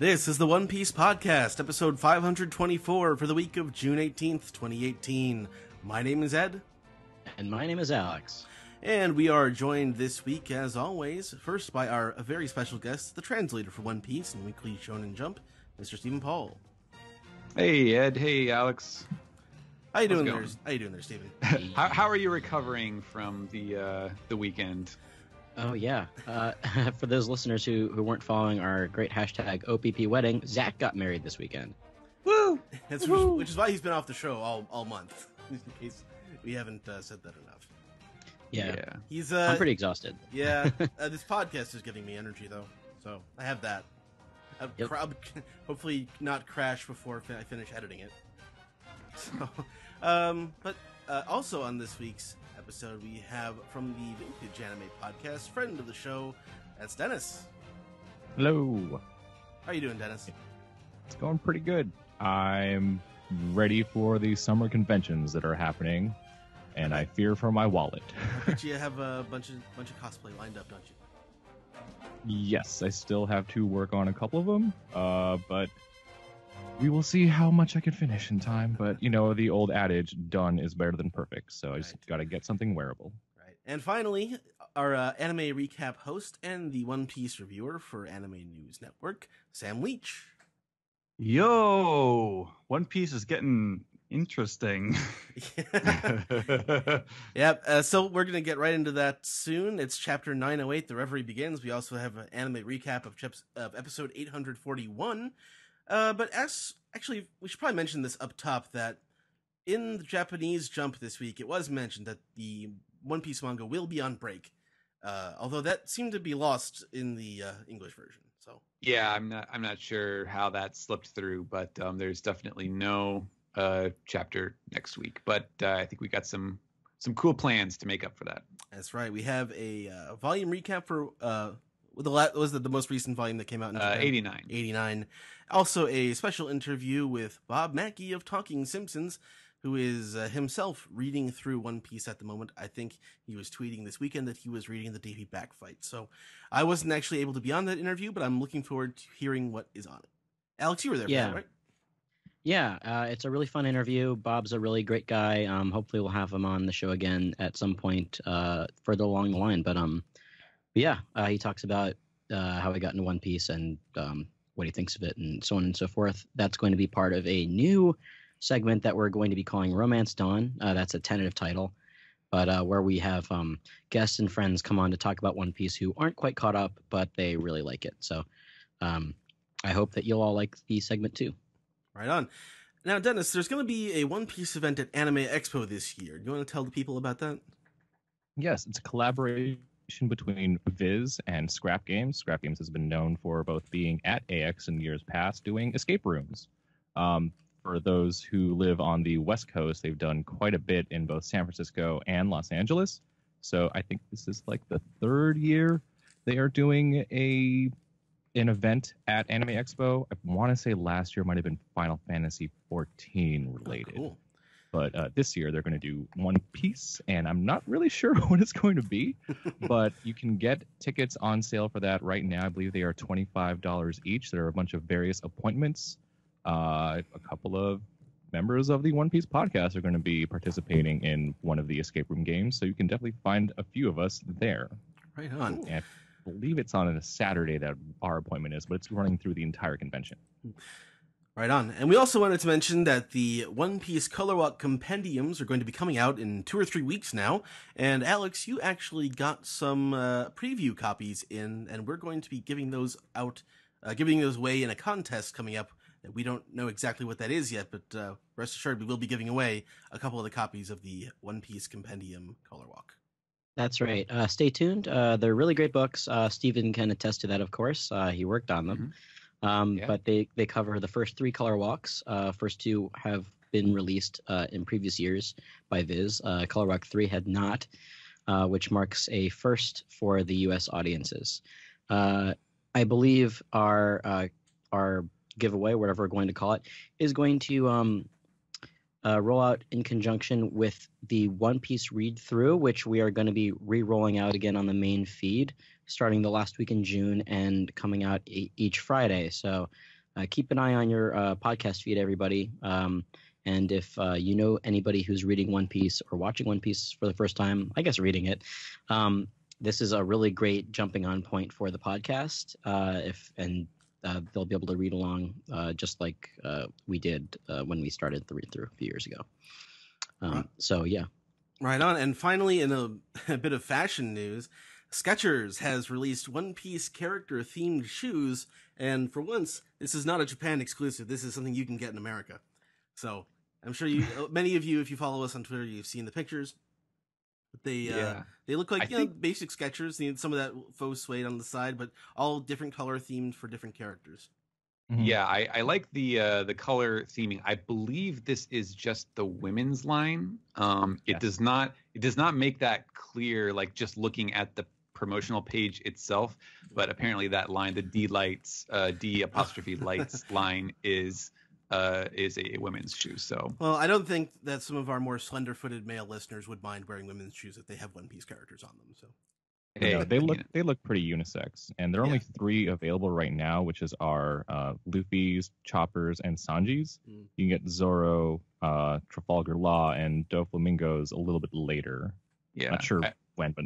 This is the One Piece Podcast, episode 524 for the week of June 18th, 2018. My name is Ed. And my name is Alex. And we are joined this week, as always, first by our very special guest, the translator for One Piece and Weekly Shonen Jump, Mr. Stephen Paul. Hey, Ed. Hey, Alex. How you doing there, Stephen? How are you recovering from the weekend? Oh, yeah. For those listeners who weren't following our great hashtag OPP wedding, Zach got married this weekend. Woo! Which is why he's been off the show all month, in case we haven't said that enough. Yeah. He's I'm pretty exhausted. Yeah. This podcast is giving me energy, though, so I have that. I'll hopefully not crash before I finish editing it. So, but also on this week's episode, we have from the Vintage Anime Podcast, friend of the show, that's Dennis. Hello. How are you doing, Dennis? It's going pretty good. I'm ready for the summer conventions that are happening, and I fear for my wallet. I bet you have a bunch of cosplay lined up, don't you? Yes, I still have to work on a couple of them, but we will see how much I can finish in time. But, you know, the old adage, done is better than perfect, so I just got to get something wearable. Right. And finally, our anime recap host and the One Piece reviewer for Anime News Network, Sam Leach. Yo! One Piece is getting interesting. Yep. So we're going to get right into that soon. It's chapter 908, The Reverie Begins. We also have an anime recap of episode 841. But actually, we should probably mention this up top, that in the Japanese Jump this week, it was mentioned that the One Piece manga will be on break. Although that seemed to be lost in the English version. So yeah, I'm not sure how that slipped through, but there's definitely no chapter next week. But I think we got some cool plans to make up for that. That's right. We have a volume recap for was the most recent volume that came out in Japan? 89. 89. Also a special interview with Bob Mackey of Talking Simpsons, who is himself reading through One Piece at the moment. I think he was tweeting this weekend that he was reading the Davy Back fight. So I wasn't actually able to be on that interview, but I'm looking forward to hearing what is on it. Alex, you were there for that, right? Yeah, it's a really fun interview. Bob's a really great guy. Hopefully we'll have him on the show again at some point further along the line. But yeah, he talks about how he got into One Piece and what he thinks of it and so on and so forth. That's going to be part of a new segment that we're going to be calling Romance Dawn. That's a tentative title, but where we have guests and friends come on to talk about One Piece who aren't quite caught up, but they really like it. So I hope that you'll all like the segment too. Right on. Now, Dennis, there's going to be a One Piece event at Anime Expo this year. Do you want to tell the people about that? Yes, it's a collaboration between Viz and Scrap Games. Scrap Games has been known for both being at AX in years past doing escape rooms. For those who live on the West Coast, they've done quite a bit in both San Francisco and Los Angeles. So I think this is like the third year they are doing an event at Anime Expo. I want to say last year might have been Final Fantasy 14 related. Oh, cool. But this year they're going to do One Piece, and I'm not really sure what it's going to be. But you can get tickets on sale for that right now. I believe they are $25 each. There are a bunch of various appointments. A couple of members of the One Piece podcast are going to be participating in one of the escape room games, so you can definitely find a few of us there. Right on. And I believe it's on a Saturday that our appointment is, but it's running through the entire convention. Right on. And we also wanted to mention that the One Piece Color Walk compendiums are going to be coming out in 2 or 3 weeks now. And Alex, you actually got some preview copies in, and we're going to be giving those out, giving those away in a contest coming up. We don't know exactly what that is yet, but rest assured we will be giving away a couple of the copies of the One Piece Compendium Color Walk. That's right. Stay tuned. They're really great books. Stephen can attest to that, of course. He worked on them. Mm-hmm. But they cover the first 3 color walks. First 2 have been released in previous years by Viz. Color Walk 3 had not, which marks a first for the U.S. audiences. I believe our giveaway, whatever we're going to call it, is going to roll out in conjunction with the One Piece read through, which we are going to be re-rolling out again on the main feed, starting the last week in June and coming out each Friday. So keep an eye on your podcast feed, everybody. And if you know anybody who's reading One Piece or watching One Piece for the first time, I guess reading it, this is a really great jumping on point for the podcast. They'll be able to read along just like we did when we started the read through a few years ago. So yeah. Right on. And finally, in a bit of fashion news, Skechers has released One Piece character themed shoes, and for once, this is not a Japan exclusive. This is something you can get in America. So I'm sure many of you, if you follow us on Twitter, you've seen the pictures. But they look like basic Skechers. Some of that faux suede on the side, but all different color themed for different characters. Mm-hmm. Yeah, I like the color theming. I believe this is just the women's line. It does not make that clear, like just looking at the promotional page itself. But apparently that line, the D lights, D apostrophe lights line is a women's shoe. So well, I don't think that some of our more slender-footed male listeners would mind wearing women's shoes if they have One Piece characters on them. So hey, they look pretty unisex, and there are only 3 available right now, which is our Luffy's, Chopper's, and Sanji's. You can get Zoro, Trafalgar Law, and Doflamingo's a little bit later. Yeah, not sure when, but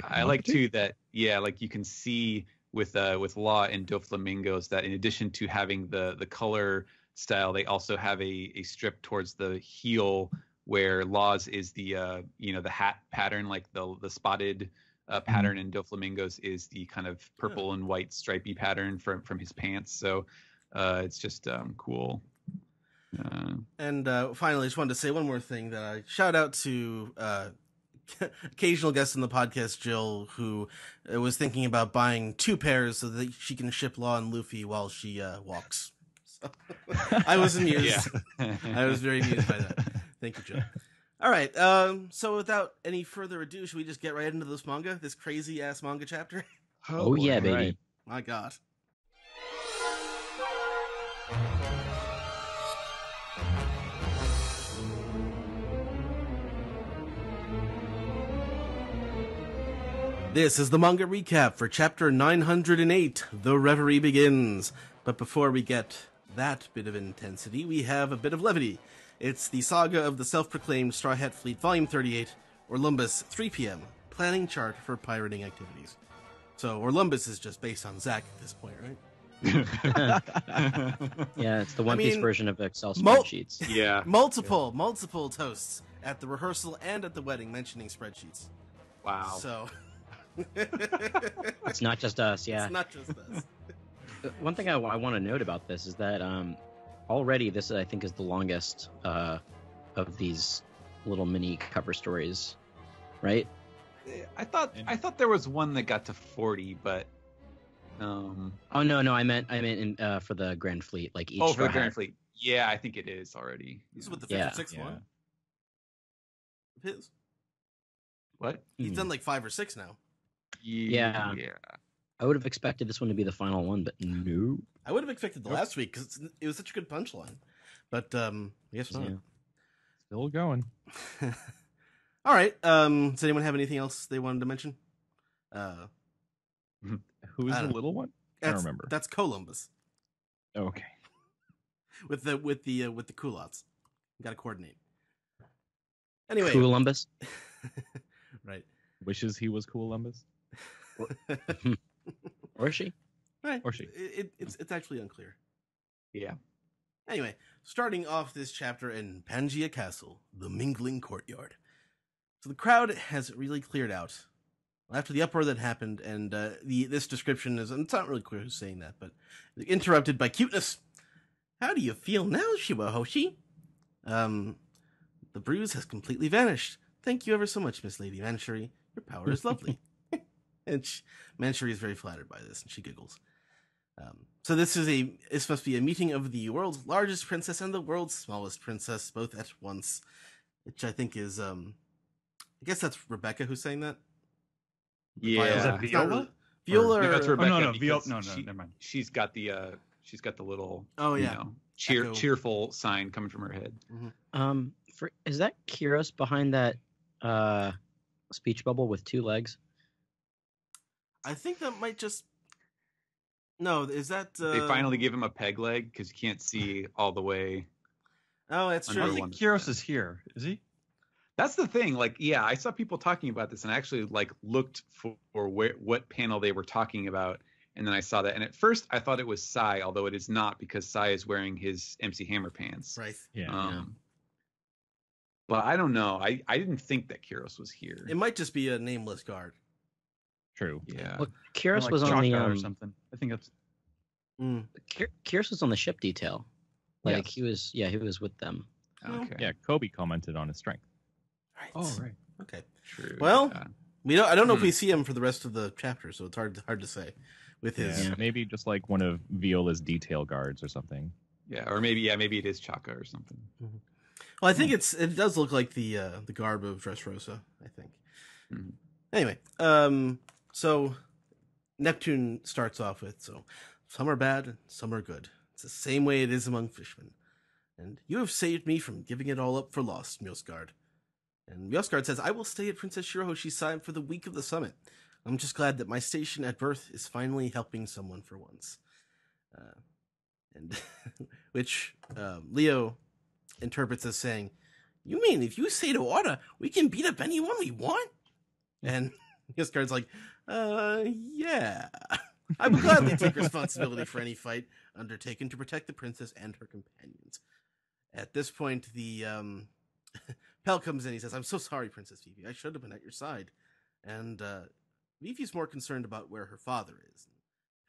I like too that like you can see with Law and Doflamingo's that in addition to having the color style, they also have a strip towards the heel where Law's is the the hat pattern, like the spotted pattern, and Doflamingo's is the kind of purple and white stripy pattern from his pants. So it's just cool. And finally, I just wanted to say one more thing that I shout out to occasional guest on the podcast, Jill, who was thinking about buying 2 pairs so that she can ship Law and Luffy while she walks. So, I was amused. I was very amused by that. Thank you, Jill. All right. So without any further ado, should we just get right into this manga, this crazy ass manga chapter? Oh yeah, baby. Right. My God. This is the manga recap for chapter 908, The Reverie Begins. But before we get that bit of intensity, we have a bit of levity. It's the saga of the self-proclaimed Straw Hat Fleet, Volume 38, Orlumbus, 3 p.m., planning chart for pirating activities. So Orlumbus is just based on Zack at this point, right? Yeah, it's the One Piece version of Excel spreadsheets. Yeah. Multiple toasts at the rehearsal and at the wedding mentioning spreadsheets. Wow. So... It's not just us, yeah. It's not just us. One thing I want to note about this is that already this, I think, is the longest of these little mini cover stories, right? I thought there was one that got to 40, but oh no, I meant for the Grand Fleet, like each. Oh, for the Grand Fleet. Yeah, I think it is already. This is what the 56th one. Of his. What? He's done like 5 or 6 now. Yeah. I would have expected this one to be the final one, but no. I would have expected the last week because it was such a good punchline. But I guess not. Yeah. Still going. All right. Does anyone have anything else they wanted to mention? Who is the little one? I don't remember. That's Columbus. Okay. With the culottes. You got to coordinate. Anyway. Columbus. Right. Wishes he was Columbus. Or she? Right. Or she. It's actually unclear. Yeah. Anyway, starting off this chapter in Pangaea Castle, the Mingling Courtyard. So the crowd has really cleared out after the uproar that happened, and this description is, and it's not really clear who's saying that, but interrupted by cuteness. How do you feel now, Shiwahoshi? The bruise has completely vanished. Thank you ever so much, Miss Lady Manchuri. Your power is lovely. And Manchuri is very flattered by this, and she giggles. So this must be a meeting of the world's largest princess and the world's smallest princess, both at once, which I think is, I guess that's Rebecca who's saying that. Yeah. Is that Viola? Viola. No, that's Rebecca. Oh, no, Viola. because No, never mind. She's got the She's got the little Echo. cheerful sign coming from her head. Is that Kiros behind that speech bubble with 2 legs? I think that might just. No, is that? They finally give him a peg leg because you can't see all the way. Oh, that's true. I think Kiros is here. Is he? That's the thing. Like, yeah, I saw people talking about this, and I actually like looked for what panel they were talking about, and then I saw that. And at first, I thought it was Sai, although it is not because Sai is wearing his MC Hammer pants. Right. Yeah. But I don't know. I didn't think that Kiros was here. It might just be a nameless guard. True. Yeah. Well, Kiros Like was on the Chaka or something. I think that's. Kiros was on the ship detail. Like Yes. he was with them. Okay. Yeah, Kobe commented on his strength. Right. Oh, right. Okay. True. Well, yeah. I don't know if we see him for the rest of the chapter, so it's hard to say. With his Yeah, maybe just like one of Viola's detail guards or something. Yeah, or maybe it is Chaka or something. Well, I think it does look like the garb of Dressrosa, I think. Mhm. Anyway, so Neptune starts off with, so some are bad and some are good. It's the same way it is among fishmen. And you have saved me from giving it all up for lost, Mjosgard. And Mjosgard says, I will stay at Princess Shirohoshi's side for the week of the summit. I'm just glad that my station at birth is finally helping someone for once. Which Leo interprets as saying, you mean if you say to Orda, we can beat up anyone we want? And Mjosgard's like, yeah. I will gladly take responsibility for any fight undertaken to protect the princess and her companions. At this point, the Pell comes in. He says, I'm so sorry, Princess Vivi. I should have been at your side. And Vivi's more concerned about where her father is.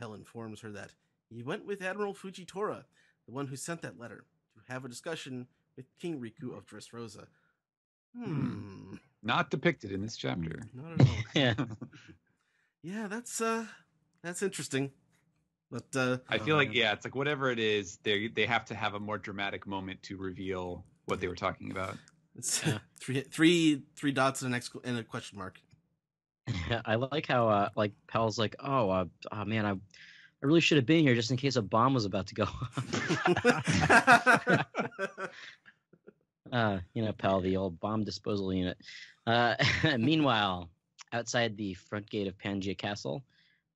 Pell informs her that he went with Admiral Fujitora, the one who sent that letter, to have a discussion with King Riku of Dressrosa. Not depicted in this chapter. Not at all. Yeah. Yeah, that's interesting. But I feel like it's like whatever it is, they have to have a more dramatic moment to reveal what they were talking about. it's three dots and a question mark. Yeah, I like how like Pel's like, oh man, I really should have been here just in case a bomb was about to go off. Pel, the old bomb disposal unit. Meanwhile, outside the front gate of Pangaea Castle,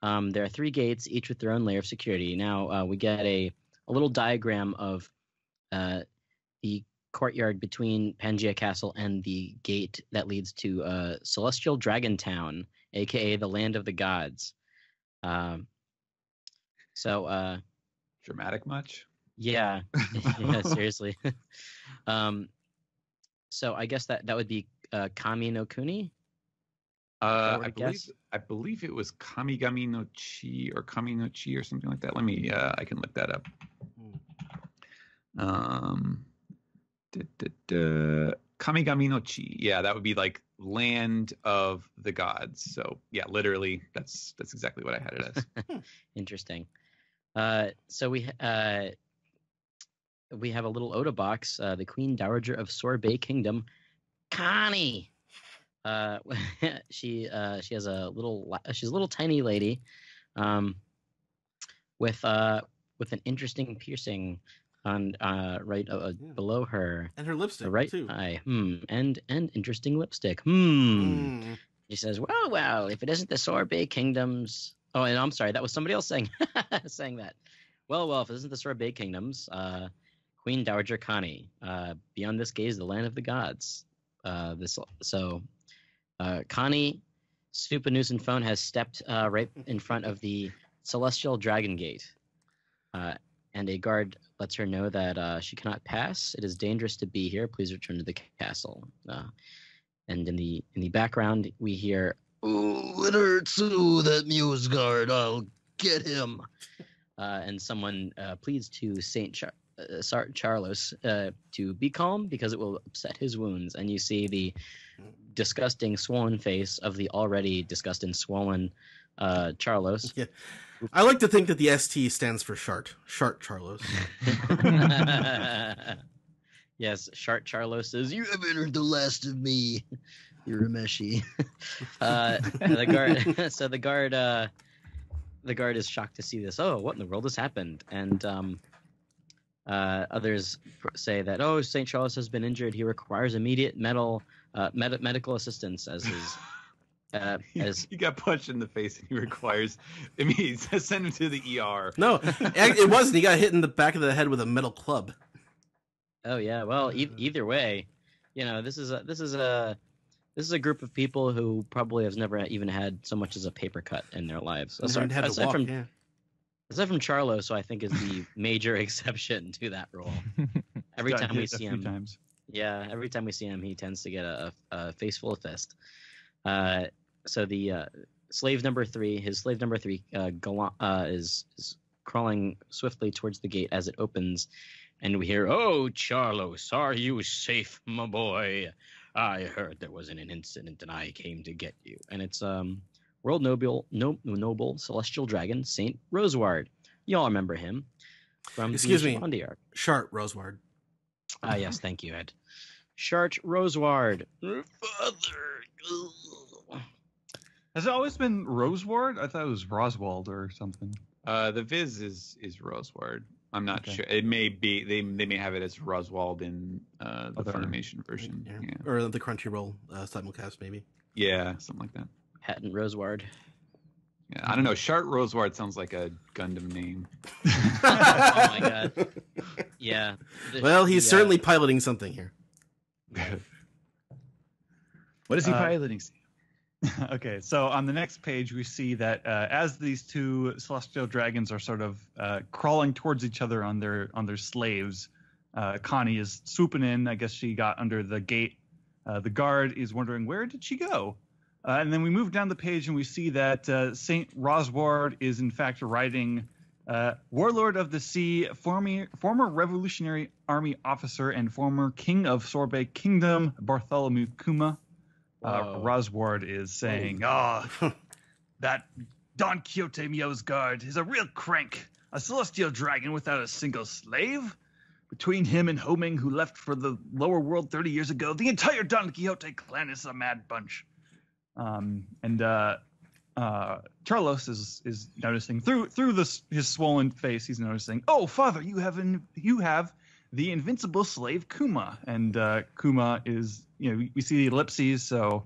there are 3 gates, each with their own layer of security. Now we get a little diagram of the courtyard between Pangaea Castle and the gate that leads to Celestial Dragon Town, aka the Land of the Gods. Dramatic much? Yeah, yeah, seriously. So I guess that would be Kami no Kuni. I believe it was Kamigami no Chi or Kami no Chi or something like that. Let me I can look that up. Kamigami no Chi. Yeah, that would be like land of the gods. So yeah, literally that's exactly what I had it as. Interesting. So we have a little Oda box, the Queen Dowager of Sorbet Kingdom, Connie. She has she's a little tiny lady, with an interesting piercing on right below her, And her lipstick, right too. eye. And interesting lipstick. She says, "Well, if it isn't the Sorbet Kingdoms." Oh, and I'm sorry, that was somebody else saying saying that. Well, if it isn't the Sorbet Kingdoms, Queen Dowager Connie, beyond this gaze, the land of the gods. Connie Stupanusenphone has stepped right in front of the Celestial Dragon Gate, and a guard lets her know that she cannot pass. It is dangerous to be here. Please return to the castle. And in the background, we hear, "Ooh, it hurts! Ooh, that Muse guard! I'll get him!" And someone pleads to Saint Charlos to be calm because it will upset his wounds. And you see the disgusting swollen face of the already disgusting swollen Charlos. Yeah. I like to think that the ST stands for Shart Charlos. Yes, Shart Charlos says, "You have entered the last of me, Urameshi." The guard the guard is shocked to see this. Oh, what in the world has happened? And others say that, oh, St. Charles has been injured. He requires immediate medical assistance as his. He got punched in the face and he requires send him to the ER. No, it wasn't. He got hit in the back of the head with a metal club. Oh yeah, well, either way, this is a group of people who probably has never even had so much as a paper cut in their lives. Aside from Charlo, so I think is the major exception to that rule. Every time we see him, every time we see him, he tends to get a face full of fist. So the slave number 3, is crawling swiftly towards the gate as it opens, and we hear, "Oh, Charlos, are you safe, my boy? I heard there was an incident, and I came to get you." And it's world noble celestial dragon Saint Roseward. You all remember him from Excuse me, Bondi arc. Shart Roseward. Ah, yes, thank you, Ed. Shart Roseward. Father. Has it always been Roseward? I thought it was Roswald or something. The Viz is Roseward. I'm not sure. It may be they may have it as Roswald in the Funimation version, or the Crunchyroll simulcast, maybe. Yeah, something like that. Hatton Roseward. Yeah, I don't know. Shart Roseward sounds like a Gundam name. Oh my god. Yeah. Well, he's certainly piloting something here. What is he piloting? Okay, so on the next page, we see that as these two celestial dragons are sort of crawling towards each other on their slaves, Connie is swooping in. I guess she got under the gate. The guard is wondering, where did she go? And then we move down the page and we see that Saint Rosward is in fact riding Warlord of the Sea, former Revolutionary Army officer and former King of Sorbet Kingdom, Bartholomew Kuma. Rosward is saying, that Don Quixote Miosgard is a real crank, a celestial dragon without a single slave. Between him and Homing, who left for the lower world 30 years ago, the entire Don Quixote clan is a mad bunch. Charlos is noticing through his swollen face. He's noticing, oh, father, you have the invincible slave Kuma, and Kuma is, we see the ellipses, so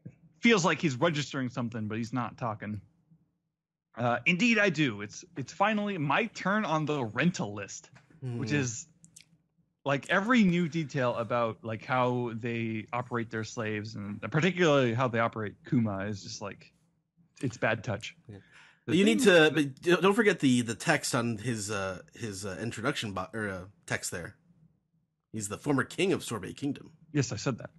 it feels like he's registering something, but he's not talking. Indeed, I do. It's finally my turn on the rental list, which is like every new detail about like how they operate their slaves, and particularly how they operate Kuma is just like it's bad touch. Yeah. But don't forget the text on his introduction text there. He's the former king of Sorbet Kingdom. Yes, I said that.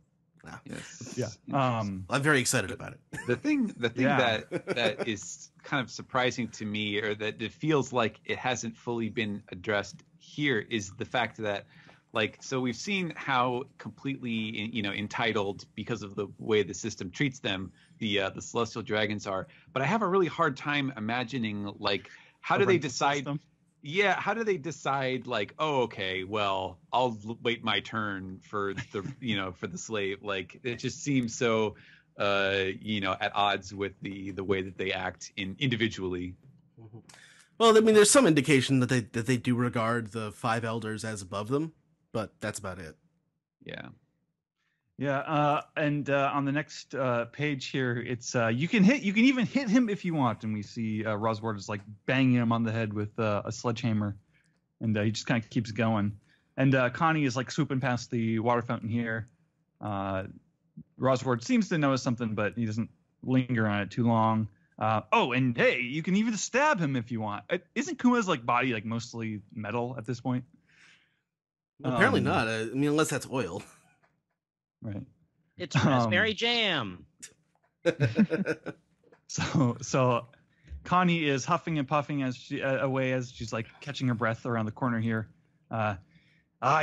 Wow. Yes. Yeah. I'm very excited about it. The thing that is kind of surprising to me, or that it feels like it hasn't fully been addressed here, is the fact that, so we've seen how completely, entitled, because of the way the system treats them, the celestial dragons are. But I have a really hard time imagining, how do they decide? System? Yeah, how do they decide? Oh, okay, well, I'll wait my turn for the for the slave. It just seems so at odds with the way that they act individually. Well, I mean, there's some indication that they do regard the 5 elders as above them, but that's about it. Yeah. Yeah, and on the next page here, it's you can even hit him if you want, and we see Rosward is banging him on the head with a sledgehammer, and he just kind of keeps going. And Connie is swooping past the water fountain here. Rosward seems to notice something, but he doesn't linger on it too long. And hey, you can even stab him if you want. Isn't Kuma's body mostly metal at this point? Well, apparently not. I mean, unless that's oil. Right. It's raspberry jam. So Connie is huffing and puffing as she's catching her breath around the corner here. I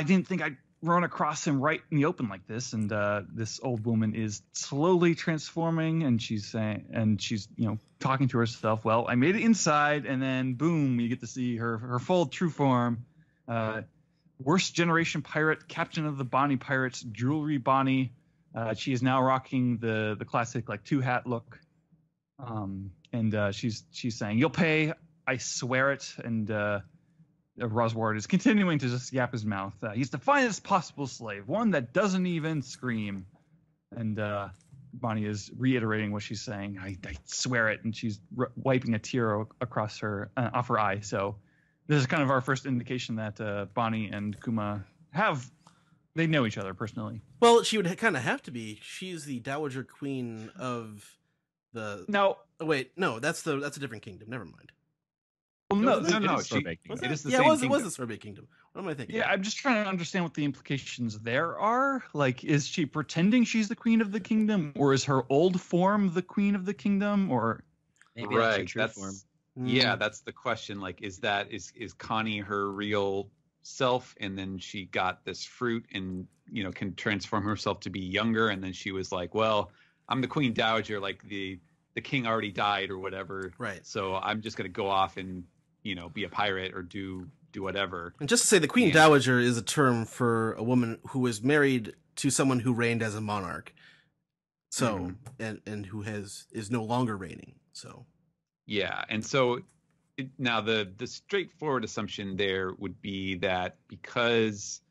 didn't think I'd run across him right in the open like this. And this old woman is slowly transforming, and she's talking to herself. Well, I made it inside, and then boom, you get to see her full true form. Worst generation pirate, captain of the Bonnie Pirates, Jewelry Bonnie. She is now rocking the classic 2-hat look. and she's saying, "You'll pay, I swear it." And Rosward is continuing to just yap his mouth. He's the finest possible slave, one that doesn't even scream. And Bonnie is reiterating what she's saying. I swear it, and she's wiping a tear across her off her eye. So this is kind of our first indication that Bonnie and Kuma they know each other personally. Well, she would kind of have to be. She's the Dowager Queen of the. No. Oh, wait, no, that's a different kingdom. Never mind. Well, no. It is the yeah, same it was kingdom. the Sorbet Kingdom. What am I thinking? Yeah, I'm just trying to understand what the implications there are. Like, is she pretending she's the queen of the kingdom, or is her old form the queen of the kingdom, or Maybe that's her true form. Yeah, that's the question. Like, is Connie her real self, and then she got this fruit and can transform herself to be younger, and then she was like, well, I'm the queen dowager, like the king already died or whatever, right? So I'm just gonna go off and be a pirate or do whatever. And just to say, the queen dowager is a term for a woman who was married to someone who reigned as a monarch, so and who is no longer reigning. So yeah, and so now the straightforward assumption there would be that because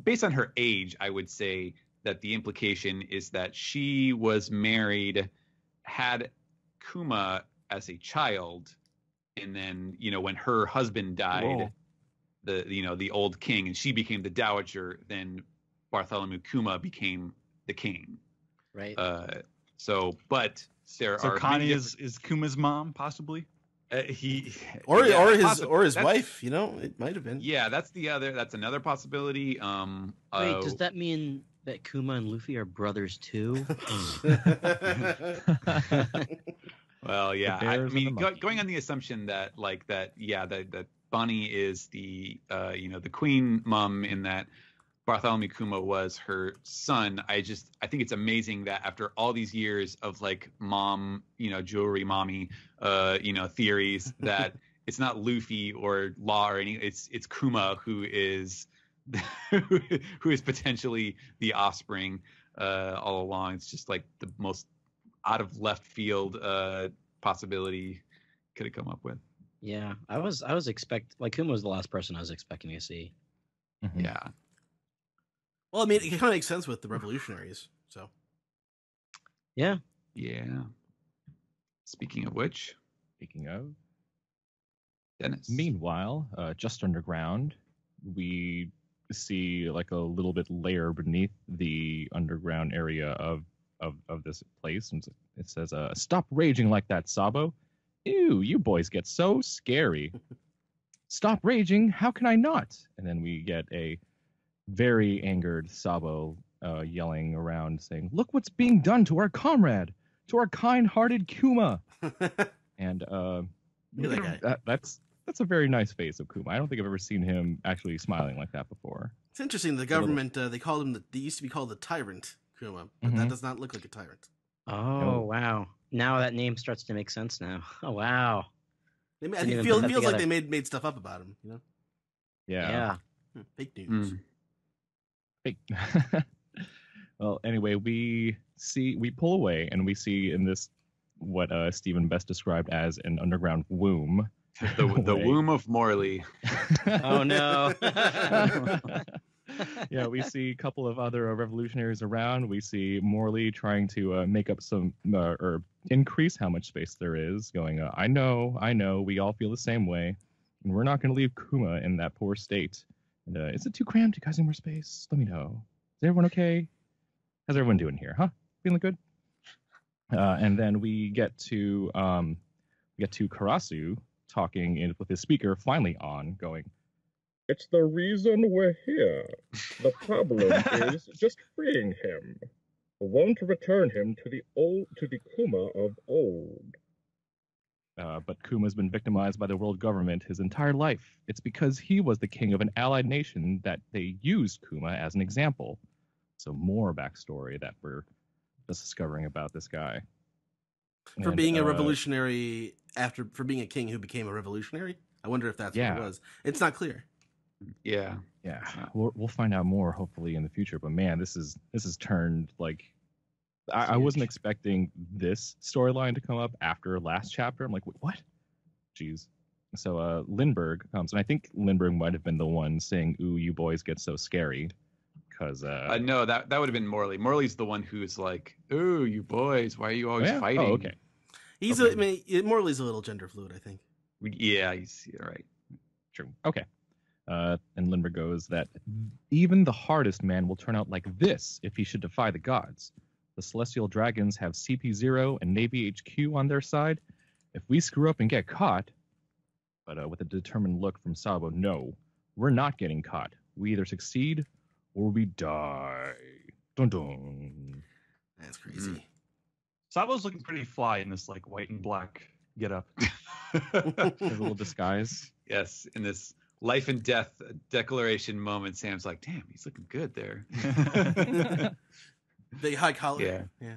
based on her age, I would say that the implication is that she was married, had Kuma as a child, and then when her husband died, the old king, and she became the dowager, then Bartholomew Kuma became the king. Right. So Connie is Kuma's mom, possibly. Or his wife, it might have been. Yeah, that's another possibility. Wait, does that mean that Kuma and Luffy are brothers too? Well, yeah. I mean, going on the assumption that that Bonnie is the the queen mom, in that Bartholomew Kuma was her son. I think it's amazing that after all these years of like mom, jewelry mommy, theories, that it's not Luffy or Law or any. It's Kuma who is who is potentially the offspring all along. It's just like the most out of left field possibility could have come up with. Yeah, I was Kuma was the last person I was expecting to see. Mm-hmm. Yeah. Well, I mean, it kind of makes sense with the revolutionaries. So. Yeah. Yeah. Speaking of which. Dennis. Meanwhile, just underground, we see like a little bit layer beneath the underground area of this place, and it says, "Stop raging like that, Sabo. Ew, you boys get so scary. Stop raging. How can I not?" And then we get a very angered Sabo yelling around, saying, "Look what's being done to our comrade, to our kind-hearted Kuma." And that's a very nice face of Kuma. I don't think I've ever seen him actually smiling like that before. It's interesting. The government they called him they used to be called the Tyrant Kuma, but that does not look like a tyrant. Oh wow! Now that name starts to make sense. Now, oh wow! I think it feels like they made stuff up about him. Yeah. Fake news. Fake. Well, anyway, we pull away and we see in this what Stephen best described as an underground womb. The womb of Morley. Oh no. Yeah, we see a couple of other revolutionaries around. We see Morley trying to make up some or increase how much space there is, going, I know, we all feel the same way, and we're not going to leave Kuma in that poor state. And is it too cramped? You guys need more space? Let me know. Is everyone okay? How's everyone doing here? Huh? Feeling good? And then we get to Karasu talking with his speaker finally on, going, "It's the reason we're here. The problem is just freeing him. We want to return him to the Kuma of old." But Kuma's been victimized by the world government his entire life. It's because he was the king of an allied nation that they used Kuma as an example. So more backstory that we're just discovering about this guy. For being a revolutionary, for being a king who became a revolutionary? I wonder if that's what it was. It's not clear. Yeah. We'll find out more hopefully in the future. But man, this is turned like I wasn't expecting this storyline to come up after last chapter. I'm like, what? Jeez. So Lindbergh comes, and I think Lindbergh might have been the one saying, "Ooh, you boys get so scary," because no, that would have been Morley. Morley's the one who's like, "Ooh, you boys, why are you always fighting?" Oh, okay. He's Morley's a little gender fluid, I think. Yeah, he's right. True. Okay. And Lindbergh goes that even the hardest man will turn out like this if he should defy the gods. The celestial dragons have CP0 and Navy HQ on their side. If we screw up and get caught, but with a determined look from Sabo, no, we're not getting caught. We either succeed or we die. Dun dun. That's crazy. Sabo's looking pretty fly in this like white and black getup. A little disguise. Yes, in this life and death declaration moment, Sam's like, "Damn, he's looking good there." Big high collar. Yeah.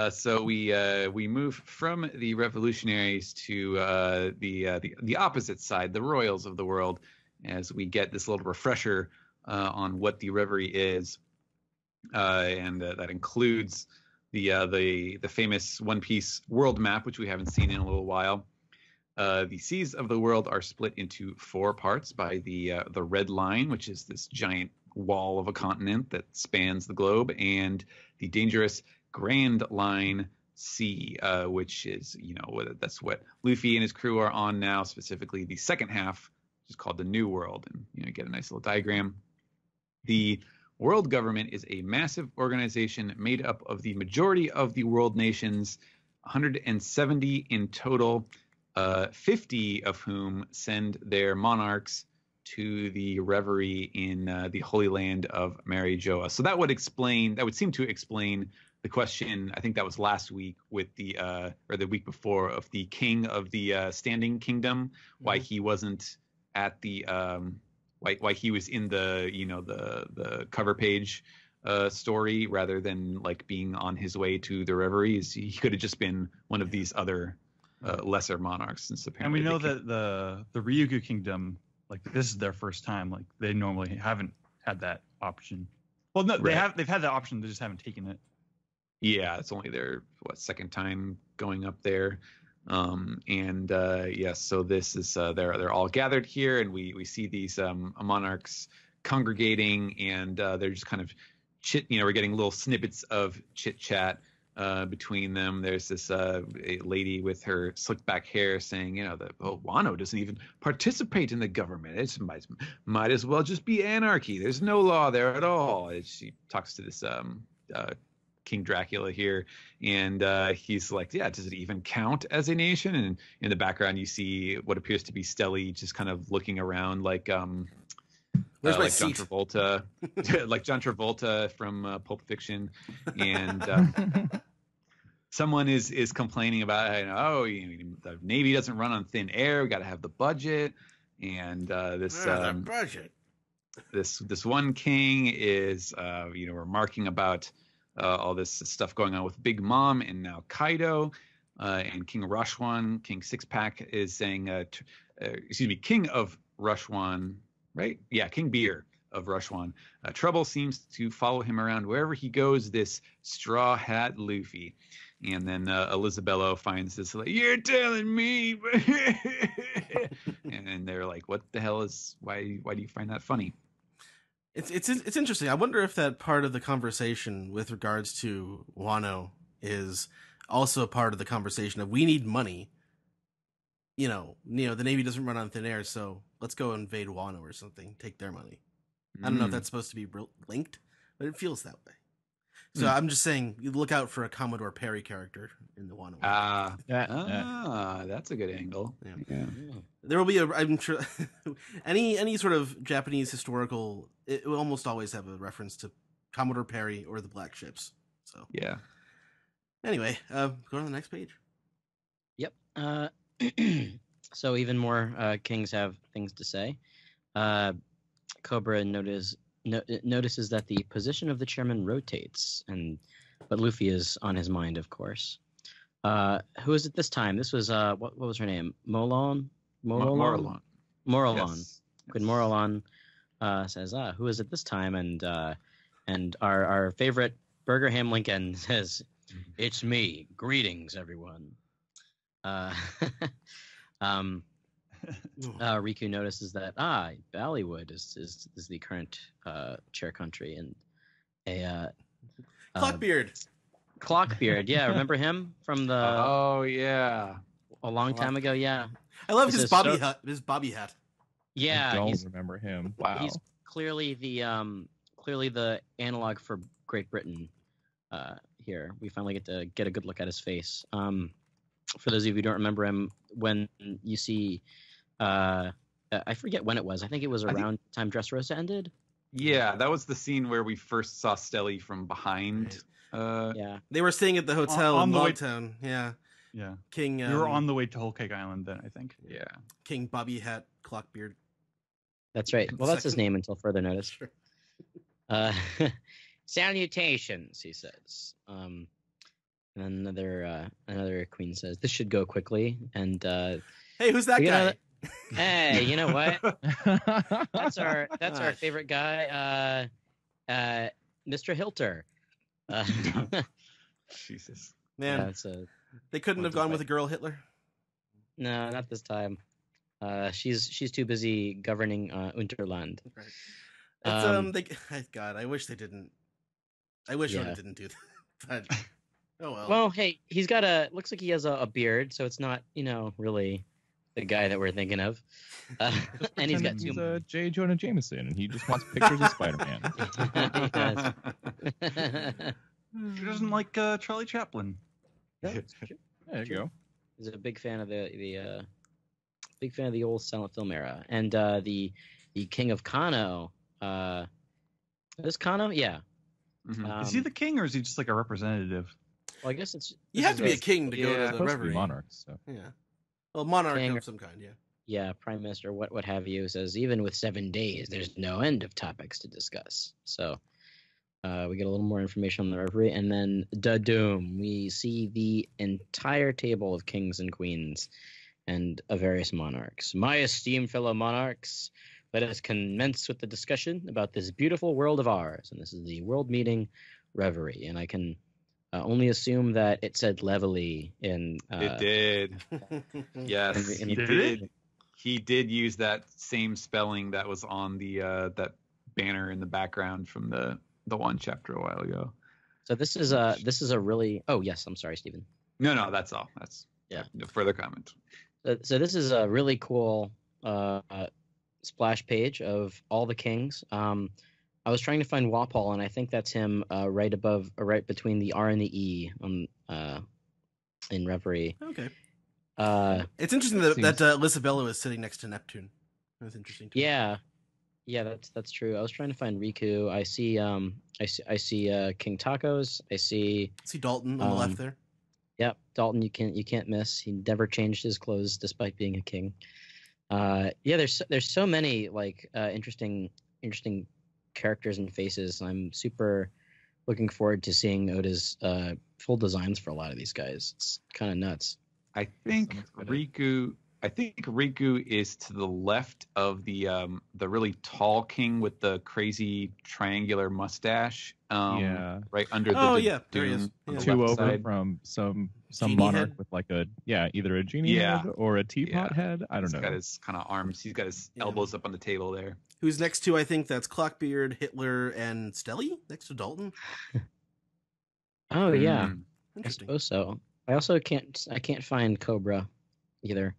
So we move from the revolutionaries to the opposite side, the royals of the world, as we get this little refresher on what the Reverie is, and that includes the famous One Piece world map, which we haven't seen in a little while. The seas of the world are split into 4 parts by the Red Line, which is this giant wall of a continent that spans the globe, and the dangerous Grand Line Sea, which is, that's what Luffy and his crew are on now, specifically the second half, which is called the New World. And you get a nice little diagram. The world government is a massive organization made up of the majority of the world nations, 170 in total, 50 of whom send their monarchs to the Reverie in the Holy Land of Marijoa. So that would seem to explain the question, I think that was last week with or the week before, of the king of the Standing Kingdom, why he wasn't at the, why he was in the cover page story rather than like being on his way to the Reverie. He could have just been one of these other lesser monarchs. Since apparently, and we know that the Ryugu Kingdom, like this is their first time. Like they normally haven't had that option. Well, no, right. they've had that option. They just haven't taken it. Yeah, it's only their second time going up there. Yes, so this is they're all gathered here, and we see these monarchs congregating, and they're just kind of we're getting little snippets of chit chat between them. There's this a lady with her slick back hair saying, Wano doesn't even participate in the government. It might as well just be anarchy. There's no law there at all. And she talks to this King Dracula here, and he's like, yeah, does it even count as a nation? And in the background you see what appears to be Stelly just kind of looking around like Where's my like seat? John Travolta like John Travolta from Pulp Fiction. And someone is complaining about the Navy doesn't run on thin air, we got to have the budget. And the budget. This one king is remarking about all this stuff going on with Big Mom and now Kaido, and King Rashwan, King Sixpack is saying, King of Rashwan, right? Yeah, King Beer of Rashwan. Trouble seems to follow him around wherever he goes, this straw hat Luffy. And then Elisabello finds this, like, you're telling me. And they're like, what the hell why do you find that funny? It's interesting. I wonder if that part of the conversation with regards to Wano is also part of the conversation of we need money. The Navy doesn't run on thin air, so let's go invade Wano or something, take their money. I don't know if that's supposed to be linked, but it feels that way. So I'm just saying, you look out for a Commodore Perry character in the Wano. That's a good angle. Yeah. There will be I'm sure, any sort of Japanese historical, it will almost always have a reference to Commodore Perry or the Black Ships. So yeah. Anyway, go to the next page. Yep. So even more kings have things to say. Cobra notices that the position of the chairman rotates, but Luffy is on his mind, of course. Who is it this time? This was what was her name? Morlon. Yes. Queen Morlon says, "Who is it this time?" And our favorite Burger Ham Lincoln says, "It's me. Greetings, everyone." Riku notices that Ballywood is the current chair country, and a Clockbeard. Clockbeard. Yeah, remember him from the Oh yeah. a long time ago? Yeah, I love This his is Bobby so- hat. His Bobby hat. yeah. I don't He's remember him. Wow. he's clearly the analog for Great Britain. Here we finally get to get a good look at his face. For those of you who don't remember him, when you see, I forget when it was. I think it was around the time Dressrosa ended. Yeah, that was the scene where we first saw Stelly from behind. Yeah, They were staying at the hotel On in the way- Logtown. Yeah. Yeah. King. We were on the way to Whole Cake Island then, I think. Yeah. King Bobby hat Clockbeard. that's right. Well, that's his Second. name until further notice. Sure. Salutations, he says. And then another queen says, "This should go quickly." And Hey, who's that You know guy? hey, you know what? That's our favorite guy, Mr. Hilter. Jesus. Man, Yeah, it's they couldn't have what's his gone with name? a girl Hitler. no, not this time. She's too busy governing Unterland. Right. It's, Um, God, I wish they didn't. I wish Yeah. Oda didn't do that. But oh well. Well, hey, he's got looks like he has a beard, so it's not really the guy that we're thinking of. And he's got Pretend two. he's a J. Jonah Jameson, and he just wants pictures of Spider-Man. He does. He doesn't like Charlie Chaplin. There you go. He's a big fan of the old silent film era, and the King of Kano. Is Kano? Yeah. Mhm. Is he the king or is he just like a representative? Well, I guess it's. you this have is to be a a- king to go yeah. to the Supposed to be reverie. monarchs. So. Yeah. Well, monarch King of some kind. Yeah. Yeah, prime minister, what have you, says even with 7 days, there's no end of topics to discuss. So we get a little more information on the reverie, and then da-doom, we see the entire table of kings and queens and of various monarchs. My esteemed fellow monarchs, let us commence with the discussion about this beautiful world of ours. And this is the world meeting reverie, and I can only assume that it said Levely in. It did. Yes, in he the- did. He did use that same spelling that was on the that banner in the background from the one chapter a while ago. So this is a really. Oh yes, I'm sorry, Stephen. No, that's all. That's Yeah. No further comment. So this is a really cool splash page of all the kings. I was trying to find Walpole, and I think that's him right above, or right between the R and the E in Reverie. Okay. Uh, It's interesting that, Seems- that Lisabella is sitting next to Neptune. That's interesting. Too. yeah, that's true. I was trying to find Riku. I see King Tacos. I see. See Dalton on the left there. Yep, Dalton. You can't miss. He never changed his clothes despite being a king. Yeah, there's so many like interesting characters and faces. I'm super looking forward to seeing Oda's full designs for a lot of these guys. It's kind of nuts. I think Sounds good. Riku is to the left of the really tall king with the crazy triangular mustache. Yeah. Right under the Oh, yeah, there he is. dune on Yeah. the Two left over side. from some Genie monarch head? with like either a genie Yeah. head or a teapot head. I don't He's know. got his kind of arms. He's got his Yeah. elbows up on the table there. Who's next to? I think that's Clockbeard, Hitler, and Stelly next to Dalton. Oh yeah, Mm. I Interesting. suppose so. I also can't find Cobra either,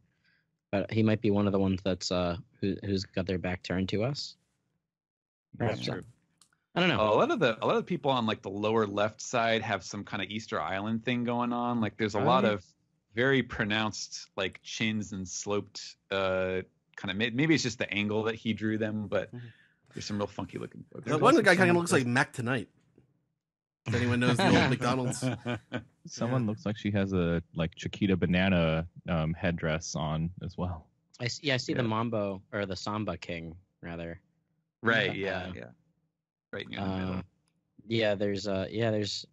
but he might be one of the ones that's who's got their back turned to us. That's Perhaps. true. I don't know. A lot of the people on like the lower left side have some kind of Easter Island thing going on. Like there's a lot Right. of very pronounced like chins and sloped kind of maybe it's just the angle that he drew them, but Mhm. there's some real funky looking folks. The There's one also guy kind of someone looks like Mac Tonight. If anyone knows the old McDonald's. Someone Yeah. looks like she has a like Chiquita banana headdress on as well. I see Yeah. the Mambo or the Samba King rather. Right, Uh, yeah. Right near the middle. There's There's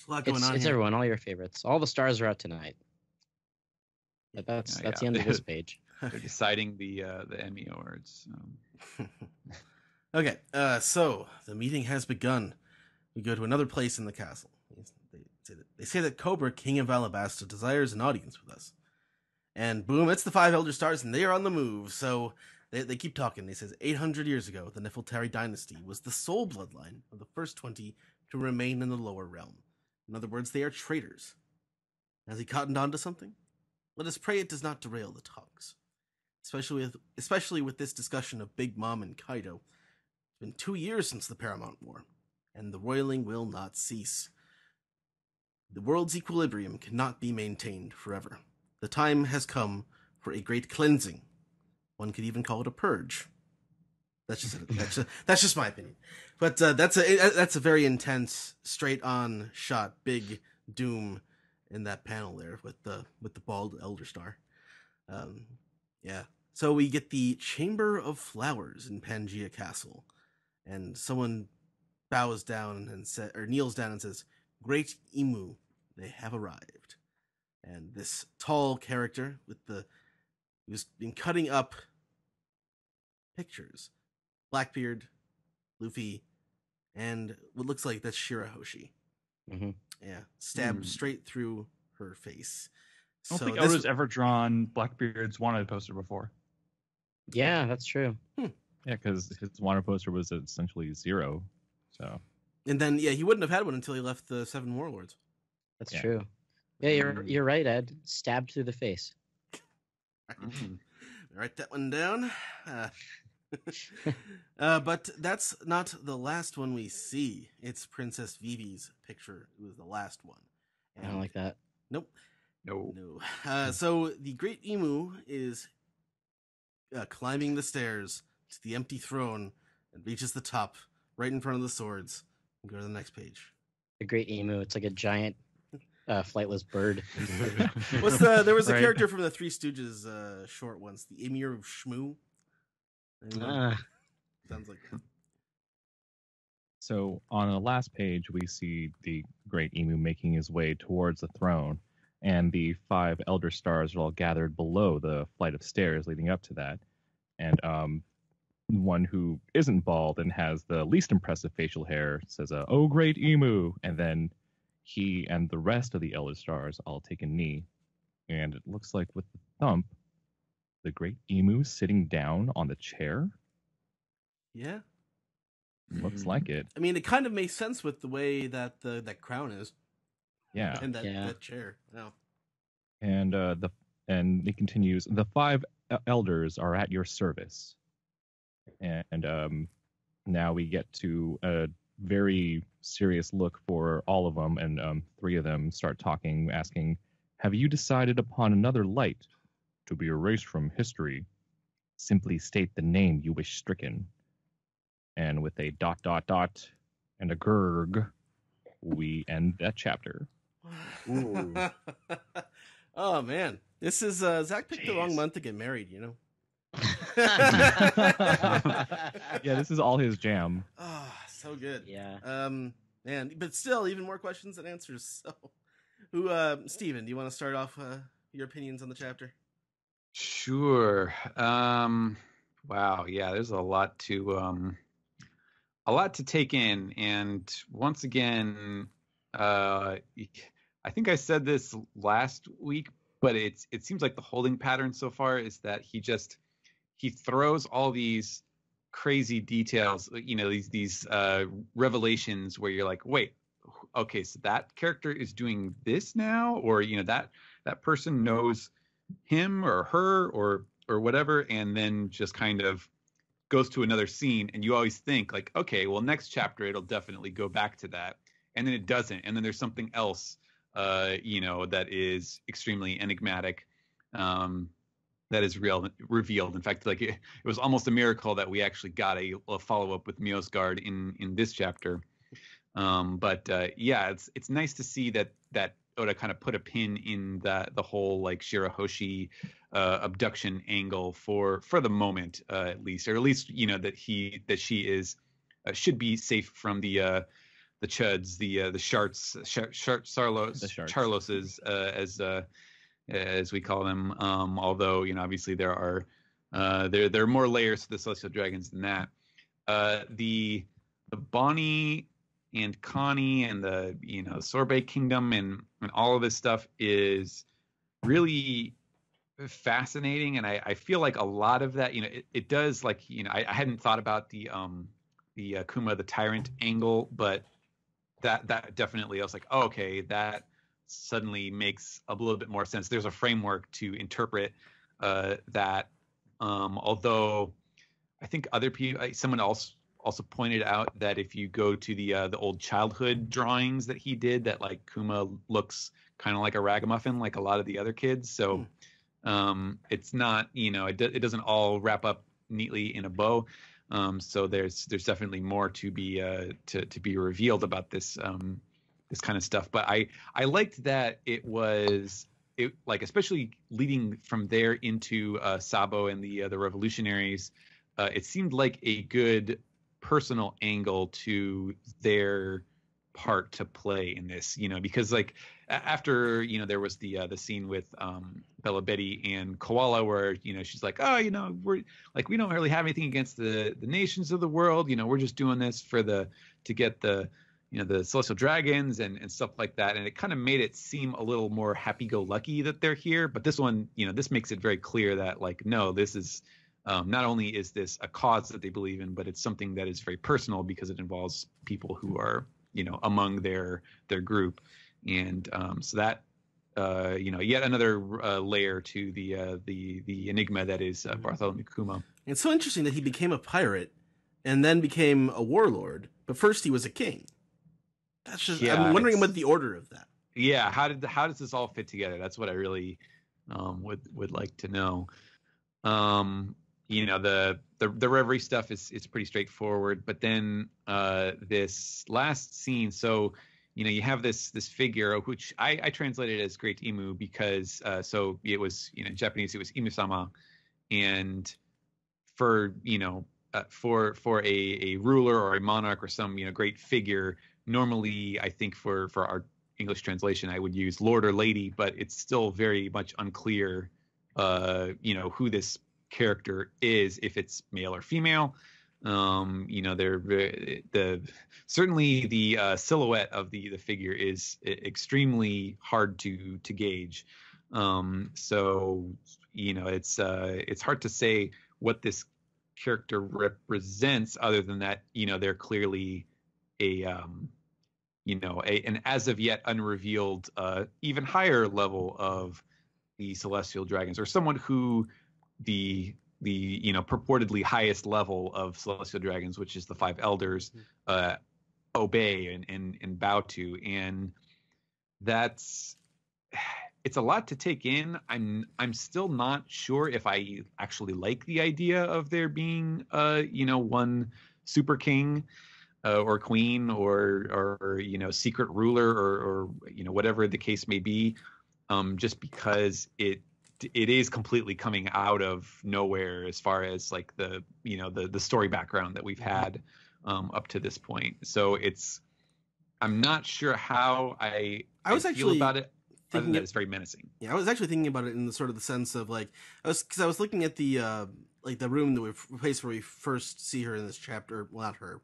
a lot going on it's here. everyone, all your favorites. All the stars are out tonight. But that's Yeah, the end of this page. They're deciding the Emmy Awards. Okay, so the meeting has begun. We go to another place in the castle. They say that Cobra, King of Alabasta, desires an audience with us. And boom, it's the 5 Elder Stars, and they are on the move. So they keep talking. They says 800 years ago, the Nefeltari dynasty was the sole bloodline of the first 20 to remain in the lower realm. In other words, they are traitors. Has he cottoned on to something? Let us pray it does not derail the talks. Especially with this discussion of Big Mom and Kaido. It's been 2 years since the Paramount War, and the roiling will not cease. The world's equilibrium cannot be maintained forever. The time has come for a great cleansing. One could even call it a purge. That's just my opinion. But that's a very intense, straight-on shot, big doom in that panel there with the bald Elder Star. Yeah. So we get the Chamber of Flowers in Pangaea Castle, and someone bows down and kneels down and says, "Great Emu, they have arrived." And this tall character who's been cutting up pictures, Blackbeard, Luffy, and what looks like that's Shirahoshi. Mm-hmm. Yeah, stabbed straight through her face. I don't think Oda's ever drawn Blackbeard's wanted poster before. Yeah, that's true. Yeah, because his wanted poster was essentially 0. So. And then he wouldn't have had one until he left the 7 Warlords. That's true. Yeah, you're right, Ed. Stabbed through the face. Write that one down. But that's not the last one we see. It's Princess Vivi's picture. It was the last one. I don't like that. Nope. No. So the Great Emu is climbing the stairs to the empty throne and reaches the top right in front of the swords. Go to the next page. The Great Emu. It's like a giant flightless bird. There was a character from the Three Stooges short once, the Emir of Shmoo. Sounds like that. So on the last page, we see the Great Emu making his way towards the throne, and the 5 Elder Stars are all gathered below the flight of stairs leading up to that. And one who isn't bald and has the least impressive facial hair says, "Oh, Great Emu," and then he and the rest of the Elder Stars all take a knee, and it looks like with the thump, the Great Emu sitting down on the chair. Yeah. Looks like it. I mean, it kind of makes sense with the way that that crown is. Yeah. And that chair. Yeah. And and it continues, "The 5 elders are at your service." And now we get to a very serious look for all of them, and 3 of them start talking, asking, "Have you decided upon another light to be erased from history? Simply state the name you wish stricken." And with a ... and a gurg, we end that chapter. Oh man, this is Zach picked the wrong month to get married. Yeah, this is all his jam. Oh, so good. Yeah. Man, but still, even more questions than answers. So, Steven, do you want to start off your opinions on the chapter? Sure. Wow. Yeah, there's a lot to take in, and once again, I think I said this last week, but it seems like the holding pattern so far is that he throws all these crazy details, these revelations where you're like, wait, okay, so that character is doing this now, or that person knows him or her or whatever, and then just kind of goes to another scene, and you always think like, okay, well, next chapter it'll definitely go back to that, and then it doesn't, and then there's something else that is extremely enigmatic that is revealed. In fact, like it was almost a miracle that we actually got a follow-up with Miosgard in this chapter. But it's nice to see that Oda kind of put a pin in the whole like Shirahoshi abduction angle for the moment, at least that she is should be safe from the chuds, the sharts, charloses, as we call them. Although obviously there are more layers to the celestial dragons than that. The Bonnie and Connie and the Sorbet Kingdom and all of this stuff is really fascinating. And I feel like a lot of that, it does, like, I hadn't thought about the Kuma the Tyrant angle, but that definitely, I was like, oh, okay, that suddenly makes a little bit more sense. There's a framework to interpret that. Although I think other people, someone else also pointed out that if you go to the old childhood drawings that he did, that like Kuma looks kind of like a ragamuffin, like a lot of the other kids. So it's not, it doesn't all wrap up neatly in a bow. So there's definitely more to be revealed about this this kind of stuff. But I liked that it like, especially leading from there into Sabo and the revolutionaries. It seemed like a good personal angle to their part to play in this, because like after there was the scene with Bella Betty and Koala where she's like, oh, we're like, we don't really have anything against the nations of the world, we're just doing this to get the the celestial dragons and stuff like that, and it kind of made it seem a little more happy-go-lucky that they're here. But this one, this makes it very clear that like, no, this is not only is this a cause that they believe in, but it's something that is very personal because it involves people who are among their group. And so that yet another layer to the enigma that is Bartholomew Kuma. It's so interesting that he became a pirate and then became a warlord, but first he was a king. That's just, I'm wondering about the order of that. Yeah, how does this all fit together? That's what I really would like to know. The reverie stuff is pretty straightforward, but then this last scene, so you have this figure, which I translated as Great Imu because so it was in Japanese it was Imu-sama, and for for a ruler or a monarch or some great figure, normally I think for our English translation I would use Lord or Lady, but it's still very much unclear who this character is, if it's male or female. Certainly the silhouette of the figure is extremely hard to gauge. So it's hard to say what this character represents, other than that they're clearly an as of yet unrevealed even higher level of the celestial dragons, or someone who the purportedly highest level of celestial dragons, which is the five elders, obey and bow to. And it's a lot to take in. I'm still not sure if I actually like the idea of there being one super king or queen or secret ruler or whatever the case may be, just because it is completely coming out of nowhere as far as like the story background that we've had up to this point. So I'm not sure how I was actually feel about it. Other than that, it's very menacing. Yeah, I was actually thinking about it in the sort of the sense of like, I was looking at the like the room that place where we first see her in this chapter. Well, not her.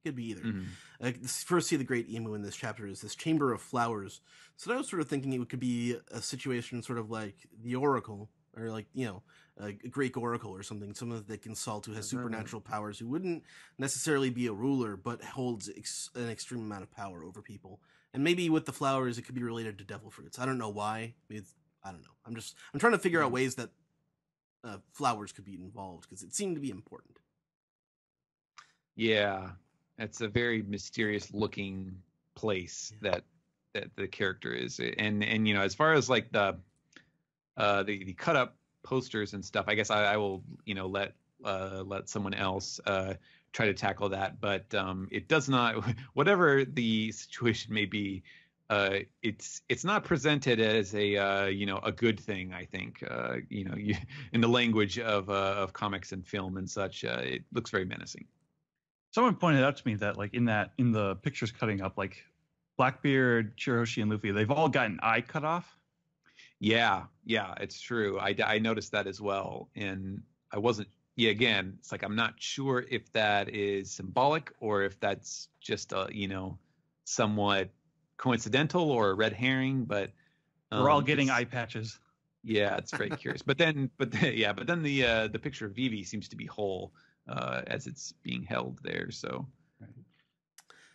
Could be either. Mm-hmm. First see the Great Emu in this chapter is this chamber of flowers. So I was sort of thinking it could be a situation sort of like the Oracle, or like, a Great Oracle or something. Someone that they consult who has supernatural powers, who wouldn't necessarily be a ruler, but holds an extreme amount of power over people. And maybe with the flowers, it could be related to devil fruits. I don't know why. I don't know. I'm trying to figure out ways that flowers could be involved, because it seemed to be important. Yeah. It's a very mysterious looking place that the character is, and as far as like the cut up posters and stuff, I guess I will let someone else try to tackle that. But it does not, whatever the situation may be, it's not presented as a good thing. I think in the language of comics and film and such, it looks very menacing. Someone pointed out to me that like in the pictures cutting up, like Blackbeard, Shiroshi, and Luffy, they've all got an eye cut off. Yeah, it's true. I noticed that as well, and I wasn't. Yeah, again, it's like I'm not sure if that is symbolic or if that's just somewhat coincidental or a red herring, but We're all getting it's- eye patches. Yeah, it's very curious. But then the picture of Vivi seems to be whole as it's being held there. So.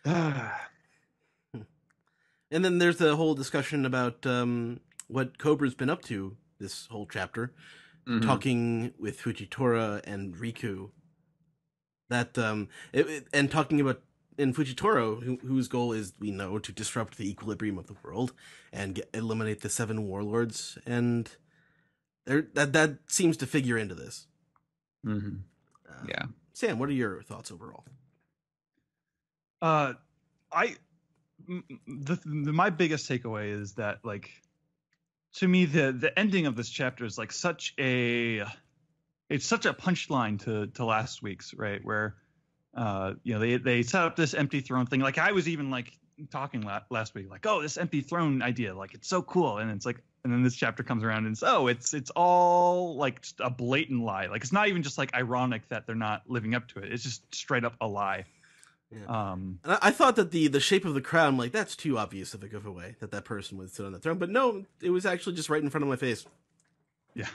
And then there's the whole discussion about what Cobra's been up to this whole chapter, Mhm. talking with Fujitora and Riku. That and talking about in Fujitora, whose goal is, we know, to disrupt the equilibrium of the world and eliminate the 7 warlords, and that seems to figure into this. Mhm. Yeah. Sam, what are your thoughts overall? My biggest takeaway is that, like, to me, the ending of this chapter is like such a punchline to last week's, right? Where they set up this empty throne thing. Like, I was even like talking last week, like, oh, this empty throne idea, like, it's so cool. And it's like, and then this chapter comes around and it's all like just a blatant lie. Like, it's not even just like ironic that they're not living up to it. It's just straight up a lie. Yeah. And I thought that the shape of the crown, like, that's too obvious of a giveaway that person would sit on the throne, but no, it was actually just right in front of my face. Yeah.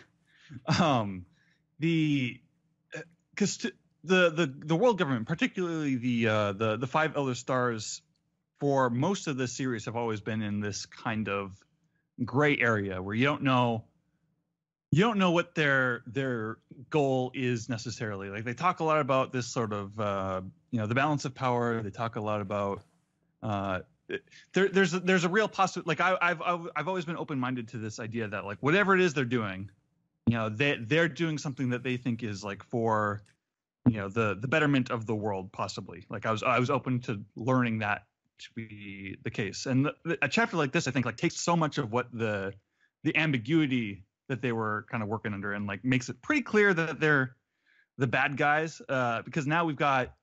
Because the world government, particularly the 5 Elder Stars, for most of the series have always been in this kind of gray area where you don't know what their goal is necessarily. Like, they talk a lot about this sort of the balance of power. They talk a lot about there's a real possibility. Like, I've always been open-minded to this idea that, like, whatever it is they're doing, they're doing something that they think is, like, for the betterment of the world, possibly. Like, I was open to learning that to be the case. And a chapter like this, I think, like, takes so much of what the ambiguity that they were kind of working under and, like, makes it pretty clear that they're the bad guys, because now we've got,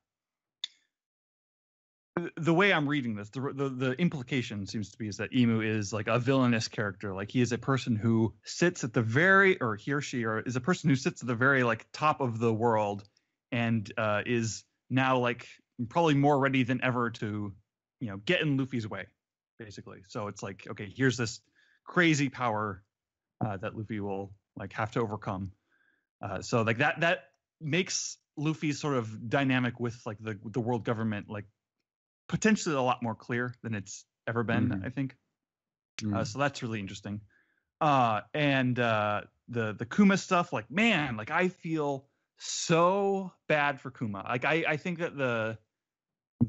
the way I'm reading this, the implication seems to be is that Emu is like a villainous character. Like, he is a person who sits at the very, or he or she, or is a person who sits at the very, like, top of the world, and is now, like, probably more ready than ever to, get in Luffy's way, basically. So it's like, okay, here's this crazy power that Luffy will, like, have to overcome. So, like, that makes Luffy's sort of dynamic with, like, the world government, like, potentially a lot more clear than it's ever been, I think. So that's really interesting. And the Kuma stuff, like, man, like, I feel so bad for Kuma. Like, I think that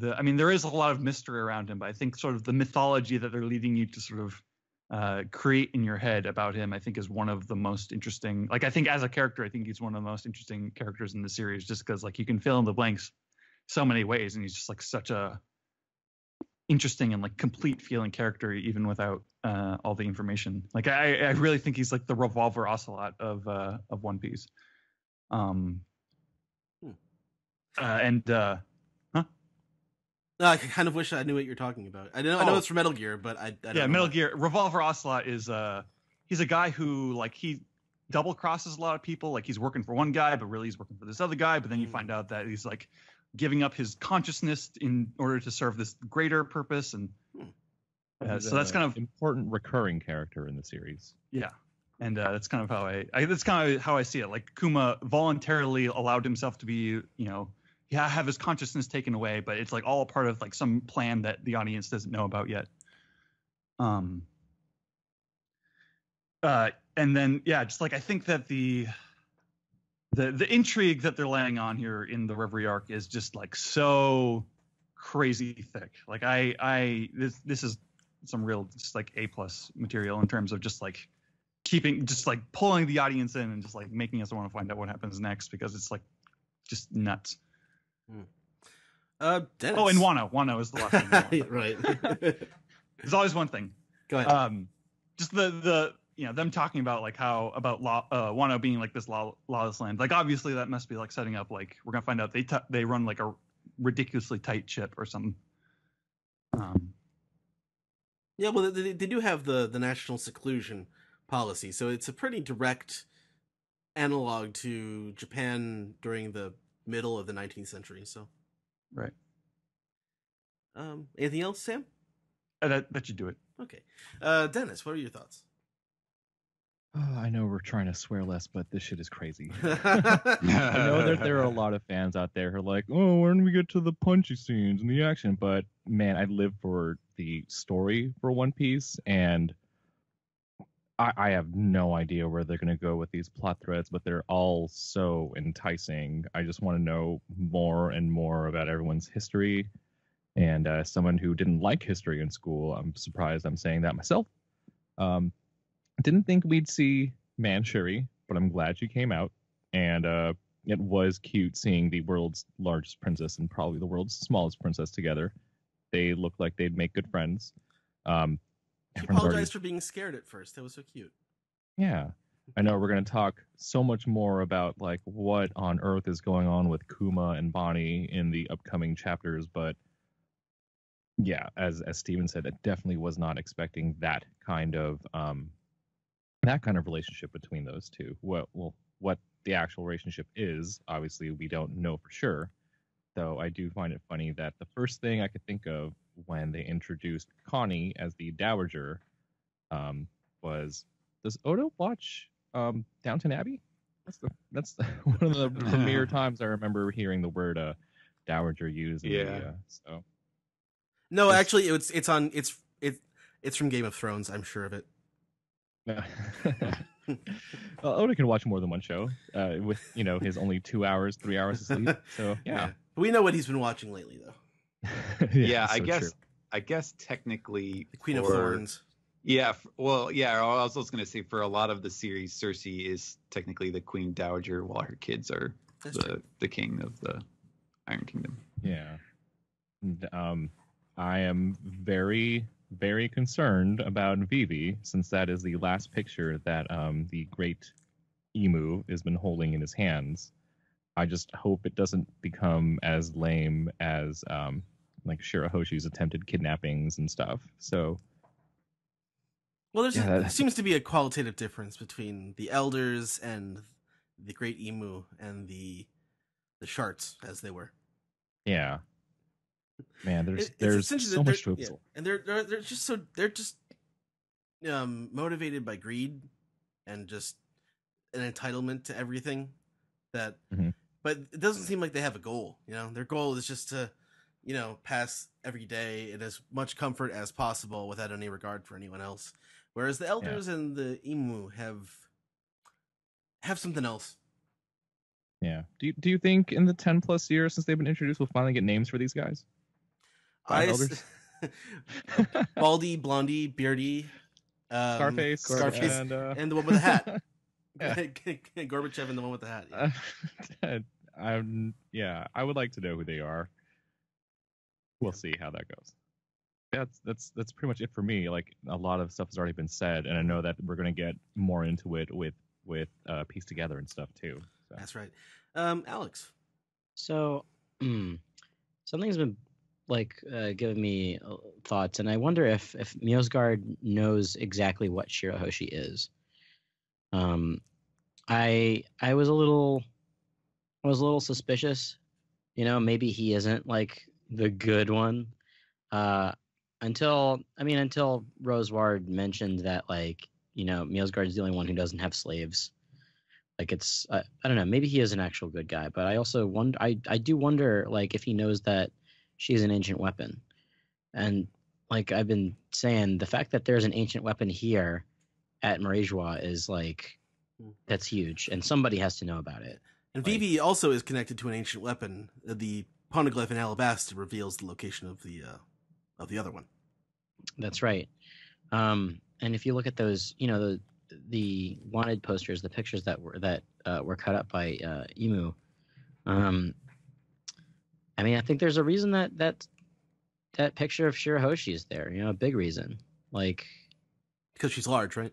I mean, there is a lot of mystery around him, but I think sort of the mythology that they're leading you to sort of create in your head about him, I think, is one of the most interesting. Like, I think as a character, I think he's one of the most interesting characters in the series, just because, like, you can fill in the blanks so many ways, and he's just, like, such a interesting and, like, complete feeling character, even without all the information. Like, I really think he's, like, the Revolver Ocelot of One Piece. No, I kind of wish I knew what you're talking about. I know it's from Metal Gear, but I don't know. Metal Gear. Revolver Ocelot is he's a guy who, like, he double crosses a lot of people. Like, he's working for one guy, but really he's working for this other guy. But then you find out that he's, like, giving up his consciousness in order to serve this greater purpose. And so that's kind of important recurring character in the series. Yeah. And that's kind of how I see it. Like, Kuma voluntarily allowed himself to be, have his consciousness taken away, but it's, like, all a part of, like, some plan that the audience doesn't know about yet. And then, just, like, I think that the intrigue that they're laying on here in the Reverie arc is just, like, so crazy thick. Like, this is some real, just, like, A+ material in terms of just, like, pulling the audience in and just, like, making us want to find out what happens next, because it's, like, just nuts. Dennis. Oh, and Wano is the last thing. Right. There's always one thing. Go ahead. Just the them talking about, like, how about Wano being, like, this lawless land. Like, obviously that must be, like, setting up, like, we're gonna find out they run, like, a ridiculously tight ship or something. Yeah, well, they do have the national seclusion policy, so it's a pretty direct analog to Japan during the middle of the 19th century. So, right. Anything else, Sam? That should do it. Okay. Dennis, what are your thoughts? Oh, I know we're trying to swear less, but this shit is crazy. I know that there are a lot of fans out there who are like, oh, when we get to the punchy scenes and the action, but man, I live for the story for One Piece, and I have no idea where they're going to go with these plot threads, but they're all so enticing. I just want to know more and more about everyone's history. And as someone who didn't like history in school, I'm surprised I'm saying that myself. Didn't think we'd see Manchuri, but I'm glad she came out. And it was cute seeing the world's largest princess and probably the world's smallest princess together. They looked like they'd make good friends. She apologized for being scared at first. That was so cute. Yeah. I know we're going to talk so much more about like what on earth is going on with Kuma and Bonnie in the upcoming chapters, but yeah, as Steven said, I definitely was not expecting that kind of relationship between those two. What the actual relationship is, obviously we don't know for sure. Though I do find it funny that the first thing I could think of when they introduced Connie as the Dowager was, does Oda watch Downton Abbey? That's one of the premier times I remember hearing the word Dowager used in the media. So no, actually, it's from Game of Thrones. I'm sure of it. Well, Oda can watch more than one show with his only 2 hours, 3 hours of sleep. So yeah. We know what he's been watching lately, though. Yeah, I guess technically the Queen of Thorns. Yeah, well, yeah. I was also going to say for a lot of the series, Cersei is technically the Queen Dowager, while her kids are the king of the Iron Kingdom. Yeah. And, I am very, very concerned about Vivi, since that is the last picture that the great Emu has been holding in his hands. I just hope it doesn't become as lame as like Shirahoshi's attempted kidnappings and stuff. So, well, there seems to be a qualitative difference between the elders and the great Emu and the Sharts, as they were. Yeah. Man, there's so much to absorb, and they're just motivated by greed and just an entitlement to everything. That, but it doesn't seem like they have a goal. Their goal is just to, pass every day in as much comfort as possible without any regard for anyone else. Whereas the elders and the Emu have something else. Yeah. Do you think in the 10+ years since they've been introduced, we'll finally get names for these guys? Elders? Baldy, Blondie, Beardy, Scarface, and the one with the hat. Gorbachev and the one with the hat. Yeah. I would like to know who they are. We'll see how that goes. That's pretty much it for me. Like, a lot of stuff has already been said, and I know that we're going to get more into it with Piece Together and stuff too. So. That's right. Alex. So something's been giving me thoughts, and I wonder if Mjosgard knows exactly what Shirahoshi is. I was a little suspicious. Maybe he isn't like the good one. Until Roseward mentioned that Mjosgard is the only one who doesn't have slaves. Like, it's I don't know. Maybe he is an actual good guy, but I also wonder. I do wonder if he knows that she's an ancient weapon, and like I've been saying, the fact that there's an ancient weapon here at Marie-Joie is that's huge, and somebody has to know about it. And Vivi also is connected to an ancient weapon. The poneglyph in Alabasta reveals the location of the other one. That's right. And if you look at those, the wanted posters, the pictures that were cut up by Emu. I think there's a reason that picture of Shirahoshi is there. A big reason, because she's large, right?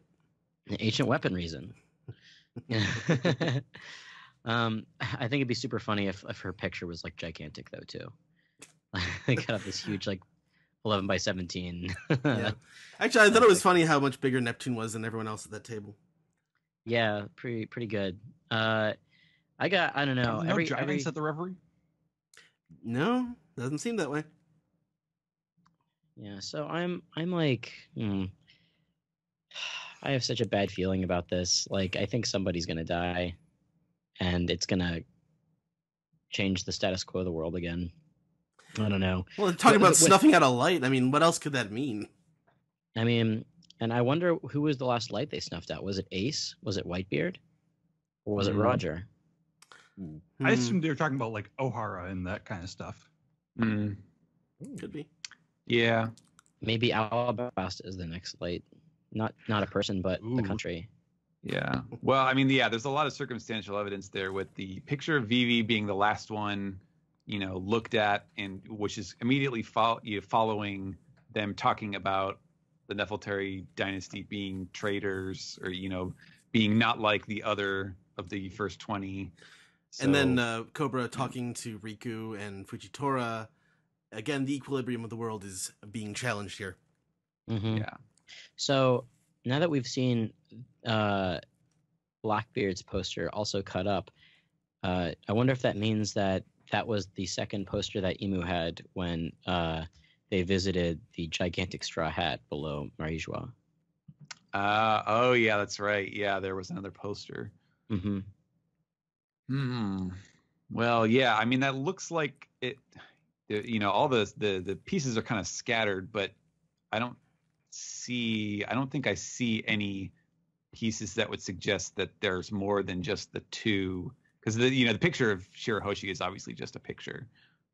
An ancient weapon reason. I think it'd be super funny if her picture was gigantic though too. They cut up this huge 11 by 17. Yeah. Actually, I thought it was funny how much bigger Neptune was than everyone else at that table. Yeah, pretty good. I don't know. No dragons at the Reverie? No, doesn't seem that way. Yeah, so I'm like, I have such a bad feeling about this. Like, I think somebody's gonna die, and it's gonna change the status quo of the world again. I don't know. Well, talking about With, snuffing out a light, I mean, what else could that mean? I mean, and I wonder who was the last light they snuffed out. Was it Ace? Was it Whitebeard? Or was it Roger? I assumed they were talking about like O'Hara and that kind of stuff. Mm. Could be. Yeah. Maybe Alabasta is the next light. Not a person, but the country. Yeah. Well, I mean, yeah, there's a lot of circumstantial evidence there with the picture of Vivi being the last one, looked at, and which is immediately following them talking about the Nefeltari dynasty being traitors or, being not like the other of the first 20. So, and then Cobra talking to Riku and Fujitora. Again, the equilibrium of the world is being challenged here. Mm-hmm. Yeah. So now that we've seen Blackbeard's poster also cut up, I wonder if that means that was the second poster that Emu had when they visited the gigantic straw hat below Marijua. Oh, yeah, that's right. Yeah, there was another poster. Mm-hmm. Well, yeah, I mean, that looks like it, all the pieces are kind of scattered, but I don't think I see any pieces that would suggest that there's more than just the two, because the picture of Shirahoshi is obviously just a picture.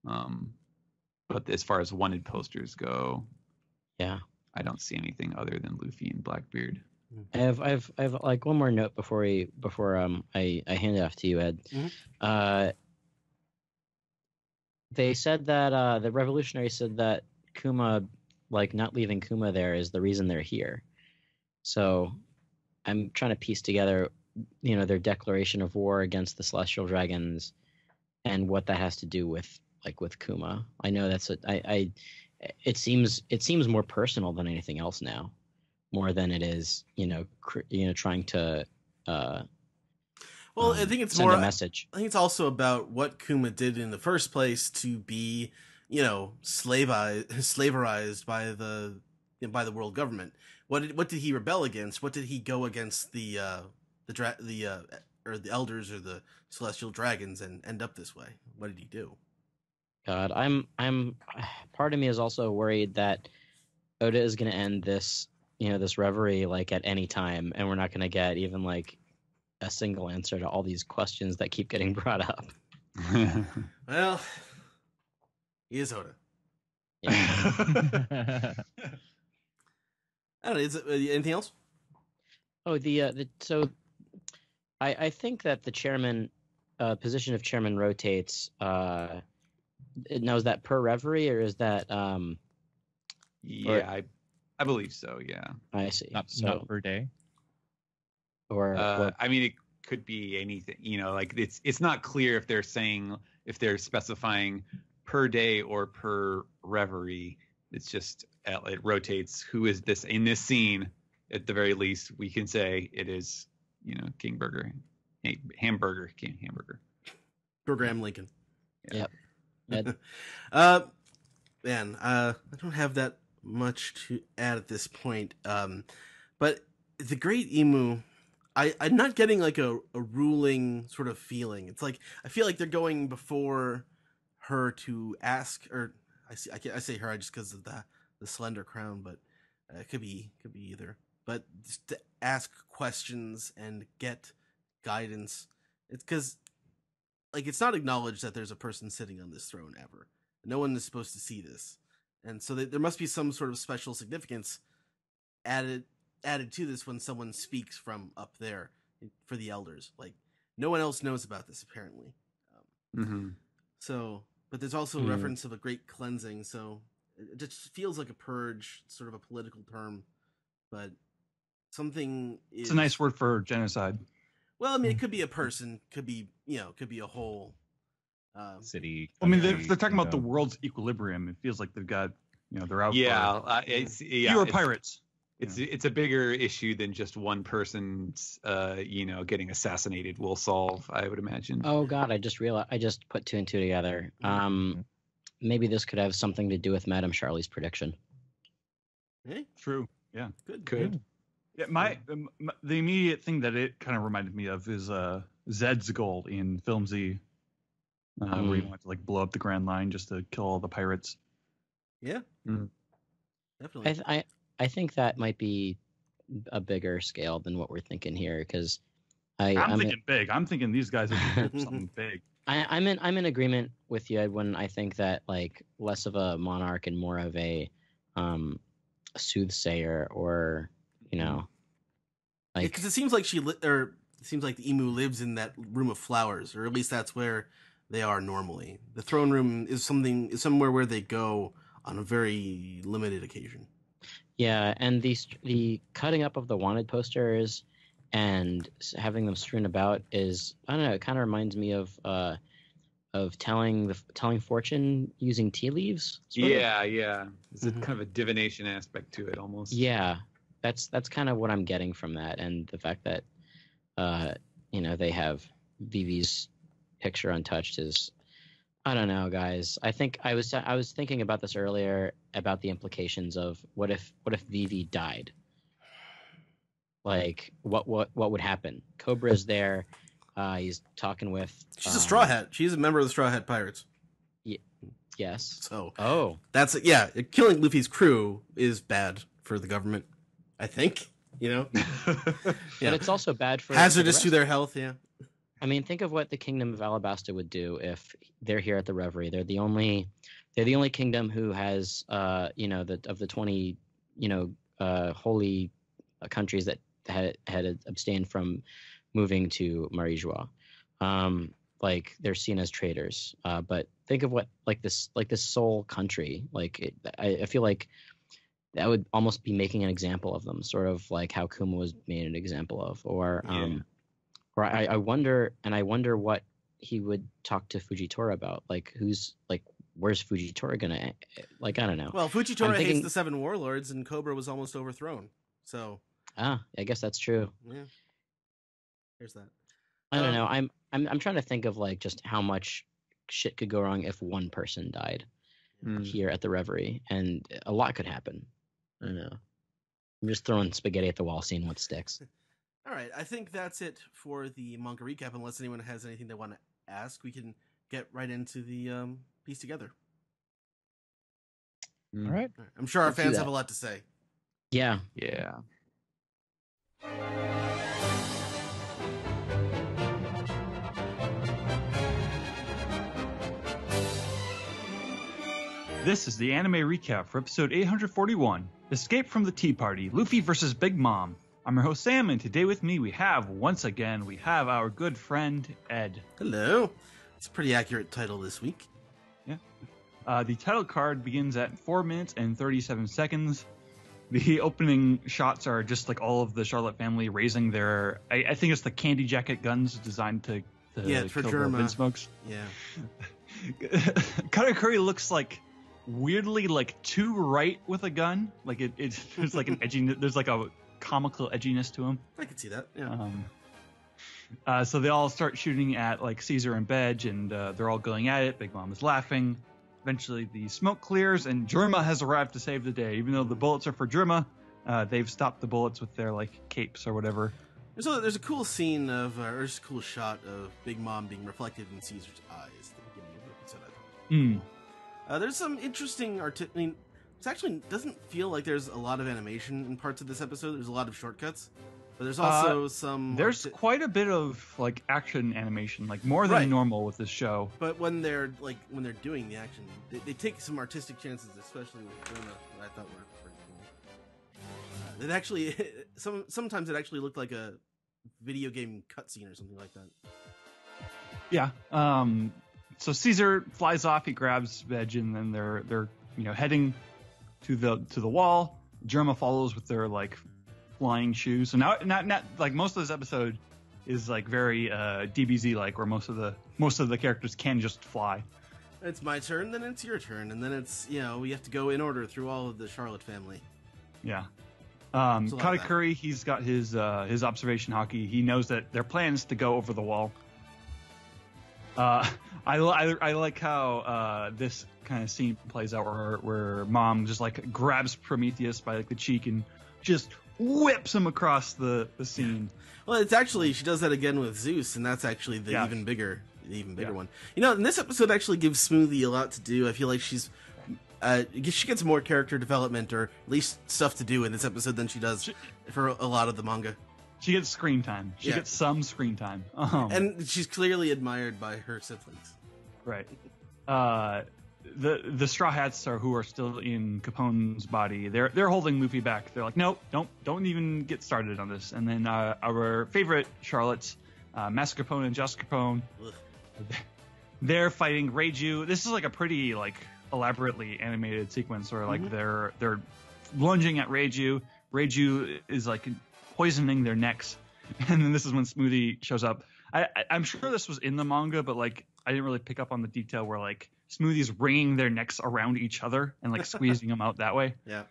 But as far as wanted posters go, yeah, I don't see anything other than Luffy and Blackbeard. I have like one more note before I hand it off to you, Ed. Mm-hmm. They said that the revolutionaries said that Kuma, like not leaving Kuma there, is the reason they're here. So I'm trying to piece together, their declaration of war against the Celestial Dragons, and what that has to do with Kuma. I know that's it seems more personal than anything else now, more than it is trying to. Well, I think it's send more a message. I think it's also about what Kuma did in the first place to be, slaverized by the world government. What did he rebel against? What did he go against the elders or the celestial dragons and end up this way? What did he do? God, I'm part of me is also worried that Oda is going to end this, this reverie like at any time, and we're not going to get even like a single answer to all these questions that keep getting brought up. Well, he is Oda. Yeah. I don't know. Is it, anything else? Oh, so I think that the chairman position of chairman rotates. Now, is that per reverie or is that? Yeah, I believe so. Yeah, I see. Not per day. Or I mean, it could be anything. Like it's not clear if they're specifying per day or per reverie. It's just it rotates. Who is this in this scene? At the very least, we can say it is, King Burger, King Hamburger. Program Lincoln. Yeah. Yep. Man, I don't have that much to add at this point. But the Great Emu, I'm not getting like a ruling sort of feeling. It's like I feel like they're going before her to ask, or I say her just because of the slender crown, but it could be either. But just to ask questions and get guidance. It's because it's not acknowledged that there's a person sitting on this throne ever. No one is supposed to see this, and so there must be some sort of special significance added to this when someone speaks from up there for the elders. Like no one else knows about this apparently. So, but there's also a reference of a great cleansing. So it just feels like a purge, sort of a political term, but something. It's a nice word for genocide. Well, I mean, it could be a person, could be a whole city. I mean, they're talking about the world's equilibrium. It feels like they've got, they're out. Yeah, fewer pirates. It's a bigger issue than just one person's, getting assassinated will solve, I would imagine. Oh God, I just put two and two together. Maybe this could have something to do with Madame Charlie's prediction. Hey, True. Yeah. good. Yeah. The immediate thing that it kind of reminded me of is Zed's goal in Film Z, where he wanted to like blow up the Grand Line just to kill all the pirates. Yeah, Mm. definitely. I think that might be a bigger scale than what we're thinking here, because I'm thinking big. I'm thinking these guys are doing something big. I'm in agreement with you, Ed, when I think that like less of a monarch and more of a soothsayer, or like, Because it seems like it seems like the emu lives in that room of flowers, or at least that's where they are normally. The throne room is somewhere where they go on a very limited occasion. yeah, and the cutting up of the wanted posters and having them strewn about is, I don't know, it kind of reminds me of telling fortune using tea leaves. sort of. Yeah. It's a kind of a divination aspect to it almost. Yeah, that's kind of what I'm getting from that, and the fact that they have Vivi's picture untouched is, I don't know, guys. I think I was thinking about this earlier, about the implications of what if Vivi died? Like, what would happen? Cobra's there. He's talking with. She's a Straw Hat. She's a member of the Straw Hat Pirates. Yes. So that's killing Luffy's crew is bad for the government, I think. But it's also bad for hazardous to their health. Yeah. I mean, think of what the Kingdom of Alabasta would do if they're here at the Reverie. They're the only kingdom who has of the 20 holy countries that had abstained from moving to Marie-Joie. Like, they're seen as traitors. But think of what this sole country, I feel like that would almost be making an example of them, sort of like how Kuma was made an example of, or I wonder what he would talk to Fujitora about. Like, where's Fujitora gonna, I don't know. Well, Fujitora hates the Seven Warlords, and Cobra was almost overthrown. So I guess that's true. Yeah, there's that. I don't know. I'm trying to think of just how much shit could go wrong if one person died here at the Reverie, and a lot could happen. I don't know. I'm just throwing spaghetti at the wall, seeing what sticks. All right, I think that's it for the manga recap. Unless anyone has anything they want to ask, we can get right into the piece together. All right. I'm sure our fans have a lot to say. Yeah. Yeah. This is the anime recap for episode 841, Escape from the Tea Party, Luffy vs. Big Mom. I'm your host, Sam, and today with me we have our good friend, Ed. Hello. It's a pretty accurate title this week. Yeah. The title card begins at 4 minutes and 37 seconds. The opening shots are just like all of the Charlotte family raising their, I think it's the candy jacket guns designed to kill the Vinsmokes. Yeah. Katakuri looks like weirdly too right with a gun. Like there's like an edginess, there's like a comical edginess to him. I can see that. Yeah. So they all start shooting at Caesar and Bedge, and they're all going at it. Big Mom is laughing. Eventually the smoke clears and Germa has arrived to save the day. Even though the bullets are for Germa, they've stopped the bullets with their capes or whatever. There's a cool scene or just a cool shot of Big Mom being reflected in Caesar's eyes at the beginning of the episode, I thought. There's some interesting it actually doesn't feel like there's a lot of animation in parts of this episode. There's a lot of shortcuts, but there's also some. There's quite a bit of action animation, more than normal with this show. But when they're doing the action, they take some artistic chances, especially with Luna, that I thought were pretty cool. It actually sometimes it actually looked like a video game cutscene or something like that. Yeah. So Caesar flies off. He grabs Veg, and then they're heading to the wall. Germa follows with their flying shoes. So now not most of this episode is very DBZ where most of the characters can just fly. It's my turn, then it's your turn, and then it's we have to go in order through all of the Charlotte family. Yeah. Katakuri, he's got his observation hockey. He knows that their plan is to go over the wall. I like how this kind of scene plays out where Mom just like grabs Prometheus by like the cheek and just whips him across the scene. Well, it's actually, she does that again with Zeus, and that's actually the even bigger one. You know, and this episode actually gives Smoothie a lot to do. I feel like she gets more character development, or at least stuff to do in this episode than she does for a lot of the manga. She gets screen time. She gets some screen time. And she's clearly admired by her siblings. Right. The Straw Hats who are still in Capone's body. They're holding Luffy back. They're like, nope, don't even get started on this. And then our favorite Charlottes, Master Capone and Just Capone, they're fighting Reiju. This is like a pretty like elaborately animated sequence where like they're lunging at Reiju. Reiju is like poisoning their necks, and then this is when Smoothie shows up. I'm sure this was in the manga, but like I didn't really pick up on the detail where like Smoothie's wringing their necks around each other and like squeezing them out that way. Yeah.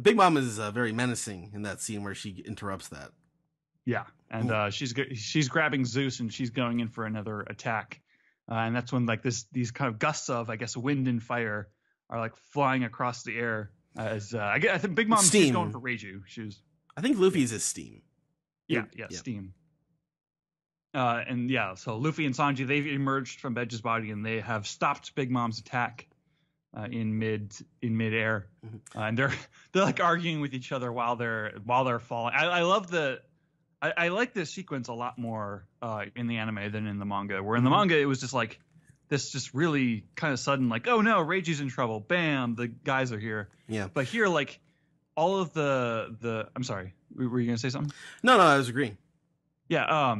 Big Mom is very menacing in that scene where she interrupts that. Yeah, and she's grabbing Zeus and she's going in for another attack, and that's when like these kind of gusts of I guess wind and fire are like flying across the air. As I think Big Mom she's going for Reiju. I think Luffy's is steam. Yeah, steam. So Luffy and Sanji, they've emerged from Bedge's body and they have stopped Big Mom's attack in midair, and they're like arguing with each other while they're falling. I like this sequence a lot more in the anime than in the manga. Where in the manga it was just like this, just really kind of sudden, like, oh no, Reiji's in trouble. Bam, the guys are here. Yeah. But here, like, all of the I'm sorry, were you gonna say something? No, I was agreeing. Yeah.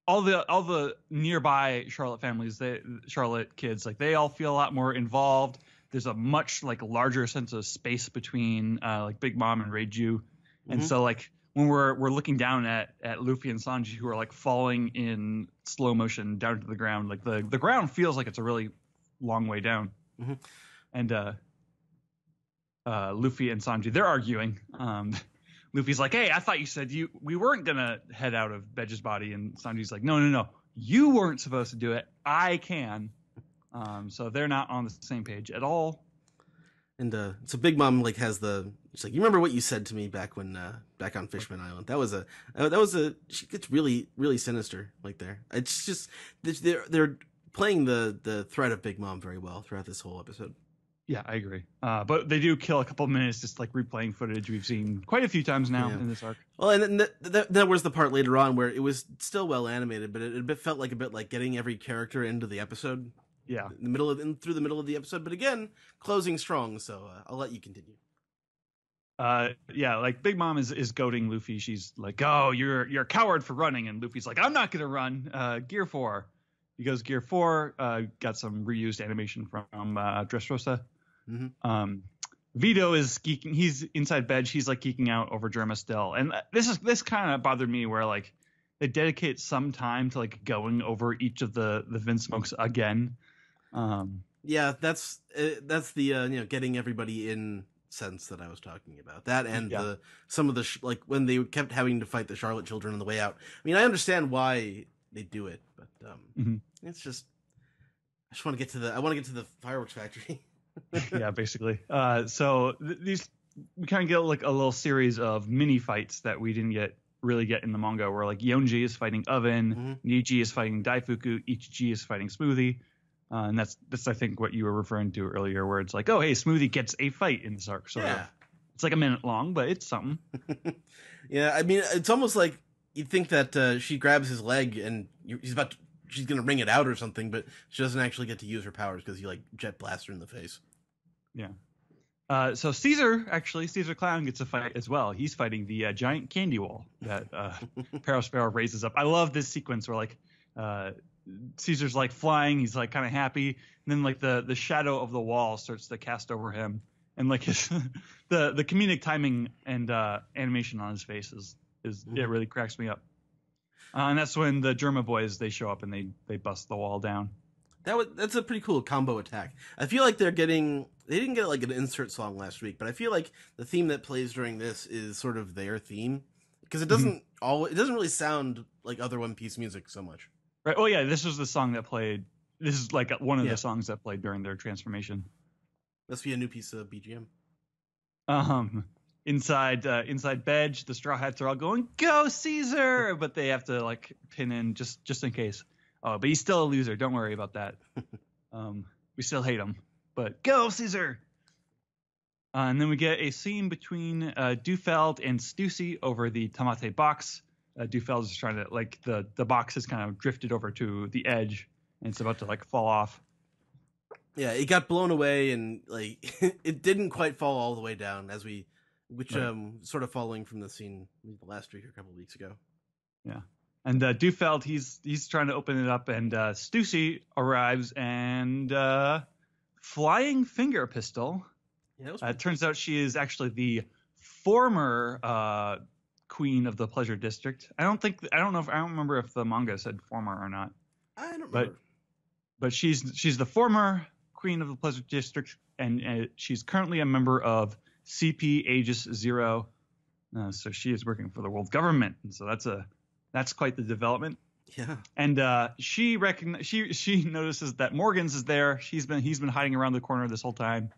All the nearby Charlotte families, Charlotte kids, like they all feel a lot more involved. There's a much like larger sense of space between like Big Mom and Reiju, and so like when we're looking down at Luffy and Sanji, who are like falling in slow motion down to the ground, like the ground feels like it's a really long way down, and Luffy and Sanji, they're arguing. Luffy's like, hey, I thought you said we weren't gonna head out of Bedge's body, and Sanji's like, no, you weren't supposed to do it. I can. So they're not on the same page at all. And so Big Mom like has she's like, you remember what you said to me back on Fishman Island? That was a she gets really really sinister like there. It's just they're playing the threat of Big Mom very well throughout this whole episode. Yeah, I agree. But they do kill a couple of minutes just like replaying footage we've seen quite a few times now in this arc. Well, and then there was the part later on where it was still well animated, but it felt like a bit like getting every character into the episode. Yeah, through the middle of the episode, but again, closing strong. So I'll let you continue. Yeah, like Big Mom is goading Luffy. She's like, "Oh, you're a coward for running," and Luffy's like, "I'm not gonna run." Gear 4. He goes Gear 4. Got some reused animation from Dressrosa. Vito is geeking. He's inside Bedge. He's like geeking out over Germa still, and this kind of bothered me where like they dedicate some time to like going over each of the Vince Smokes again. Yeah, that's the getting everybody in sense that I was talking about. That and some of the like when they kept having to fight the Charlotte children on the way out. I mean, I understand why they do it, but it's just I want to get to the fireworks factory. Yeah, basically. So these we kind of get like a little series of mini fights that we didn't really get in the manga, where like Yonji is fighting Oven, Niji is fighting Daifuku, Ichiji is fighting Smoothie, and that's I think what you were referring to earlier, where it's like, oh hey, Smoothie gets a fight in this arc. Sort of. It's like a minute long, but it's something. Yeah, I mean, it's almost like you'd think that she grabs his leg and she's gonna wring it out or something, but she doesn't actually get to use her powers because you like jet blast her in the face. Yeah. So Caesar Clown gets a fight as well. He's fighting the giant candy wall that Perospero raises up. I love this sequence where like Caesar's like flying, he's like kind of happy, and then like the shadow of the wall starts to cast over him, and like his the comedic timing and animation on his face is it really cracks me up. And that's when the Germa boys they show up and they bust the wall down. That's a pretty cool combo attack. I feel like they didn't get like an insert song last week, but I feel like the theme that plays during this is sort of their theme because it doesn't it doesn't really sound like other One Piece music so much. Right. Oh yeah, this was the song that played. This is like one of Yeah. the songs that played during their transformation. Must be a new piece of BGM. Inside Bedge, the Straw Hats are all going, "Go Caesar!" But they have to like pin in just in case. Oh, but he's still a loser. Don't worry about that. We still hate him. But go Caesar! And then we get a scene between Dufeld and Stussy over the Tamate box. Dufeld is trying to like the box has kind of drifted over to the edge and it's about to like fall off. Yeah, it got blown away and like it didn't quite fall all the way down which Right. sort of following from the scene last week or a couple of weeks ago. Yeah. And Dufeld, he's trying to open it up, and Stussy arrives and flying finger pistol. Yeah, It turns out she is actually the former queen of the Pleasure District. I don't remember if the manga said former or not. I don't remember. But she's the former queen of the Pleasure District, and she's currently a member of CP Aegis Zero. So she is working for the world government, and so that's quite the development. Yeah. And she notices that Morgan's is there. He's been hiding around the corner this whole time.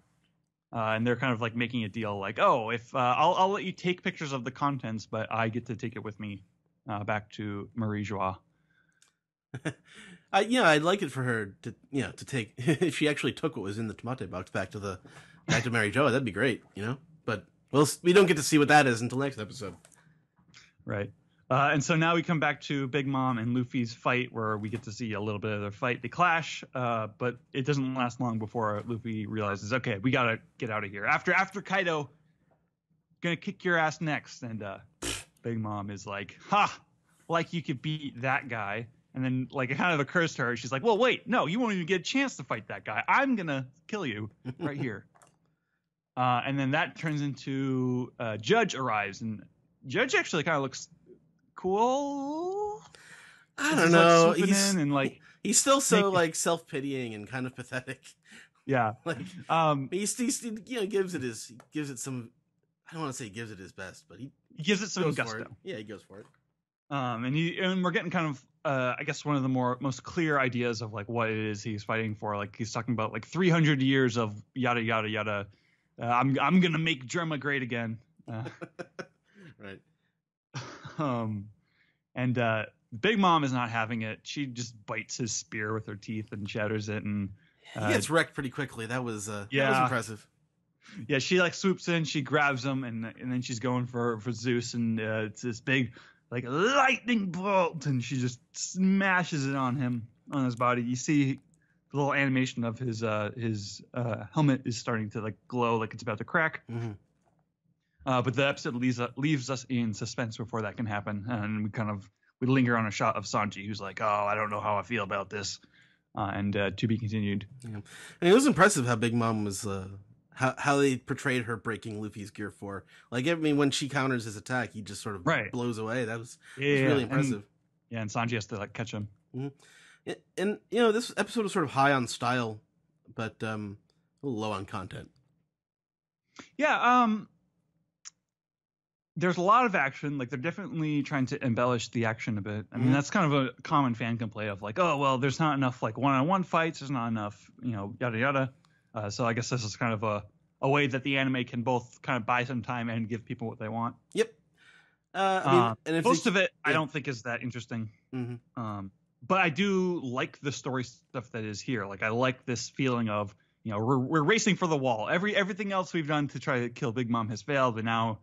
And they're kind of like making a deal, like, oh, if I'll let you take pictures of the contents, but I get to take it with me back to Marie Joie. I'd like it for her to take if she actually took what was in the Tamate box back to Mary Jo. That'd be great, But we don't get to see what that is until next episode. Right. And so now we come back to Big Mom and Luffy's fight, where we get to see a little bit of their fight. They clash, but it doesn't last long before Luffy realizes, okay, we gotta get out of here. After Kaido, gonna kick your ass next. And Big Mom is like, ha, like you could beat that guy. And then like it kind of occurs to her, she's like, well, wait, no, you won't even get a chance to fight that guy. I'm gonna kill you right here. And then that turns into Judge arrives, and Judge actually kind of looks cool. I don't know. Like, in and like he's still so like self-pitying and kind of pathetic. Yeah. Like he gives it some. I don't want to say he gives it his best, but he gives it some goes gusto. for it. Yeah, he goes for it. And we're getting kind of I guess one of the most clear ideas of like what it is he's fighting for. Like he's talking about like 300 years of yada yada yada. I'm gonna make Drema great again. Right. And Big Mom is not having it. She just bites his spear with her teeth and shatters it, and he gets wrecked pretty quickly. That was impressive. Yeah, she like swoops in, she grabs him, and then she's going for Zeus, and it's this big like lightning bolt, and she just smashes it on his body. You see the little animation of his helmet is starting to like glow, like it's about to crack. Mm-hmm. But the episode leaves us in suspense before that can happen, and we linger on a shot of Sanji, who's like, "Oh, I don't know how I feel about this," and to be continued. Yeah. And it was impressive how Big Mom was, how they portrayed her breaking Luffy's Gear 4. Like, I mean, when she counters his attack, he just sort of blows away. That was really impressive. And Sanji has to like catch him. Mm-hmm. And this episode was sort of high on style, but a little low on content. Yeah. There's a lot of action. Like they're definitely trying to embellish the action a bit. I mean, that's kind of a common fan complaint of like, oh, well, there's not enough like one-on-one fights. There's not enough, yada, yada. So I guess this is kind of a way that the anime can both kind of buy some time and give people what they want. Yep. I mean, and most of it, I don't think is that interesting. Mm-hmm. But I do like the story stuff that is here. Like I like this feeling of, we're racing for the wall. Everything else we've done to try to kill Big Mom has failed, but now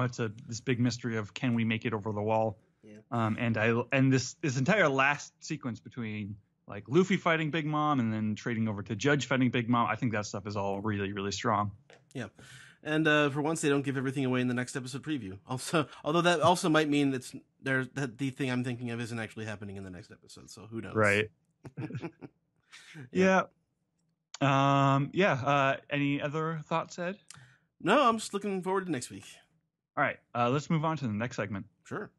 it's this big mystery of can we make it over the wall? Yeah. And this entire last sequence between like Luffy fighting Big Mom and then trading over to Judge fighting Big Mom, I think that stuff is all really, really strong. Yeah. And for once, they don't give everything away in the next episode preview. Also, although that also might mean that the thing I'm thinking of isn't actually happening in the next episode. So who knows? Right. Yeah. Any other thoughts, Ed? No, I'm just looking forward to next week. All right, let's move on to the next segment. Sure.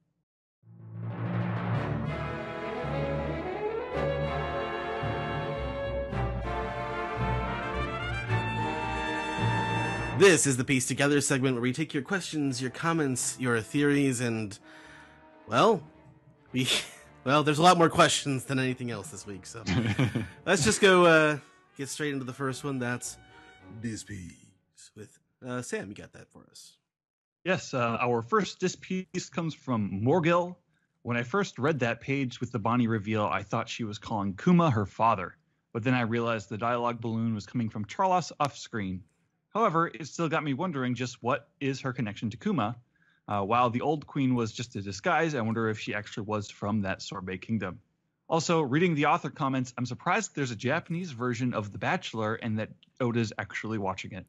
This is the Piece Together segment where we take your questions, your comments, your theories, and, well, we Well, there's a lot more questions than anything else this week, so let's just go get straight into the first one. That's This Piece with Sam. You got that for us? Yes, our first disc piece comes from Morgil. When I first read that page with the Bonnie reveal, I thought she was calling Kuma her father, but then I realized the dialogue balloon was coming from Charlos off-screen. However, it still got me wondering just what is her connection to Kuma. While the old queen was just a disguise, I wonder if she actually was from that Sorbet kingdom. Also, reading the author comments, I'm surprised there's a Japanese version of The Bachelor and that Oda's actually watching it.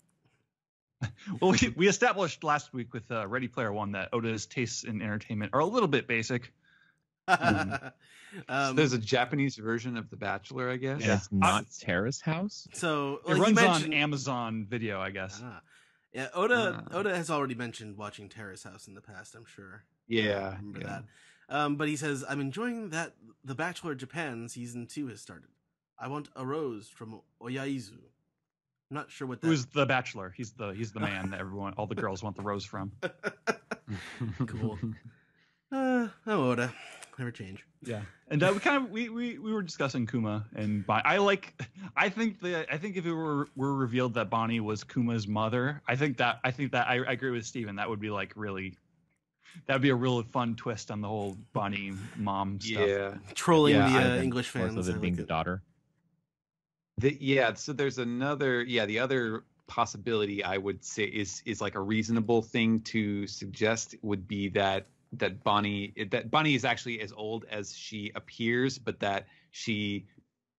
Well, we established last week with Ready Player One that Oda's tastes in entertainment are a little bit basic. So there's a Japanese version of The Bachelor, I guess. Yeah. It's not Terrace House. So It runs on Amazon Video, I guess. Yeah, Oda has already mentioned watching Terrace House in the past, I'm sure. Yeah. Remember that. But he says, I'm enjoying that The Bachelor Japan season 2 has started. I want a rose from Oyaizu. I'm not sure what that Who's the Bachelor? He's the man that all the girls want the rose from. Cool. Oh, Oda. Never change. Yeah, and we were discussing Kuma and Bonnie. I think if it were revealed that Bonnie was Kuma's mother, I think that I agree with Steven. That would be that'd be a real fun twist on the whole Bonnie mom stuff. Yeah, trolling Yeah, the English fans. Of it being the daughter. So there's the other possibility I would say is like a reasonable thing to suggest would be that Bonnie is actually as old as she appears, but that she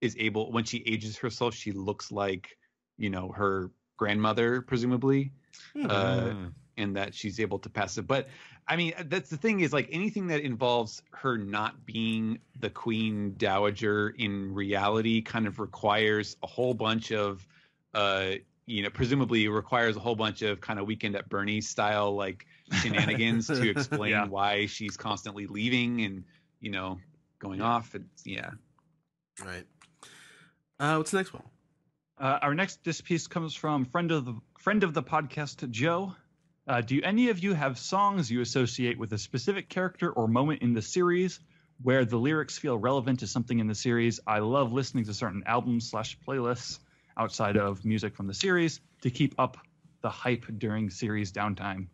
is able, when she ages herself, she looks like, her grandmother, presumably, and that she's able to pass it. But I mean, that's the thing, is like anything that involves her not being the queen dowager in reality kind of requires a whole bunch of presumably requires a whole bunch of kind of Weekend at Bernie's style like shenanigans to explain why she's constantly leaving and going off. And Right. What's the next one? Our next disc piece comes from friend of the podcast, Joe. Do any of you have songs you associate with a specific character or moment in the series where the lyrics feel relevant to something in the series? I love listening to certain albums / playlists outside of music from the series to keep up the hype during series downtime.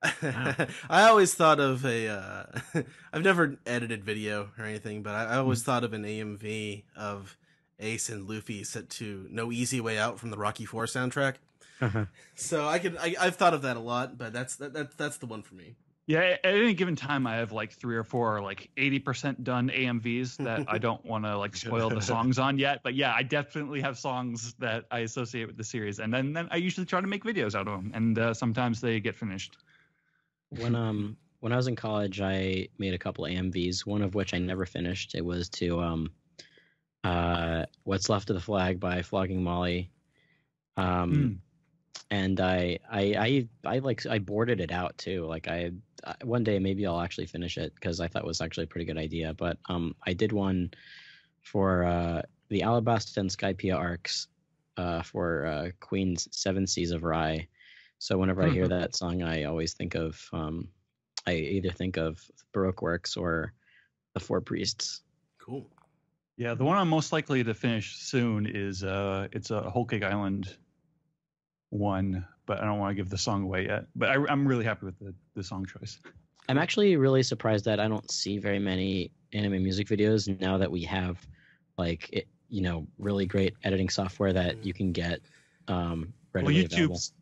I always thought of I've never edited video or anything, but I always thought of an AMV of Ace and Luffy set to No Easy Way Out from the Rocky IV soundtrack. So I've thought of that a lot, but that's the one for me. Yeah, at any given time, I have like 3 or 4, like 80% done AMVs that I don't want to like spoil the songs on yet. But yeah, I definitely have songs that I associate with the series, and then I usually try to make videos out of them, and sometimes they get finished. When I was in college, I made a couple AMVs, one of which I never finished. It was to What's Left of the Flag by Flogging Molly. And I boarded it out too. Like one day maybe I'll actually finish it because I thought it was actually a pretty good idea. But I did one for the Alabasta and Skypiea arcs for Queen's Seven Seas of Rye. So whenever I hear that song, I always think of I either think of Baroque Works or the Four Priests. Cool. Yeah, the one I'm most likely to finish soon is it's a Whole Cake Island one, but I don't want to give the song away yet. But I'm really happy with the song choice. I'm actually really surprised that I don't see very many anime music videos now that we have really great editing software that you can get readily available. YouTube's